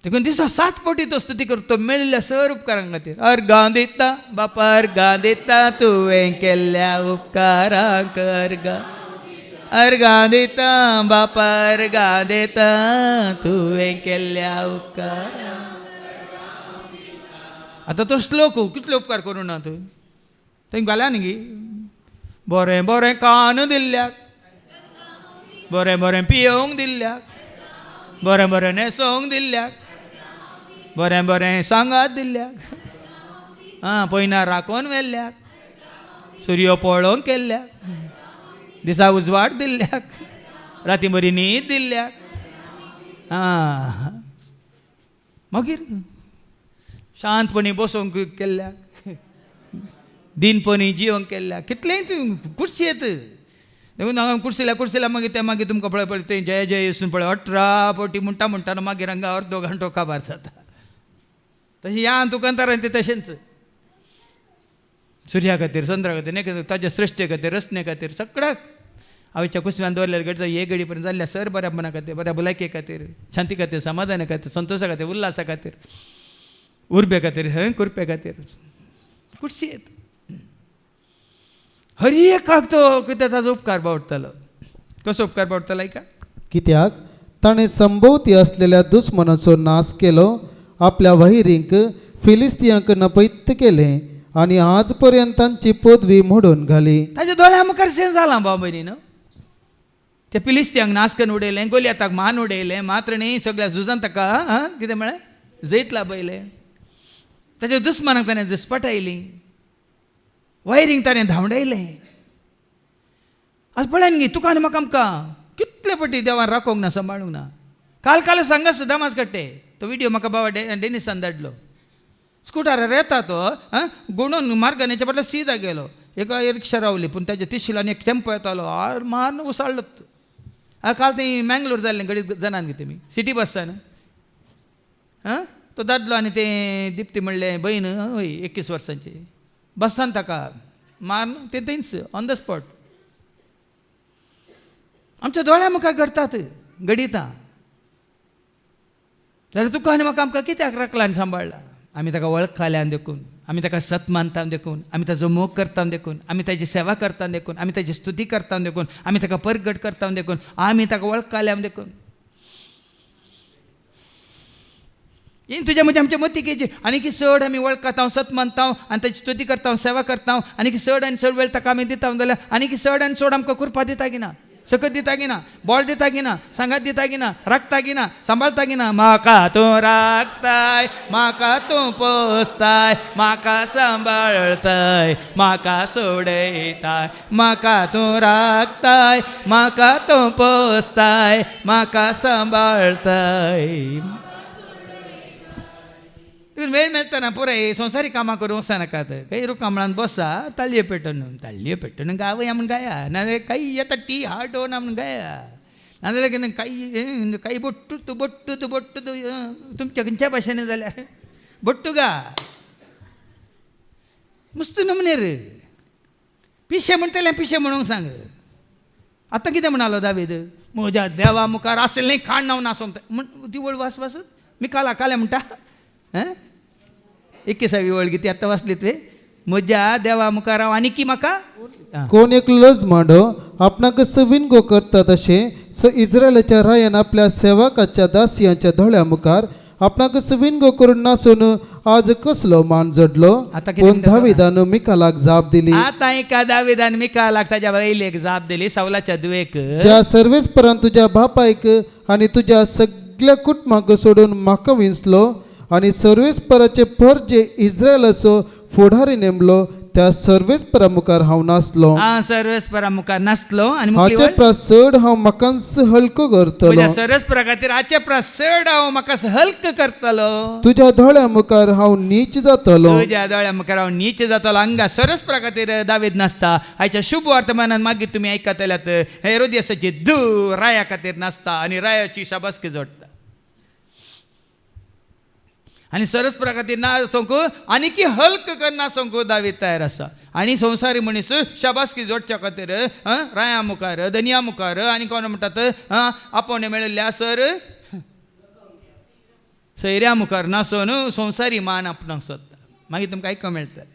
देखून दिसा 7 फावटी तो स्तुती करतो मेळिल्ल्या सर उपकारां खातीर. अर्गां दिता बापा अर्गां दिता तुवें केल्ल्या उपकारांक अर्गां दिता बापा अर्गां दिता तुवें केल्ल्या उपकारांक. आतां तो श्लोक कितले उपकार करूं ना तूं थंय घाल्या न्ही. बरें बरें कान दिल्ल्याक, बरें बरें पियोंक दिल्ल्याक, बरें बरें न्हेसोंक दिल्ल्याक, बरें बरें सांगात दिल्ल्याक, पयना राखोन व्हेल्ल्याक, सूर्य पळोवंक केल्ल्याक, दिसा उजवाड दिल्ल्याक, राती बरी न्हीद दिल्ल्याक, मागीर शांतपणी बसोवंक केल्ल्याक, दिनपणी जिवंक केल्ल्याक. कितलेंय तूं कुर्शेत देखून हांगा कुर्सेला मागीर ते मागीर तुमकां पळय ते जय जय येसून पळय 18 फावटी म्हणटा मागीर हांगा अर्दो घंटो काबार जाता. तशें ह्या तुकांतारान ते तशेंच सुर्या खातीर चंद्रा खातीर ताज्या सृश्टे खातीर रचने खातीर सगळ्याक हांवेच्या कुसव्यान दवरलेले घडये हे घडी पर्यंत जाल्ल्या सर बऱ्यापणा खातीर बऱ्या भलायके खातीर शांती खातीर समाधाना खातीर संतोशा खातीर उल्हासा खातीर उर्बे खातीर कुरपे खातीर कुर्शेत हर एकाक तो कितें ताजो उपकार बावडटलो. कसो उपकार बावडटलो ऐका.
कित्याक ताणें संभोवती असलेल्या दुस्मनाचो नाश केलो, आपल्या वैरींक फिलिस्तियांक नपैत केलें आनी आज पर्यंत तांची पदवी मोडून घाली.
ताज्या दोळ्या मुखार शेण जालां भाव भयणी न्हू. ते फिलिस्तियांक नाश करून उडयलें, गोलियाताक मान उडयलें, मात्र न्ही सगळ्या झुजान ताका कितें म्हळें जैत लाभयलें. ताज्या दुस्मनाक ताणें दुस्पटायलीं, वैरींक ताणें धांवडयलें. आज पळयान गे तुका आनी म्हाका आमकां कितले फावटी देवान राखोंक ना सांबाळूंक ना. काल दामास दामास कट्टे तो व्हिडियो म्हाका बाबा डेनिसान धाडलो. स्कुटरार येता तो गुणून मार्गान हेच्या फाटल्यान सीदा गेलो. एका रिक्षा रावली पूण ताच्या तिशिलान एक टेम्पो येतालो मारून उसळ्ळो. काल थंय मँगलोर जाल्लें गडी जाणान गे तुमी सिटी बसान तो दादलो आनी तें दिप्ती म्हणलें भयण हय 21 वर्सांची बसान ताका मारून ते थंयच ऑन द स्पॉट आमच्या दोळ्या मुखार घडटात घडिता. जाल्यार तुका आनी म्हाका आमकां कित्याक राखला आनी सांबाळला. आमी ताका वळखल्यान देखून, आमी ताका सत मानता देखून, आमी ताजो मोग करता देखून, आमी ताजी सेवा करता देखून, आमी ताजी स्तुती करता देखून, आमी ताका परगट करता देखून, आमी ताका वळखल्या देखून. ही तुज्या म्हज्या आमच्या मतीकेची आनी की चड आमी वळखता सत मानता आनी ताची स्तुती करता सेवा करता आनी की चड आनी चड वेळ ताका आमी दिता जाल्यार आनी की चड आनी चड आमकां कुरपा दिता की ना, सकत दिता की ना, बॉल दिता की ना, सांगात दिता की ना, राखता की ना, सांबाळता की ना. म्हाका तूं राखताय, म्हाका तूं पोसताय, म्हाका सांबाळताय, म्हाका सोडयताय, म्हाका तूं राखताय, म्हाका तूं पोसताय, म्हाका सांबाळताय. तुम्ही वेळ मेळटना पुराय संवसारी कामां करूं वचनाकात. काही रुकामळान बसा ताळयो पेटोवन गावया म्हूण गाया, नाजाल्यार काही येता टी हार्ट ना म्हूण गाया, नाजाल्यार काही बोट्टू तुमच्या खंयच्या भाशेन जाल्यार बोट्टू गा मस्त नमने रे. पिशे म्हणटले पिशे म्हणूंक सांग. आतां कितें म्हणालो दावीद म्हज्या देवा मुखार आसलें खाण नांव नासोंक ती वळ वास मी काल्या म्हणटा 21वी वळगी ती आतां वाचली तुवें. म्हज्या देवा मुखार हांव आनी की म्हाका
कोण एक लज मांडो आपणाक सवीन गो करता तशें इस्रायलाच्या रायान आपल्या सेवकाच्या दासियांच्या दोळ्या मुखार आपणाक सवीन गो करून नासून आज कसलो मान जडलो. कोण दाविदान मिकालाक जाप दिली.
आतां एका दाविदान मिकालाक ताज्या वयलेक जाप दिली सावलाच्या दुवेक.
ज्या सर्वेस्परान तुज्या बापायक आनी तुज्या सगळ्या कुटुंबाक सोडून म्हाका विंचलो आनी सर्वेस्पराचे पर जे इस्रायलाचो फुडारी नेमलो त्या सर्वेस्परा मुखार हांव नासलो.
सर्वेस्परा मुखार नासलो आनी
हाचे प्रसड हांव म्हाकाच हलको करतलो.
सर्वेस्परा खातीर हाचे प्रसड हांव म्हाका हल्क करतलो.
तुज्या दोळ्या मुखार हांव नीच जातलो.
तुज्या दोळ्या मुखार हांव नीच जातलो. हांगा सर्वेस्परा खातीर दावीद नासता. हाच्या शुभ वर्तमानान मागीर तुमी आयकतल्यात हेरोदियासाची धूव राया खातीर नासता आनी रायाची शाबासकी जोडटा. आनी सरस्परा खातीर ना सोंकू आनी की हल्क करना सोंकू दावीद तयार आसा. आनी संवसारी मनीस शाबासकी जोडच्या खातीर राया मुखार धनिया मुखार आनी कोण म्हणटात आपोवणे मेळिल्ल्या सैऱ्या मुखार नासून संवसारी मान आपणाक सोदता मागीर तुमकां आयको मेळटलें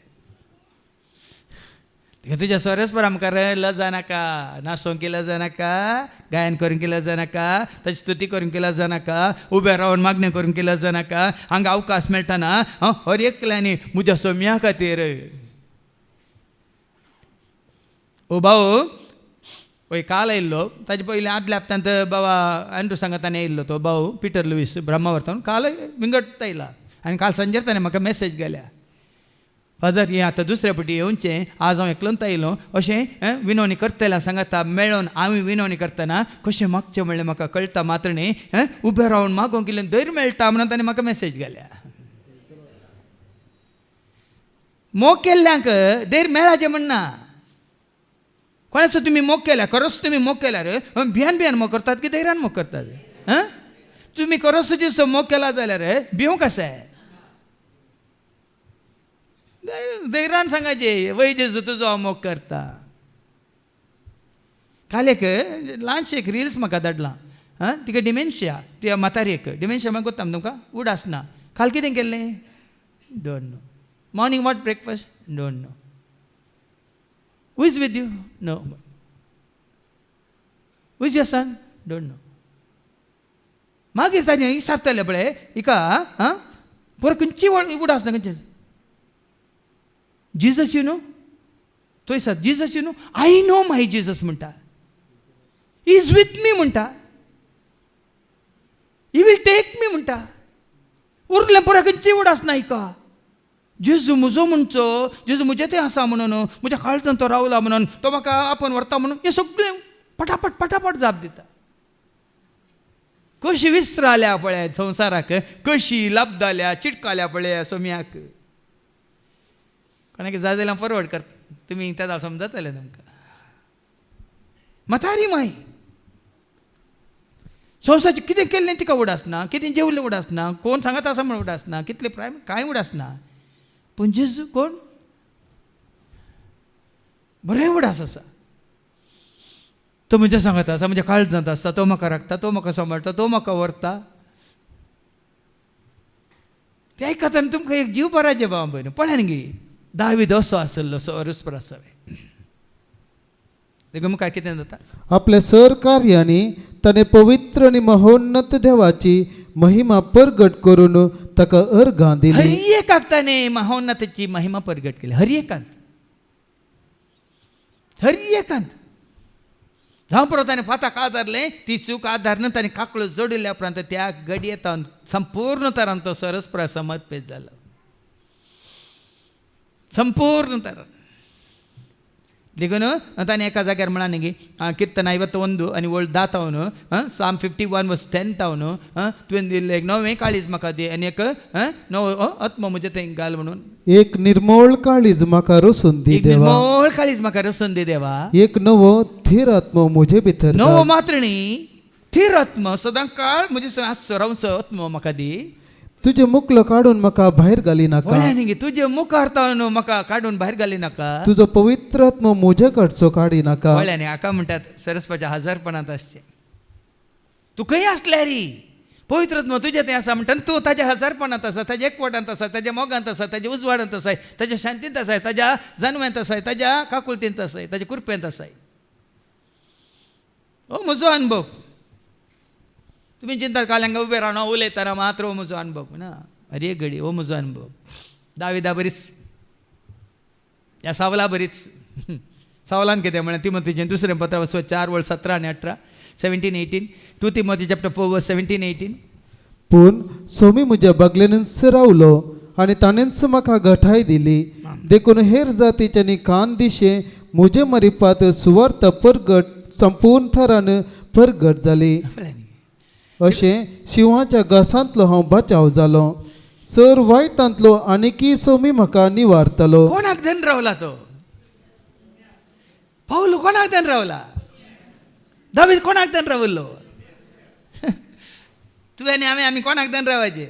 तुज्या सरस्पर मुखार लज नाका नाचोवंक केलं जानाका गायन करून केलं जानाका ताची स्तुती करून केलं जानाका उबें रावन मागणें करून केलं जानाका हांगा अवकाश मेळटाना हर एकल्यानी म्हज्या सोम्या खातीर ओ भाऊ पळय काल येयल्लो ताजे पयलीं आदल्या हप्त्यांत बाबा एंड्रू सांगाताने येयल्लो तो भाऊ पिटर लुईस ब्रह्मावर्तान काल विंगड आयला आनी काल सांजेर ताणें म्हाका मेसेज गेल्या फादर हें आतां दुसऱ्या फावटी येवचें आज हांव एकलोंत आयलो अशें विनवणी करतलें सांगाता मेळोन हांवें विनवणी करतना कशें मागचें म्हणलें म्हाका कळटा मात्र न्ही उबें रावन मागोवंक केलें धैर्य मेळटा म्हणून ताणें म्हाका मेसेज गेल्या मोग केल्ल्यांक धैर्य मेळाचें म्हणना कोणाचो तुमी मोग केल्या खरोच तुमी मोग केल्यार भियान भियान मोग करतात की धैर्यान मोग करतात तुमी खरोच दिसो मोग केला जाल्यार भिवंक आसाय धैर्यान सांगायचे वय जेजू तुजो हांव मोग करता काल एक ल्हानशें एक रिल्स म्हाका धाडलां तिका डिमेन्शिया त्या म्हातारेक डिमेन्शिया म्हाका कोत्ता तुमकां उडास ना काल कितें केल्लें don't know morning what breakfast don't know who is with you know who is your son don't know मागीर ताणें विचारतलें पळय हिका बरो खंयची उडास ना खंयचे जीजस यू नो तो दिसता Jesus you know I know my Jesus म्हणटा इज विथ मी म्हणटा ही वील टेक मी म्हणटा उरलें बरें खंयची उडास ना हिका जेजू म्हजो म्हणचो जेजू म्हजें तें आसा म्हणून म्हज्या काळजान तो रावला म्हणून तो म्हाका आपोवन व्हरता म्हणून हें सगळें पटापट पटापट जाप दिता कशी विसराल्या पळय संवसाराक कशी लबदाल्या चिटकाल्या पळय सोम्याक कोणाक जाय जाल्यार फॉरवर्ड करता तुमी त्या समजतलें तुमकां म्हातारी माय संवसारचें कितें केल्लें तिका उडासना कितें जेवलें उडासना कोण सांगत आसा म्हण उडासना कितले प्रायम कांय उडासना पूण जेजू कोण बरें उडास आसा तो म्हज्या सांगत आसा म्हज्या काळजांत आसा तो म्हाका राखता तो म्हाका सांबाळटा तो म्हाका व्हरता ते आयकताना तुमकां एक जीव बराचे बाबा पळय पळयान गे दावीद असो आसलो सरस्पर आसावे देखून मुखार कितें जाता
आपल्या सर कार्यांनी ताणें पवित्र आनी महोन्नत देवाची महिमा परगट करून ताका अर्घां दिली
हर एकाक ताणें महोन्नताची महिमा परगट केली हर एकांत जावं परत ताणें फाताक आदारलें ती चूक आदारन ताणें काकळो जोडिल्ल्या उपरांत त्या घडयेत संपूर्ण तरान तो सरस्पर समर्पीत जालो संपूर्ण तरान देखून ताणें एका जाग्यार म्हळां न्ही कीर्तन 51 आनी वोल्ड 10 तावन साम 51 वर्स 10 तावन तुवें दिल्लें एक नवें काळीज म्हाका दी आनी एक नवो आत्मो म्हजे थंय घाल म्हणून एक
निर्मळ काळीज म्हाका रोसून दी देवा
निर्मळ काळीज म्हाका रोसून दी देवा
एक नवो थीर आत्मो म्हजे भितर
नवो मात्र न्ही थीर आत्मो सदां काळ म्हजे आसचो रावचो आत्मो म्हाका दी
तुजे मुखलो काडून म्हाका भायर घाली नाका
न्ही तुजे मुखार तावन म्हाका काडून भायर घाली नाका
तुजो पवित्र आत्मो म्हजे कडचो काडी नाका
न्ही हाका म्हणटात सरस्वच्या हजारपणांत आसचें तूं खंय आसल्या रे पवित्र आत्मो तुजें तें आसा म्हणटा तूं ताज्या हजारपणांत आसा ताज्या एकवटांत आसा ताज्या मोगांत आसा ताज्या उजवाडांत आसाय ताज्या शांतींत आसाय ताज्या जानव्यांत आसाय ताज्या काकुलतींत आसाय ताज्या कुरपेंत आसाय हो म्हजो अनुभव तुमी चिंता काल्यांगा उबें रावन उलयतना मात्र हो म्हजो अनुभव ना अरे घडी हो म्हजो अनुभव दाविदा बरीच ह्या सावला बरीच सावलान कितें म्हळें तिमोथीचें दुसरें पत्र 4:17 आनी 18 17-18 2 Timothy chapter 4:17-18
पूण सोमी म्हज्या बागलेनच रावलो आनी ताणेंच म्हाका घटाय दिली देखून हेर जातीच्यांनी कान दिशे म्हजे मरिपात सुवार्थ परगट संपूर्ण थरान परगट जाली अशें शिवाच्या घासांतलो हांव बचाव जालो सर वायटांतलो आनीकी सोमी म्हाका निवारतलो
कोणाक धन रावला तो पावलो कोणाक धन रावला दावीद कोणाक धन रावल्लो तुवें आनी आमी कोणाक धन रावचे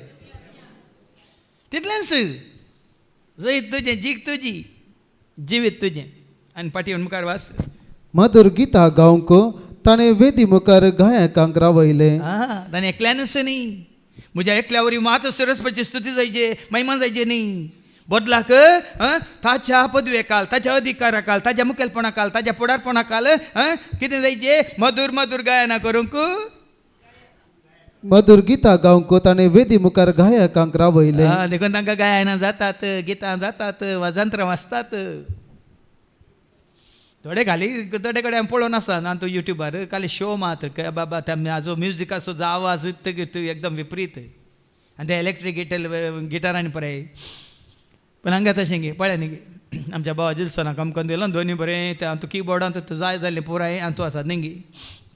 तितलेंच जैत तुजें जीक तुजी जिवीत तुजें आनी पाटयेवन मुखार वास
मधुर गितां गावंक ताणें वेदी मुखार गायकांक रावयले
ताणें एकल्यानच न्ही म्हज्या एकल्यावरी मात सरस्वतीची स्तुती जायचे महिमा जायचे न्ही बदलाक ताच्या पदवेकाल ताच्या अधिकाराकाल ताच्या मुखेलपणाकाल ताच्या फुडारपणाकाल कितें जायचे मधुर मधुर गायना करूंक
मधुर गितां गावंक ताणें वेदी मुखार गायकांक रावयले.
देखून तांकां गायना जातात गितां जातात वाजंत्रां वाजतात. थोडे थोडे कडेन पळोवन आसा ना तूं युट्यूबार खाली शो मात बाबा हाजो म्युजिकाचो जो आवाज एकदम विपरीत आनी ते इलेक्ट्रीक गिटारांनी पळय पण हांगा तशें गे पळय न्ही गे आमच्या बाबा जिल्सनाक आमकां दिलो दोनी बरें तें तूं किबोर्डांत तूं जाय जाल्लें पुराय तूं आसात न्ही गे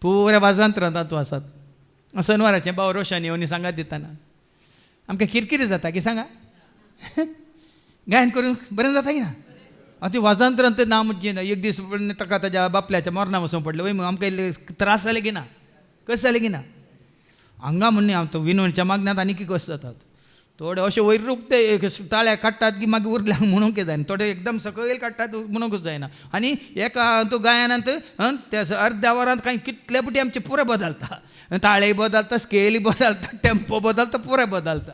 पुऱ्या वाजंत्रांत तूं आसात. सनवाराचें बाव रोशन येवन सांगात दिताना आमकां किरकिरी जाता की सांगा गायन करून बरें जाता की ना ती वाजंत्रांत ना म्हणजे एक दीस ताका ताच्या बापल्याच्या मरणा वचूंक पडलें वय आमकां इल्ले त्रास जाले की ना कशें जालें की ना हांगा म्हणून हांव तो विनोदच्या मागण्यांत आनी की कशें जातात थोडे अशे वयर ते ताळ्या काडटात की मागीर उरल्यांक म्हणूंक जायना थोडे एकदम सकयल काडटात म्हणूंकच जायना आनी एका तो गायनांत त्या अर्द्या वरांत कांय कितले पुटी आमचे पुरे बदलता ताळेय बदलता स्केली बदलता टेम्पो बदलता पुरे बदलता.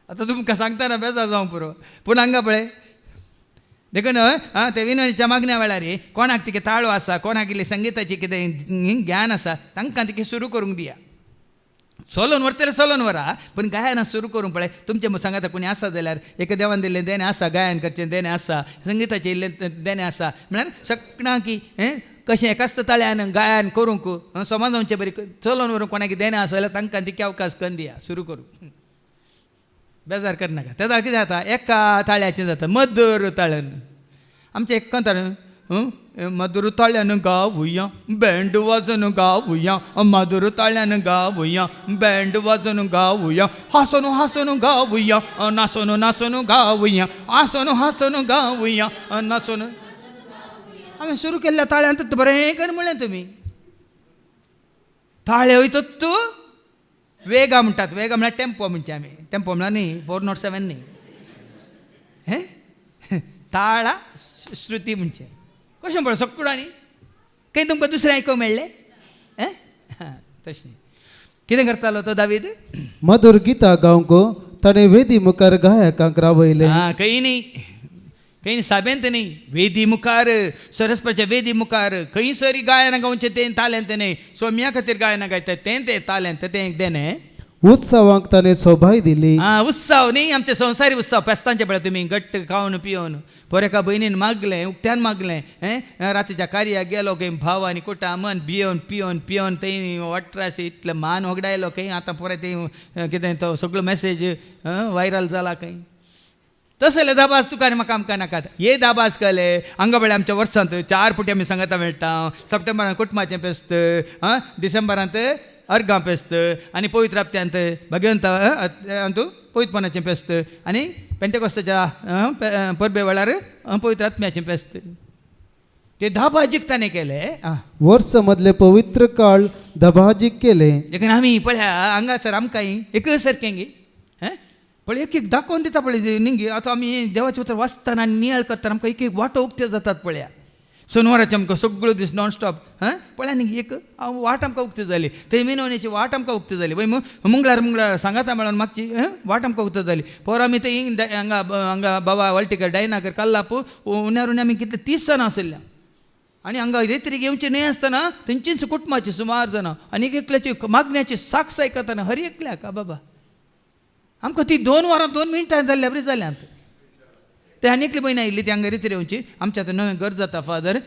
आतां तुमकां सांगतना बेजार जावं पुरो पूण हांगा पळय देखून ते विनोदच्या मागण्या वेळार कोणाक तिके ताळो आसा कोणाक इल्ली संगीताची कितें ज्ञान आसा तांकां तिके सुरू करूंक दिया. चलोवन व्हरतले चलोवन व्हरा पूण गायनां सुरू करूंक पळय तुमचे सांगाता कोणी आसा जाल्यार एक देवान दिल्लें देणें आसा गायन करचें देणें आसा संगीताचें इल्लें देणें आसा म्हळ्यार सगळां की कशें एकाच ताळ्यान गायन करूंक समाजांचे बरी चलोवन व्हरूंक कोणाक देणें आसा जाल्यार तांकां तिके अवकाश करून दिया सुरू करूंक बेजार करनाका. तेदार कितें जाता एका ताळ्याचें जाता मधुर ताळ्यान आमचें एक कंतार मधुर ताळ्यान गावुया बँड वाजोन गावुया मधुर ताळ्यान गावुया बँड वाजोन गावुया हांसून हांसून गावुया नाचून नाचून गावुया हांसून हांसून गावुया नाचून हांवें सुरू केल्ल्या ताळ्यांत बरें कर म्हणलें तुमी ताळे वयतत तूं वेगा म्हणटात वेगा म्हळ्यार टेम्पो म्हणचे आमी टेम्पो म्हळ्यार न्ही 407 न्ही ताळा श्रुती म्हणचे कशें पळय सगळ्यांनी खंय तुमकां दुसरें आयकूंक मेळ्ळें तशें कितें करतालो तो दावीद
मधुर गितां गावंक ताणें वेदी मुखार गायकांक रावयले.
खंय न्ही साबेंत न्ही वेदी मुखार सरस्वतीच्या वेदी मुखार खंयसरी गायनां गावचें तें ताल्यांत न्ही सोम्या खातीर गायनां गायतात तें ताल्यांत तें एक देणें
उत्सवाक ताणें सोबाय दिली.
उत्सव न्ही आमचे संवसारी उत्सव फेस्तांचे पळय तुमी घट्ट खावन पिवन पोरेका भयणीन मागलें उक्त्यान मागलें रातीच्या कार्याक गेलो खंय भाव आनी कुटा मन भियोन पियोन थंय वट्रास इतलें मान वगडायलो खंय आतां पळय तें कितें तो सगळो मेसेज व्हायरल जाला खंय तसले दाबाज तुका आनी म्हाका आमकां नाकात. हे दाबाज केले हांगा पळय आमच्या वर्सांत 4 पुटी आमी सांगाता मेळटा सप्टेंबरांत कुटुंबाचें फेस्त डिसेंबरांत अर्गां फेस्त आनी पवित्र हप्त्यांत भगवंत पवित्रपणाचें फेस्त आनी पेंटेकोस्ताच्या परबे वेळार पवित्र आत्म्याचें फेस्त ते दाबाजीक ताणें केले
वर्स मदले पवित्र काळ दाबाजीक केले.
देखून आमी पळया हांगासर आमकां एक सारकें गे पळय एक दाखोवन दिता पळय न्ही आतां आमी देवाचें उतर वाचतना आनी नियाळ करतना आमकां एक वाटो उक्त्यो जातात पळया सोनवाराचे आमकां सगळो दीस नॉन स्टॉप पळय न्ही एक वाट आमकां उक्ती जाली थंय मिनवणेची वाट आमकां उक्ती जाली वय मंगळार सांगाता मेळोन मागची वाट आमकां उक्ती जाली पर आमी थंय हांगा बाबा वळटीकर डायनाकर कल्लाप उण्यारून आमी कितले 30 जाणां आसल्या आनी हांगा रेत्रीक येवचें न्हय आसतना थंयचीच कुटुंबाची सुमार जाणां आनी एकल्याची मागण्याची साक्ष आयकतना हर एकल्याक बाबा आमकां ती 2 वरां 2 मिनटां जाल्ल्या बरी जाल्यांत ते आनी एकली म्हयने आयिल्ली ती हांगा रिती येवची आमच्या आतां नवें घर जाता फादर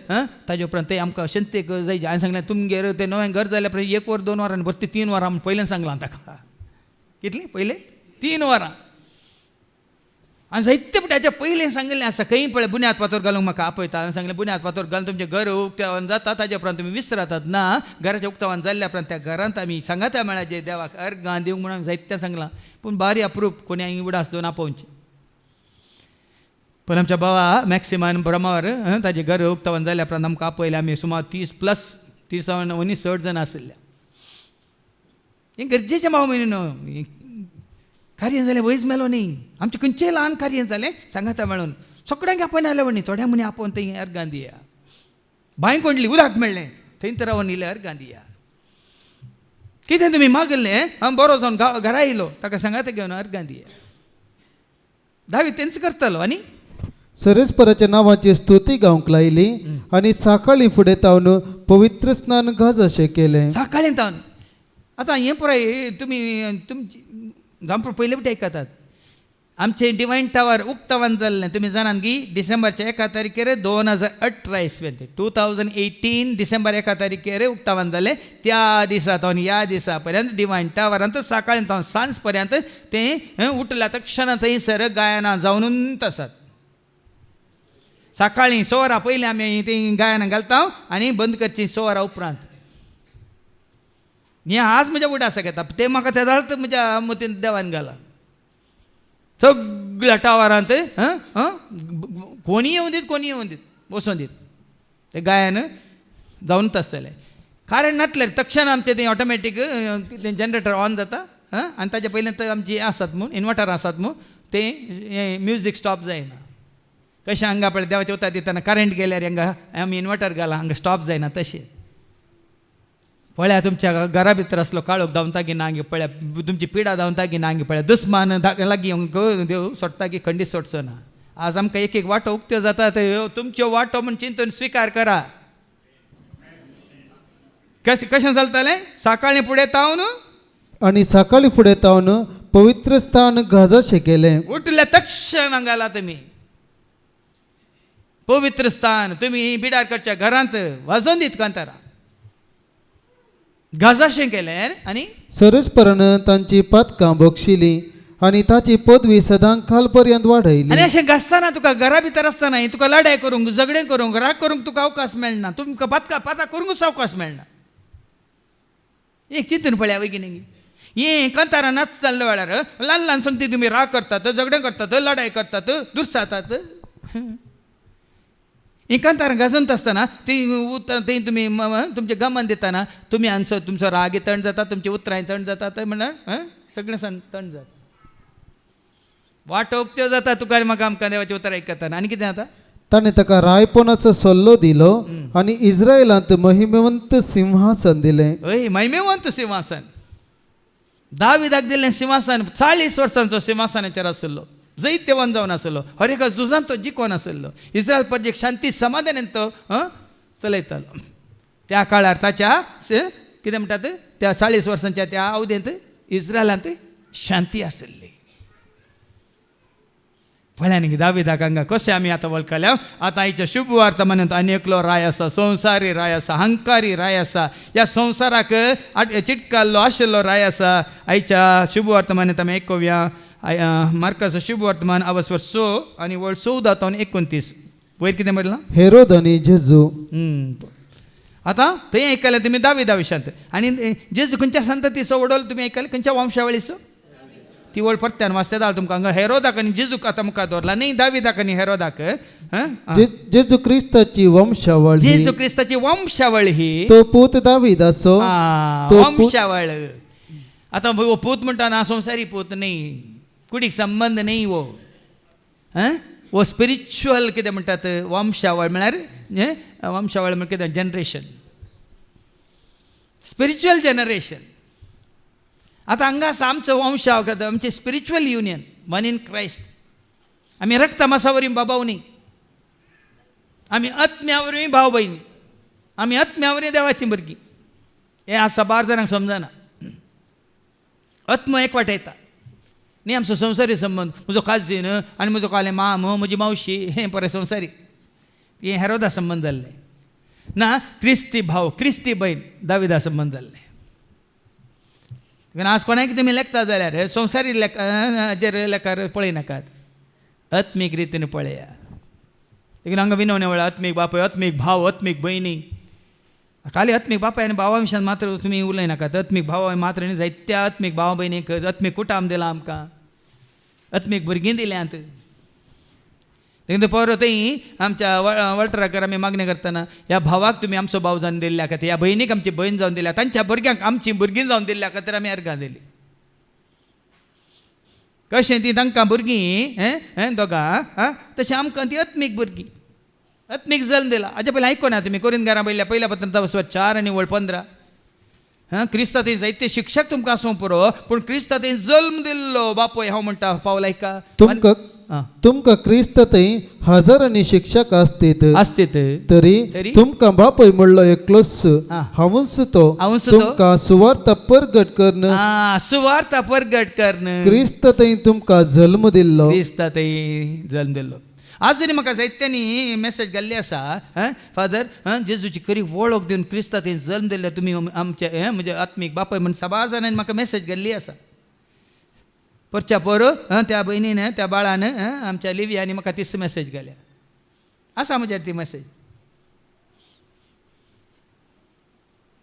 ताजे उपरांत ते आमकां शंतेक जाय हांवें सांगलें तुमगेर तें नवें घर जाल्या उपरांत 1 वर 2 वरांनी भरती 3 वरां म्हूण पयलें सांगलां ताका कितलीं पयलें 3 वरां आनी जायते पुट्याच्या पयलें सांगिल्लें आसा खंय पळय बुन्याद फातर घालूंक म्हाका आपयता हांवें सांगलें बुन्याद फातर घालून तुमचें घर उक्तावण जाता ताजे उपरांत तुमी विसरातात ना घराचें उक्तावण जाल्ल्या उपरांत त्या घरांत आमी सांगाता मेळा जे देवाक अर्गां दिवंक म्हणून जायते सांगलां पूण बारी अप्रूप कोणी हांगा उडास दोन आपोवचें पण आमच्या बाबा मॅक्सिमान ब्रह्मावर ताजें घर उक्तावण जाल्ल्या उपरांत आमकां आपयलें आमी सुमार 30+ मनीस 60 जाणां आशिल्ल्या हें गरजेचें भाव म्हण कार्य जालें वयस मेलो न्ही आमचें खंयचें ल्हान कार्य जालें सांगाता मेळून सगळ्यांक आपयन आयल्या म्हणी थोड्या मनी आपोवन थंय अर्गां दिया. बांय कोंडली उदक मेळ्ळें थंय तर रावन इल्लें अर्गां दिया. कितें तुमी मागले बरो जावन घरा येयलो ताका सांगात घेवन अर्गां दिया. दावीद तेंच करतलो आनी
सरेस्पराच्या नांवाची स्तुती गावंक लायली आनी सकाळी फुडें तावन पवित्र स्नान घाज अशें केलें.
सकाळीं तावन आतां हें पळय तुमी जावं पयले बी आयकतात आमचे डिवायन टावर उक्तावण जाल्लें तुमी जाणात की डिसेंबरच्या 1 तारखेर 2018 इसवेन 2018 डिसेंबर 1 तारखेर उक्तावण जालें. त्या दिसा तावन ह्या दिसा पर्यंत डिवायन टावरांत सकाळीं तावन सांज पर्यंत तें उठल्या तक्षण थंयसर गायनां जावनूच आसात. सकाळीं 6 वरां पयलीं आमी तीं गायनां घालता आनी बंद करची 6 वरां उपरांत. हें आज म्हज्या उडासा घेता ते म्हाका त्या धाडत म्हज्या मतीन देवान घाला सगळ्या टावरांत कोणी येवन दीत वचून दीत ते गायन जावनूच आसतलें. कारण नासलें तक्षण आमचें तें ऑटोमॅटीक तें जनरेटर ऑन जाता आनी ताचे पयलीं आमची आसात म्हूण इन्वर्टर आसात म्हूण तें म्युजीक स्टॉप जायना. कशें हांगा पळय देवाचे उतर दितना करंट गेल्यार हांगा आमी इन्वर्टर घाला हांगा स्टॉप जायना तशें. पळया तुमच्या घरा भितर असलो काळोख धांवता की ना गे पळया तुमची पिडा धांवता की ना गे पळया दुस्मान लागीं देव सोडटा की खंडीत सोडचो ना. आज आमकां एक एक वाटो उक्त्यो जाता तुमच्यो वाटो म्हूण चिंतून स्विकार करा. कशें चलतलें सकाळीं फुडें तावन
आनी सकाळी फुडें तावन पवित्र स्थान घाज अशें केलें.
उठल्या तक्षण घाला तुमी पवित्र स्थान तुमी बिडारकडच्या घरांत वाजोवन दीत कांतारा गाजाशें केलें आनी
सरेस्परान तांची पदकां बक्षिली आनी ताची पदवी सदां खाल पर्यंत वाडयली.
आनी अशें घासतना तुका घरा भितर आसतना तुका लढाय करूंक झगडें करूंक राग करूंक तुका अवकाश मेळना. तुमकां पाता करूंकच अवकाश मेळना. एक चिंतून पळया बेगिनी हें कांतारां नाचताल्या वेळार ल्हान ल्हान संगती तुमी राग करतात झगडें करतात लढाय करतात दुरसातात. एकांतार गाजोवन आसतना ती तुमी तुमचे गमन दितना तुमी हांचो तुमचो राग तण जाता तुमचे उतरांय तण जातात म्हणल्यार सगळें तण जाता. वाटो उक्त्यो जाता तुका आनी म्हाका आमकां देवाचें उतर आयकतना आनी कितें जाता
ताणें ताका रायपणाचो सल्लो दिलो आनी इस्रायलांत महिमेवंत सिंहासन दिलें.
हय महिमेवंत सिंहासन दाविदाक दिल्लें सिंहासन 40 वर्सांचो सिंहासनाचेर आसलो. जैत्यवान जावन आसलो हर एका झुजांत तो जिखोन आसलो. इस्रायल प्रजेक शांती समाधानान तो चलयतालो. त्या काळार ताच्या कितें म्हणटात त्या 40 वर्सांच्या त्या अवधेंत इस्रायलांत शांती आसली. पळयानी दाविदाक हांगा कशें आमी आतां वळखल्या. आतां आयच्या शुभ वर्तमानांत आनी एकलो राय आसा संवसारी राय आसा अहंकारी राय आसा. ह्या संवसाराक चिटकाल्लो आशिल्लो राय आसा. आयच्या शुभ वर्तमानांत आमी आयकुया मार्काचो शुभ वर्तमान अवस्वर 6 आनी वळ 14 तावन 29 वयर कितें म्हणलां
हेरोद आनी जेजू.
आतां थंय आयकलें तुमी दाविदा विशयांत आनी जेजू खंयच्या संततीचो वडोल तुमी आयकलें खंयच्या वंशावळीचो ती वळ परत्यान वाचता जाल तुमकां हांगा हेरोदाक आनी जेजूक आतां मुखार दवरला न्ही दाविदाक आनी हेरोदाक
जेजू क्रिस्ताची वंशावळ
जेजू क्रिस्ताची वंशावळ ही
तो पूत दाविदाचो
वंशावळ. आतां वो पूत म्हणटा ना संवसारी पूत न्ही कुडीक संबंध न्ही वो स्पिरिच्युअल कितें म्हणटात वंशावळ म्हळ्यार वंशावळ म्हळ्यार कितें जनरेशन स्पिरिच्युअल जनरेशन. आतां हांगा आसा आमचो वंशावळ आमचें spiritual union one in Christ. आमी रक्त मांसावरीं बाबाव न्ही आमी आत्म्यावरीं भाव भयणी आमी आत्म्यावरीं देवाचीं भुरगीं. हें आसा 12 जाणांक समजना. आत्म एकवट येता न्ही आमचो संवसारी संबंध म्हजो काजीन आनी म्हजो काले माम म्हजी मावशी हें पळय संवसारी हें हेरोदा संबंद जाल्लें ना. क्रिस्ती भाव क्रिस्ती भयण दाविदा संबंद जाल्लें. आज कोणाक तुमी लेखता जाल्यार संवसारी हाजेर लेखार पळयनाकात आत्मीक रितीन पळया. देखून हांगा विनवण्या वेळार आत्मीक बापूय आत्मीक भाव आत्मीक भयणी खाली आत्मीक बापाय आनी भावा विशयान मात्र तुमी उलयनाकात. आत्मीक भावा मात्र न्ही जायत्या आत्मीक भावा भयणीक आत्मीक कुटाम दिलां आमकां आत्मीक भुरगीं दिल्यांत. देखून परत थंय आमच्या वळटराकर आमी मागणी करतना ह्या भावाक तुमी आमचो भाव जावन दिल्ल्या खातीर ह्या भयणीक आमची भयण जावन दिल्या तांच्या भुरग्यांक आमची भुरगीं जावन दिल्ल्या खातीर आमी अर्गां दिली. कशें ती तांकां भुरगीं दोगां तशें आमकां ती आत्मीक भुरगीं आत्मीक जल्म दिला. हाजे पयलीं आयको ना तुमी कोरिंथकारां पयल्या पहिल्या पत्रांत 4 आनी वळ 15 क्रिस्ता थंय जायते शिक्षक तुमकां आसूं पुरो पूण क्रिस्ता थंय जल्म दिल्लो बापोय हांव म्हणटा पावलाय का
तुमकां क्रिस्त थंय हजारांनी शिक्षक
आसतीत
तरी तुमकां बापूय म्हणलो एकलोच हांवूच तो तुमकां सुवार्थ परगट करन
सुवार्थ परगट करन
क्रिस्त थंय तुमकां जल्म दिल्लो
क्रिस्ता थंय जल्म दिल्लो आजुनी म्हाका जायत्यांनी मेसेज घाल्ली आसा फादर जेजूची खरी वळख दिवन क्रिस्ता थंय जल्म दिल्लो तुमी आमचे म्हणजे आत्मीक बापूय म्हण सबार जाणांनी म्हाका मेसेज घाल्ली आसा परच्या पोर त्या भयणीन त्या बाळान आमच्या लिव्यांनी म्हाका तीच मेसेज घाल्या आसा म्हज्यार ती मेसेज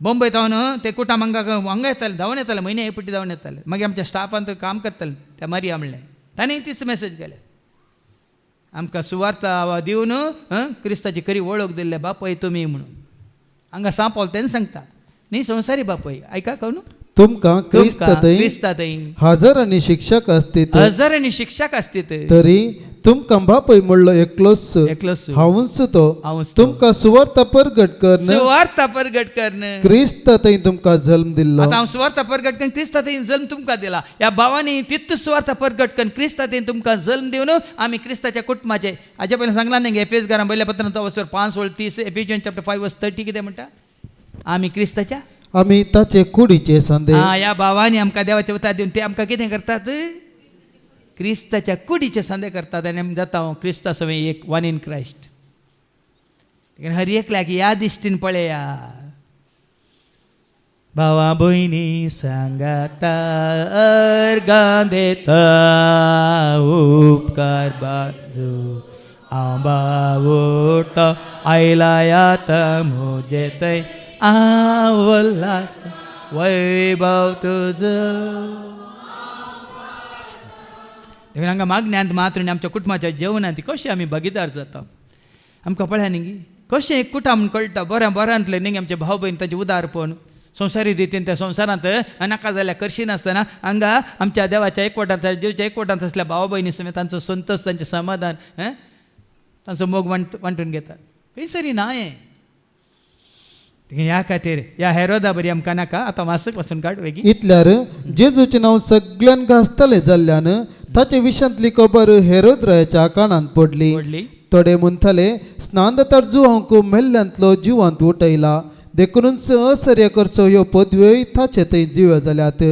बॉम्बे तावन ते कुटाम हांगा येताले धांवन येताले म्हयने एक पटी धांवन येताले मागीर आमच्या स्टाफान काम करताले त्या मारिया म्हणलें ताणें तीच मेसेज घाल्या आमकां सुवार्थ दिवन क्रिस्ताची खरी वळख दिल्ले बापय तुमी म्हणून हांगा सांपल तेन्ना सांगता न्ही संवसारी बापय आयका कळून
तुमकां क्रिस्ता थंय हजारांनी शिक्षक आसतीत तरी तुमकां बापूय म्हणलो एकलोच हांवूच तो तुमकां सुवार्थ परगट करन क्रिस्त थंय तुमकां जल्म दिल्लो
आतां हांव सुवार्थ परगट करून क्रिस्ता थंय जल्म तुमकां दिला ह्या भावांनी तित्त सुवार्थ परगट करून क्रिस्ता थंय तुमकां जल्म दिवन आमी क्रिस्ताच्या कुटुंबाचे हाजे पयलीं सांगला न्ही एफेसकारां पयल्या पत्रांत 5:30 एफिशियन्स चॅप्टर 5:30 कितें म्हणटा आमी क्रिस्ताच्या
आमी ताचे कुडीचे सांदे
ह्या भावांनी आमकां देवाचे उतार दिवन ते आमकां कितें करतात क्रिस्ताच्या कुडीचे सांदे करतात आनी आमी जाता हांव क्रिस्ता सवय एक वन इन क्रायस्ट हर एकल्याक ह्या दिश्टीन पळया भावा भयणी सांगाता अर्गां देता उपकार बाजू आंबावोरता आयलायात म्हजे थंय आवल्लास वैभव तुजो हांगा मागण्यांत मात्र आमच्या कुटुंबाच्या जेवणांत कशें आमी भागीदार जाता आमकां पळया न्ही कशें एक कुटाम कळटा बऱ्यांतले न्ही आमचे भाव भयण ताचें उदारपण संवसारी रितीन त्या संवसारांत नाका जाल्यार करशी नासतना हांगा आमच्या देवाच्या एकवटांत देवच्या एकवटांत असल्या भाव भयणी समेत तांचो संतोश तांचें समाधान तांचो मोग वांटून घेतात खंयसरी ना हें ह्या खातीर ह्या हेरोदा बरी आमकां नाका आतां मासक पासून काड वेगी
इतल्यार जेजूचें नांव सगळ्यांक गाजतलें जाल्ल्यान ताचे विशयांतली खबर हेरोद्राच्या कानांत पडली थोडे म्हणटाले स्नानदातार जुवांक मेल्ल्यांतलो जिवांत उठयला देखूनच असर्य करचो ह्यो पदव्योय ताचे थंय जिव्यो जाल्यात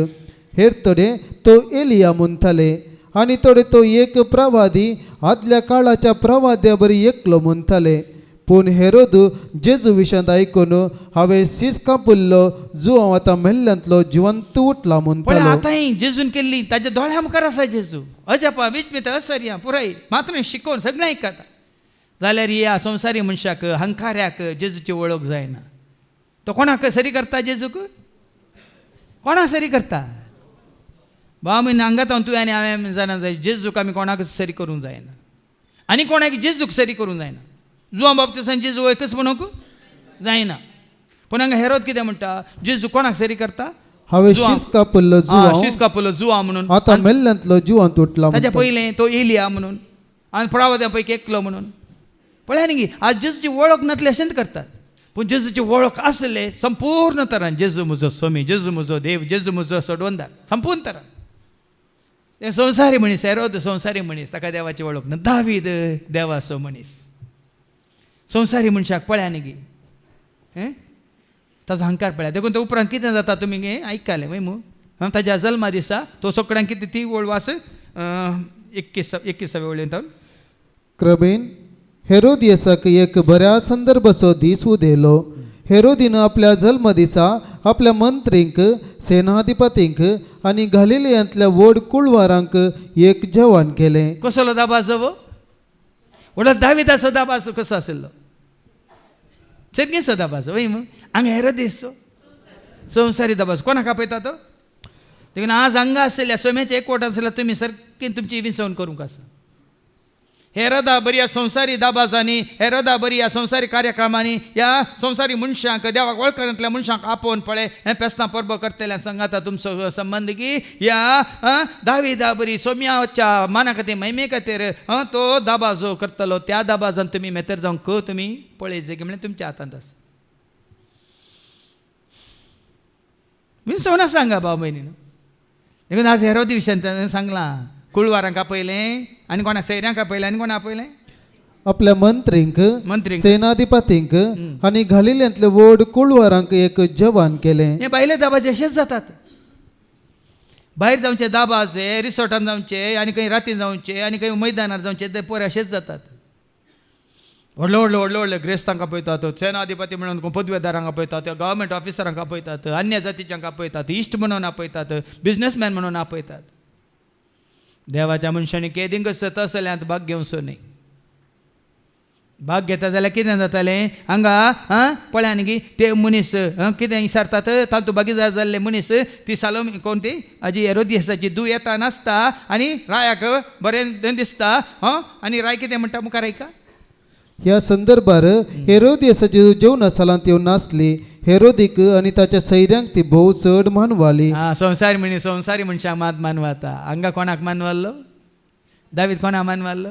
हेर थोडे तो एलिया म्हणटाले आनी थोडे तो एक प्रवादी आदल्या काळाच्या प्रवाद्या बरी एकलो म्हणटाले पूण हेरोद जेजू विशयांत आयकून हांवें शीस कापुल्लो जुवांव आतां मेल्ल्यांतलो जिवंत उठला म्हणटालो
आतां जेजून केल्ली ताच्या दोळ्या मुखार आसा जेजू अजपा विस्मित असर्या पुराय मात्र शिकोवन सगळें आयकता जाल्यार ह्या संवसारी मनशाक हंकार्याक जेजूची वळख जायना तो कोणाक सरी करता जेजूक कोणाक सरी करता भाव म्हण हांगात हांव तुवें आनी हांवें जाणा जाय जेजूक आमी कोणाक सरी करूंक जायना आनी कोणाक जेजूक सरी करूंक जायना जुवां बाबतींत जेजू वयकच म्हणूंक जायना पूण हांगा हेरोद कितें म्हणटा जेजू कोणाक सरी करता
हांवें शीस
कापलो जुवां म्हणून
आतां मेल्ल्यांतलो जिवंत उठला
ताच्या पयलें तो एलिया म्हणून आनी प्रवाद्या पैकी एकलो म्हणून पळया न्ही आज जेजूची वळख नासली अशेंच करतात पूण जेजूची वळख आसले संपूर्ण तरान जेजू म्हजो स्वामी जेजू म्हजो देव जेजू म्हजो सोडवंदार संपूर्ण तरान ते संवसारी मनीस हेरोद संवसारी मनीस ताका देवाची वळख ना दावीद देवाचो मनीस संवसारी मनशाक पळया न्ही गे ताचो हंकार पळया देखून तो उपरांत कितें जाता तुमी गे आयकले वय मू ताच्या जल्मा दिसा तो सोकड्यांक कितें ती वळवास 21 वळेंत
क्रमेन हेरोदियसाक एक बऱ्या संदर्भाचो दीस उदेलो हेरोदीन आपल्या जल्म दिसा आपल्या मंत्रींक सेनाधिपतींक आनी गलिलियांतल्या व्हड कुळवारांक एक जेवण केलें
कसलो दाबाजो व्हडलो दाविदाचो दाबाजो कसो आशिल्लो सगळींचो दाबाजो वय मग हांगा हेरोदेसचो संवसारी दाबाजो कोणाक आपयता तो देखून आज हांगा आसलेल्या सोम्याच्या एकवट आसल्यार तुमी सारकी तुमची विसवण करूंक आसा हेरोदा बरी ह्या संवसारी दाबाजांनी हेरोदा बरी ह्या संवसारी कार्यक्रमांनी ह्या संवसारी मनशांक देवाक वळखनातल्या मनशांक आपोवन पळय हें पेस्तां परबो करतल्या सांगाता तुमचो संबंद की ह्या दाविदा बरी सोम्याच्या माना खातीर महिमे खातीर तो दाबाजो करतलो त्या दाबाजान तुमी मेतेर जावंक तुमी पळय जे म्हणजे तुमच्या हातांत आसा विंसवना सांगा भाऊ बहिणीनं. देखून आज हेरोदी विशयान सांगला कुळवारांक आपयलें आनी कोणा सैऱ्यांक आपयलें आनी कोणा आपयलें
आपल्या मंत्रींक
मंत्रींक.
सेनाधिपतींक आणि घालिल्यांतले वड कुळवारांक एक जवान केलें.
हे भायले दाबाचे अशेंच जातात. भायर जावचे दाबाचे रिसॉर्टान जावचे आनी खंय रातीन जावचे आनी खंय मैदानार जावचे ते पोरे अशेंच जातात. व्हडले ग्रेस्तांक आपयतात, सेनाधिपती म्हणून पदवेदारांक आपयतात, गव्हर्मेंट ऑफिसरांक आपयतात, अन्य जातीच्यांक आपयतात, इश्ट म्हणून आपयतात, बिझनेसमॅन म्हणून आपयतात. देवाच्या मनशांनी केदींक सतसल्यांत भाग घेवचो न्ही. भाग घेता जाल्यार कितें जातालें हांगा पळया न्ही ते मनीस कितें विचारतात तातूंत भागीदार जाल्ले मनीस ती सालोमी कोण ती हाजी हेरोदियासाची धूव येता नासता आनी रायाक बरें दिसता आनी राय कितें म्हणटा मुखार ऐका.
ह्या संदर्भार हेरोदियासाची जेवणा सालांत येवन नासली. हेरोदीक आणि ताच्या सैऱ्यांक ती भोव चड मानवाली.
संवसारी मनशाक मात मानवाता. हांगा कोणाक मानवाल्लो? दावीद कोणाक मानवाल्लो?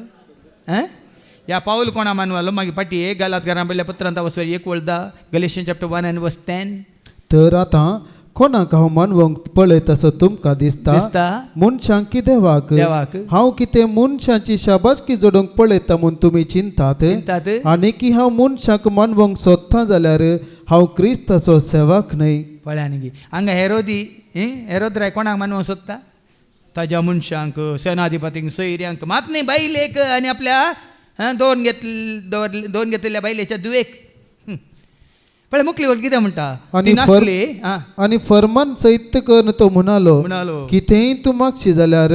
या पाऊल कोणा मानवालो? मागीर पाटी गलातकारां पयल्या पत्रांत वचवर 1:10 गलेशियन चॅप्टर 1:10.
तर आतां कोणाक हांव मानवंक पळय तसो तुमकां दिसता? मनशांक कितें वाक? हांव कितें मनशांची शाबासकी जोडूंक पळयता म्हूण तुमी चिंतात? आनी की हांव मनशांक मानवंक सोदता जाल्यार हांव क्रिस्ताचो सेवक न्हय.
पळया न्ही हांगा हेरोद्राय कोणाक मानवंक सोदता? ताज्या मनशांक, सेनाधिपतींक, सैऱ्यांक, मात न्ही बायलेक आनी आपल्या दोन घेतलेल्या बायलेच्या दुवेक. पळय मुखली वळ कितें म्हणटा
आनी फर्मान सैत्य कर तो म्हणालो कितेंय तूं मागशी जाल्यार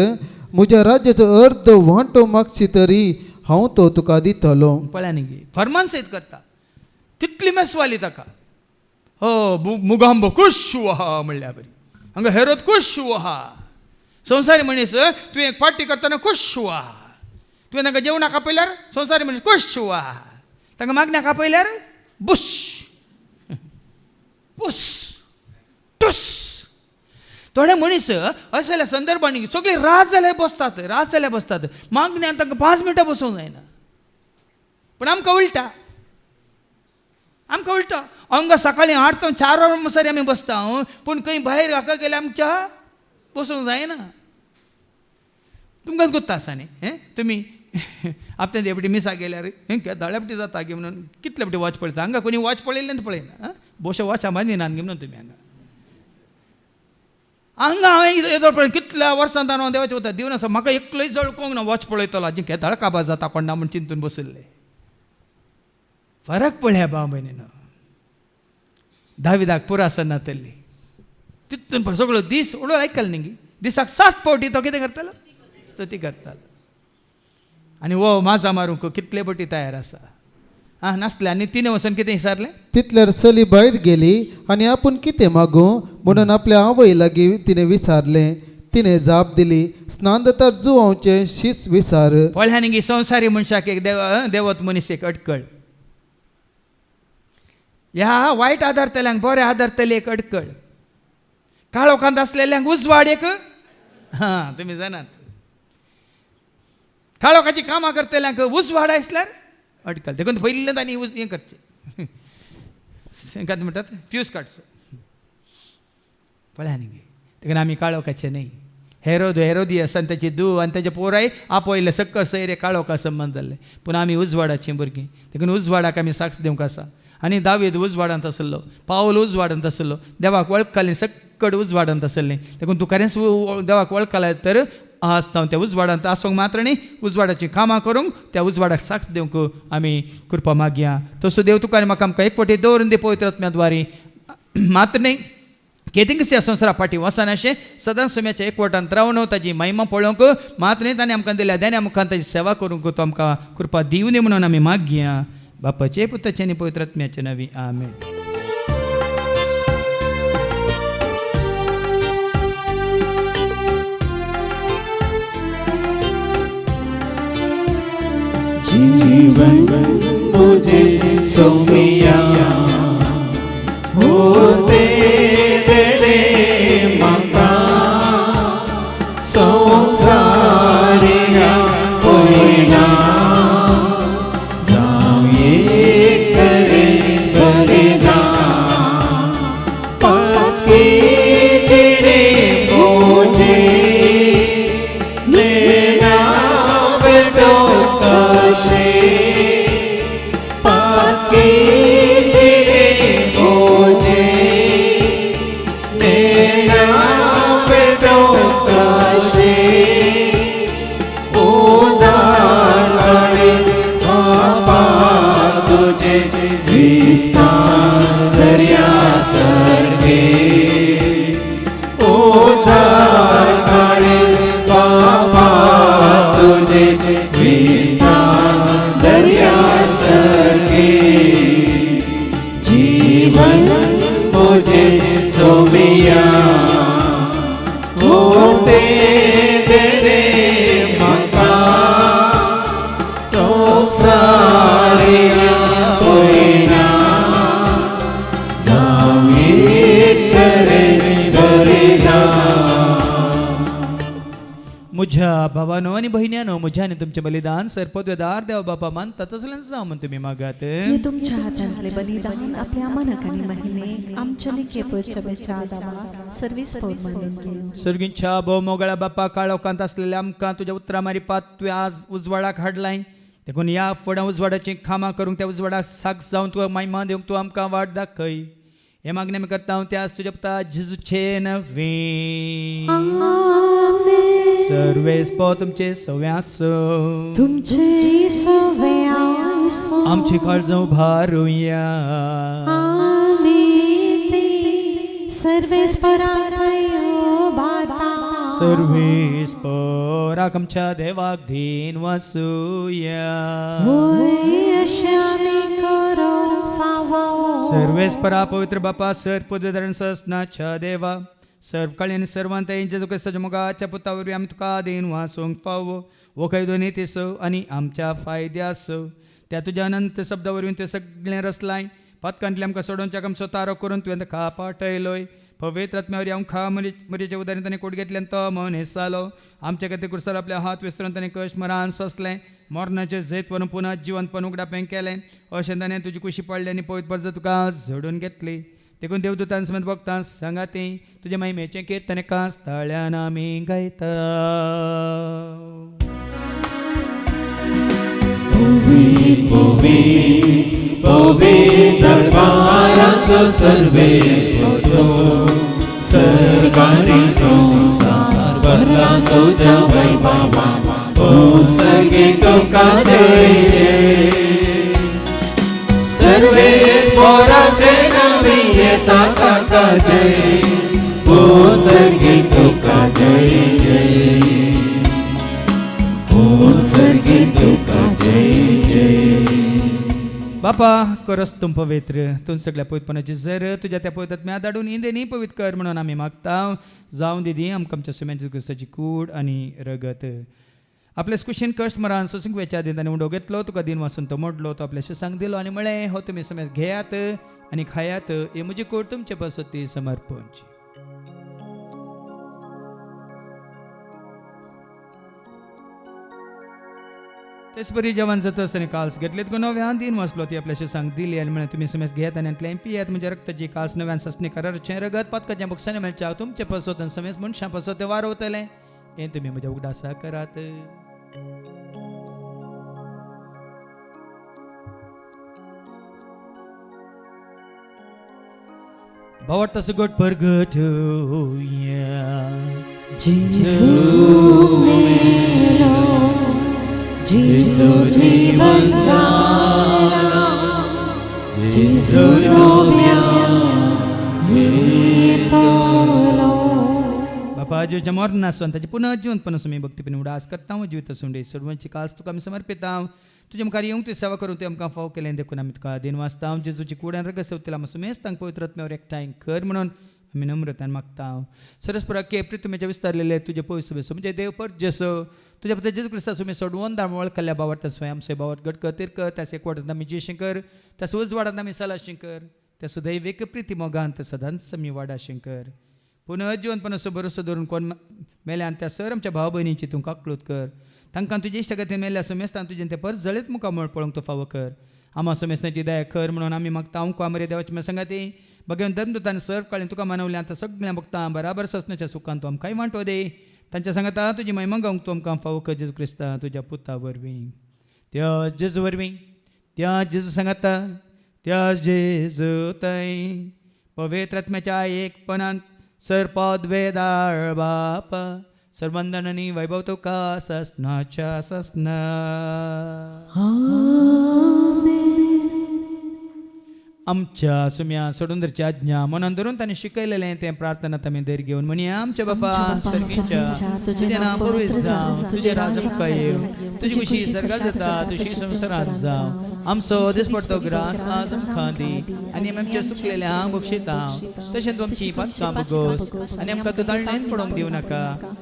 म्हज्या राज्याचो अर्ध वांटो मागशी तरी हांव तो तुका दितलो.
पळया न्ही फर्मान सैत करता तितली मेसवाली ताका. मुगांबो खुश आहा म्हणल्या बरी. हांगा हेरोद खुश आहा. संवसारी मनीस तुवें एक पार्टी करतना खुश आहा. तुवें तांकां जेवणाक आपयल्यार संवसारी मनीस खुश आहा. तांकां मागण्याक आपयल्यार बुश पुस टुस. थोडे मनीस असल्या संदर्भांनी सगळी रात जाल्यार बसतात. मागण्याक तांकां 5 मिनटां बसूंक जायना. पूण आमकां उलटा हांगा सकाळीं 8 ते 4 वरांसर आमी बसता पूण खंय भायर हाका गेल्यार आमच्या बसूंक जायना. तुमकांच गुत्ता आसा न्ही तुमी आपल्या देवटी मिसा गेल्यार धाड्यापटी जाता गे म्हणून कितले पटी वॉच पळयता. हांगा कोणी वॉच पळयलें पळयना. बोशे वॉच बांदिनात गे म्हणून तुमी हांगा हांवें कितल्या वर्सां हांव देवाचें वता दिवन आसा. म्हाका एकलोय जळकोंक ना वॉच पळयतलो हाजी केदाळ काबार जाता कोणा म्हूण चिंतून बसयल्ले. फरक पळया भाव भयणीनो. दाविदाक पुरासन नातल्ली तितून सगळो दीस उडोवन आयकल न्ही. दिसाक 7 फावटी तो कितें करतालो? स्तुती करतालो. आनी वो माझा मारूंक कितले पटी तयार आसा नासले. आनी तिणें वचून कितें विचारलें?
तितल्यार चली भायर गेली आनी आपूण कितें मागूं म्हणून आपल्या आवय लागीं तिणें विचारलें. तिणें जाप दिली स्नान जातार जुवांचें शीस विचार.
पळया न्ही संवसारी मनशाक एक देवत मनीस एक अडकळ. ह्या वायट आदारतल्यांक बरें आदारतले एक अडकळ. काळोखांत आसलेल्यांक उजवाड एक तुमी जाणात. काळोखाची कामां करतल्यांक उजवाड आसल्यार अडकल. देखून पयलीं तांणी हें करचें काय म्हणटात फ्यूज काडचो. पळया न्ही देखून आमी काळोखाचे न्ही. हेरोदियास आनी ताची धूव आनी ताचे पोराय आपयले सक्कळ सैरे काळोखा संबंद जाल्ले. पूण आमी उजवाडाचीं भुरगीं. देखून उजवाडाक आमी साक्ष दिवंक आसा. आनी दावीद उजवाडांत आसलो, पावल उजवाडांत आसलो, देवाक वळखतालीं सक्कड उजवाडांत आसलीं. देखून तूं खरेंच देवाक वळखलां तर आसता त्या उजवाडांत आसूंक मात्र न्ही उजवाडाचीं कामां करूंक त्या उजवाडाक साक्ष दिवंक आमी कृपा मागया. तसो देव तुका आनी म्हाका आमकां एक फावटी दवरून दी पवित्र आत्म्याद्वारी. मात्र न्ही केदींच ह्या संवसारा फाटीं वचनाशें सदांच सुम्याच्या एकवटांत रावन ताची महिमा पळोवंक मात्र न्ही ताणें आमकां दिल्या देण्या मुखार ताची सेवा करूंक तो आमकां कृपा दिवनी म्हणून आमी मागया. बापाचे पुताचे आनी पवित्र आत्म्याचे नांवी आमेन.
जीवन मुझे सौमिया होते तेरे मका संसारिया होईना जाऊये करे बलिदान पत्की
भावानो आणि बहिण्यानो, म्हज्या आणि तुमचे बलिदान सरपदवेदार देव बापा मानता तसलेच जावं म्हणून तुम्ही मागात.
हे तुमच्या हातांतले बलिदान आपल्या मनाक आनी महिने आमच्या निके पयच्या आदामाक सर्वीस पौर मानून घेऊ.
सर्गींच्या भोव मोगळ्या बापा काळोखांत असलेल्या आमकां तुझ्या उतरा मारी पात तुवें आज उजवाडाक हाडलाय. देखून या फुडां उजवाडाची खामा करूंक त्या उजवाडाक साक जावन तुका महिमा दिवंक तूं आमकां वाट दाखय. हे मागणें आमी करता हांव त्या तुज्या पुता जेजूचे नवे.
आमेन.
सर्वेस पो तुमचे सव्यास
तुमचे सवे आसो.
आमची काळजां उभारुया.
आमेन. सर्वेस पराजयो बाता.
सर्वेस पराक आमच्या देवाक धीन वासुया.
होय अशें आमी करूंक फावो.
सर्वेस परा पवित्र बापा सर पदवीधरण ससनाच्या देवा सर्व काळी आणि सर्वांत जेजू क्रिस्ताच्या मोगाच्या पुता वरवीं आमी तुका देन वासूंक फावो. वो खंय दोनी तेसो आनी आमच्या फायद्यास त्या तुज्या अनंत शब्दा वरवीं तें सगळें रचलाय. पथकांतले आमकां सोडोवच्याक आमचो तारो करून तुवें ताका पाठयलोय. पवित्र आत्म्यावरी आमकां मरीच्या उदारीन ताणें कोट घेतल्यान तो मन हेसालो. आमच्या खातीर कुर्सार आपले हात विस्तरून ताणें कश्ट मरान ससलें. मरणाचे झैत व्हरून पुन्हा जिवंतपण उगडापें केलें. अशें ताणें तुजी कुशी पडली आनी पवित्र पर्ज तुका झडून घेतली. देखून देवदूतां समेत भक्तां सांगाती तुजे महिमेचें कीर्तन एका स्थळ्यान आमी गायता.
दरबाराचो सर्वेस्वतो सर्गारी संसार भरला तुझ्या वैभवा. सर्गे तुका जय जय. सर्वेस्वराचे नवे येता ताका जय. सर्गे तुका जय जय. सर्गे तुका जय जय.
बापा करस तुम पवित्र तूं सगळ्या पवित्रपणाची जर तुझ्या त्या पवित्रात्म्या धाडून इंदेनी पवित्र कर म्हणून आमी मागता. जावं दिदी आमकां आमच्या सुम्याच्या क्रिस्ताची कूड आनी रगत. आपल्या कुशीन कश्ट मरान सोसूंक वेच्या दिन ताणें उंडो घेतलो. तुका दिन वासून तो मोडलो. तो आपल्याशी सांग दिलो आनी म्हळें हो तुमी समेज घेयात आनी खायात. हे म्हजी कूड तुमचे पासत समर्पणची. तेच बरी जेवण जाता आसतना काल्स घेतलेत गो नव्यान दिन वाचलो. ती आपल्याशी सांग दिली आनी म्हळें तुमी समेज घेयात आनी आतलें पियात. म्हणजे रक्ताची काल्स नव्यान ससणी करारचें रगत पातकाच्या बक्षांनी मेळच्या तुमचे पासत समेज मनशां पासत तें वारवतलें. हें तुमी म्हज्या उगडासा करात. भावार्थ सगट परगट होया.
Jesus मेरो Jesus जीवन जाला. Jesus नव्या येतलो.
बापा जेच्या मरण आसून ताचे पुनः जिवंतपण आसूं. मी भक्तीपणी उडास करता हांव जिवीत सोंडे सर्वांची कास तुका आमी समर्पिता. तुझे मुखार येवंक तुवें सेवा करून तुवें आमकां फाव केलें देखून आमी तुका दिन वाचता. जेजूची कुड्यान रगत सेवतले आमी समेस्तांक पवित्र आत्म्यावर एकठांय कर म्हणून आमी नम्रतान मागता. सरस्परा के प्रितमेच्या विस्तारलेले तुजे पवित्र सभेचो म्हणजे देव पर जेसो तुझ्या पुत्र जेजू क्रिस्ता सुमी सोडवून दामवळ केल्ल्या बावट स्वयं आमचे बावट गट कर तीर्क त्यास एकवटांत आमी जेशें कर त्यास उजवाडांत आमी सालाशें कर त्यास दैविक प्रिती मोगांत सदांच समी वाडाशें कर. पुनः जिवंतपण असो भरोसो धरून कोण मेल्यान त्या सर आमच्या भाव भयणीची तूं काकळूत कर. तांकां तुजे इश्ट गतीन मेल्ल्या समेस्तान तुजें ते परस जळीत मुखामळ पळोवंक तो फावो कर. आमा समेस्ताची दया कर म्हणून आमी मागता. हांव आमरे देवाची संगाती भगवान धर्मदूतान सर्व काळी तुका मानवल्या आतां सगळ्या भक्तां बराबर ससण्याच्या सुखान तूं आमकांय वांटो दे. तांच्या सांगाता तुजी महिमा गावंक तूं आमकां फावो कर जेजू क्रिस्ता तुज्या पुता वरवीं. त्या जेजू वरवीं त्या जेजू सांगाता त्या जेजू थंय पवित्र आत्म्याच्या एकपणांत सरपद वेदाळ बाप सर्वंदनांनी वैभव तुका ससनाच्या ससना. आमच्या सुम्या सोडून धरची आज्ञा मनान धरून ताणें शिकयलेलें तें प्रार्थनात आमी दर घेवन म्हणया. आमच्या बापा सर्गीच्या तुजें नांव पवित्र जावं तुजें राज्य मुखार येवं तुजी कुशी सर्गांत जाता तुजी संवसारांत जावं. आमचो दिसपडतो ग्रास आज आमकां दी आनी आमचे सुकलेल्या बक्षिता तशेंच तूं आमची पातकां बगोस आनी आमकां तूं ताळणेन पडोवंक दिवं नाका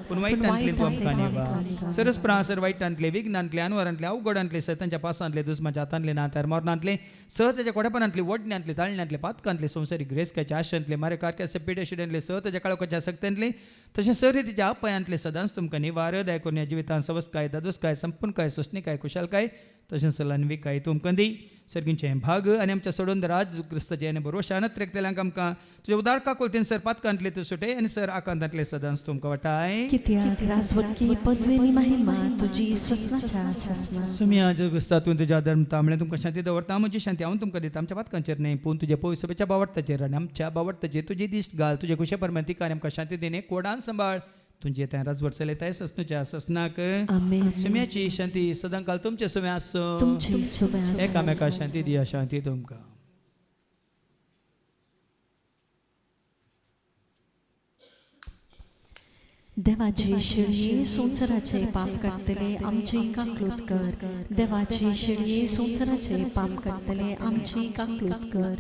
पूण वायटांतले तूं आमकां निवा सरस प्रासर वायटांतले विघ्नांतले अनवरांतले अवघडांतले सैतांच्या पासांतले दुस्माच्या हातांतले नातार मरणांतले सहताच्या कोडेपणांतले वडण्यांतले ताळण्यांतले पातकांतले संवसारीक ग्रेसकाच्या आशांतले मारे कारक्याचे पिडेशिडेंतले सहताच्या काळोखाच्या सक्त्यांतले तशें सरितीच्या अपयांतले सदांच तुमकां निवार दया करून ह्या जिवितांत सवस्काय दादोसकाय संपूर्णकाय सुस्निकाय कुशालकाय तशें सलान्विकाय तुमकां दी सर्गींचे भाग आनी आमच्या सोडून राज क्रिस्ताचे आनी बरोवशानत रेखतेल्यांक आमकां तुजे उदारका कोलतेन सर पातकांतले तूं सुटय आनी सर आकांतांतले सदांच तुमकां वाटाय
कित्याक राजवटी पदवेनी महिमा तुजी ससनाच्या ससना
सुमी आज क्रिस्ता तूं तुज्या धर्म तांबळे तुमकां शांती दवरता म्हजी शांती हांव तुमकां दिता आमच्या पातकांचेर न्ही पूण तुजे पवित्र सभेच्या बावडताचेर आनी आमच्या बावडताचेर तुजी दिश्ट घाल तुजे कुशे परमंतिकान आमकां शांती दिने कोडान सांबाळ तुमचे त्या राजवट चलयताय ससनुच्या ससनाक
आमेन
सुम्याची शांती सदां काल तुमचे सुम्या आसो
तुमची सुवास
एकामेका शांती दिया शांती तुमकां
देवाची शिळये संसाराचे पाप काडटले आमची काकलूत कर देवाची शिळये संसाराचे पाप काडटले आमची काकलूत कर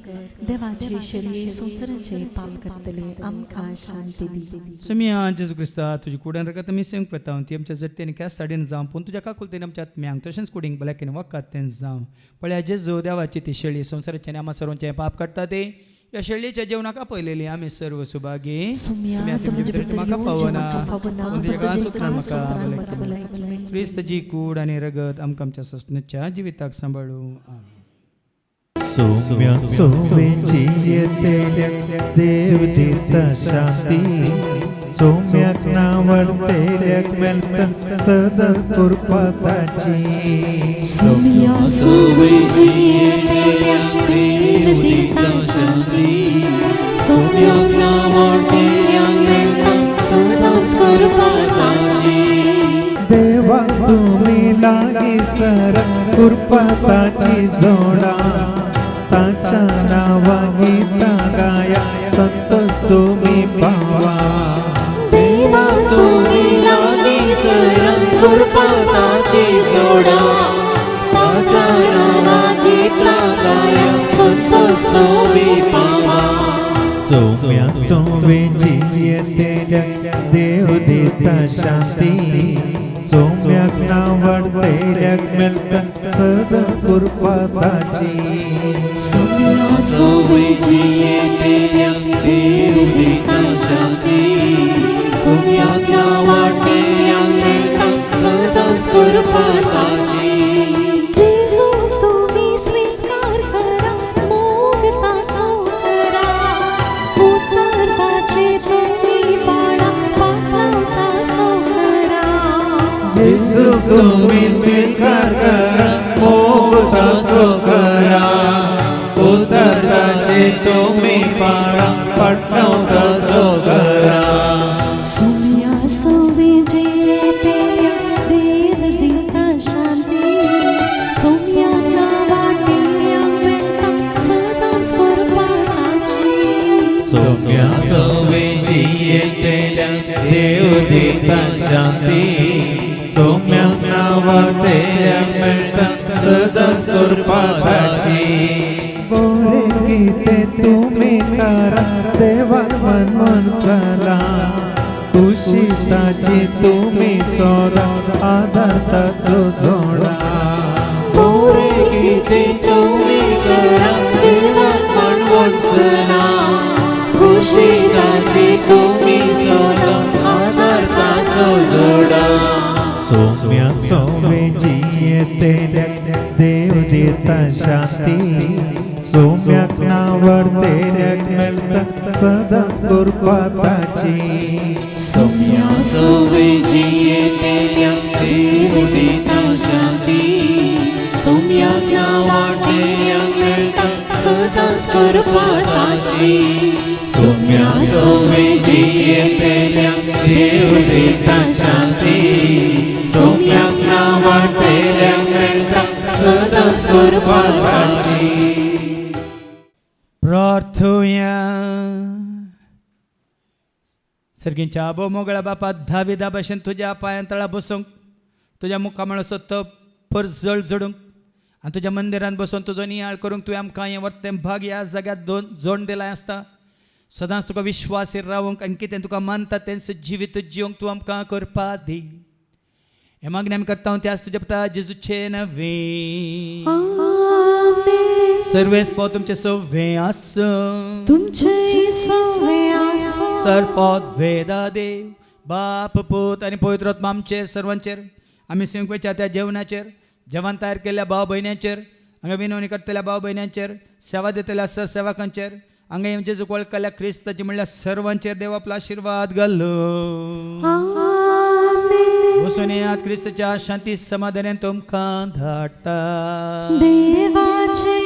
देवाची शिळये संसाराचे पाप काडटले आमकां शांती दी
सुम्या जेजू क्रिस्ता तुजी कुड्यान रगत आमी सेंक पेता ती आमच्या जट्टेन कॅस साडीन जावं पूण तुज्या काकुलतेन आमच्या आत्म्यांक तशेंच कुडींक बल्याकेन वकात तें जावं पळया जेजू देवाची ती शेळी संसाराचे आमा सर्वांचे पाप काडटा ते या शेळयेच्या जेवणाक आपयलेली आमी सर्व सुभागी
सुम्या तुमचे भितर
म्हाका पावना
भलयतले
क्रिस्तची कूड आनी रगत आमकां आमच्या ससनेच्या जिविताक सांबाळूं
सौम्य सोमेची येतेल्या देव दिता शांती सौम्याक नावडतेल्याक मेळटा सदांच कृपाताची
सौम्य सोमेची येतेल्या देव दिता शांती सौम्याक नावडतेल्याक मेळटा सदांच कृपाताची
देवा तुम्ही लागी सर कृपाताची जोडा ताच्या नावा गीता गाया संतोष तुम्ही पावा
देवा तुम्ही लागी सरस कृपाताची जोडा ताच्या नावा गीता गाया संतोष तुम्ही पावा
सौम्या सोमेची येतेल्या देव दिता शांती सौम्याक नावडतेल्याक मेळटा सदांच कृपाताची
सौम्य सोमेची येतेल्या देव दिता शांती सौम्याक नावडतेल्याक मेळटा सदांच कृपाताची जेजू तुम्ही स्वीकार करा मोगता सोकरा उतरपाचे तुम्ही पाळा पाठवता सोकरा
जेजू तुम्ही स्वीकार करा मोगताचो करा उतरताचे तुम्ही पाळा पाठवताचो करा
सौम्या सोमेची येतेल्या देव दिता शांती सौम्याक नावडतेल्याक मेळटा सदांच कृपाताची
सौम्या सोमेची येतेल्या देव दिता शांती सौम्याक नावडतेल्याक मेळटा सदांच कृपाताची बोरे गीते तुम्ही करा देवाक मन सला कुशिताची तुम्ही सोदा आदाताचो जोडा
बोरे गीते तुम्ही करा देवाक मनवंसना खुशीताची तुम्ही सोदा आदाताचो जोडा
सौम्या सोमेची येतेल्या देव दिता शांती सौम्याक नावडतेल्याक मेळटा सदांच कृपाताची
सौम्या सोमेची येतेल्या देव दिता शांती सौम्याक नावडतेल्याक मेळटा सदांच कृपाताची सौम्या सोमेची येतेल्या देव दिता शांती सौम्याक नावडतेल्याक मेळटा सदांच कृपाताची
प्रार्थुया सर्गींच्या आबो मोगळ्या बापा धाविदा भाशेन तुज्या पांयां तळा बसूंक तुज्या मुखामळाचो तप परजळ जडूंक आनी तुज्या मंदिरांत बसून तुजो नियाळ करूंक तुवें आमकां हें वर्तें भाग ह्या जाग्यात जोड दिलाय आसता. सदांच तुका विश्वासीर रावंक आनी कितें तुका मानता तें जिवीत जिवंक तूं आमकां करपा दी. हें मागणें आमी करता त्याच तुज्या पुता जेजूचे नवे. सर्वेस पो तुमचे सव्वे आसूं.
तुमचे सवे आसूं.
सर्पोद वेदा देव बाप पूत आनी पवित्र आत्मा आमचेर सर्वांचेर आमी सेवकेच्या त्या जेवणाचेर जेवण तयार केल्ल्या भाव भयण्यांचेर हांगा विनवणी करतल्या भाव भयण्यांचेर सेवा दितल्या सर सेवकांचेर हांगा जेजूक वळखल्या क्रिस्ताची म्हणल्यार सर्वांचेर देव आपलो आशिर्वाद घालो. वचून येयात क्रिस्ताच्या शांती समाधानान तुमकां धाडटा.
देवाचे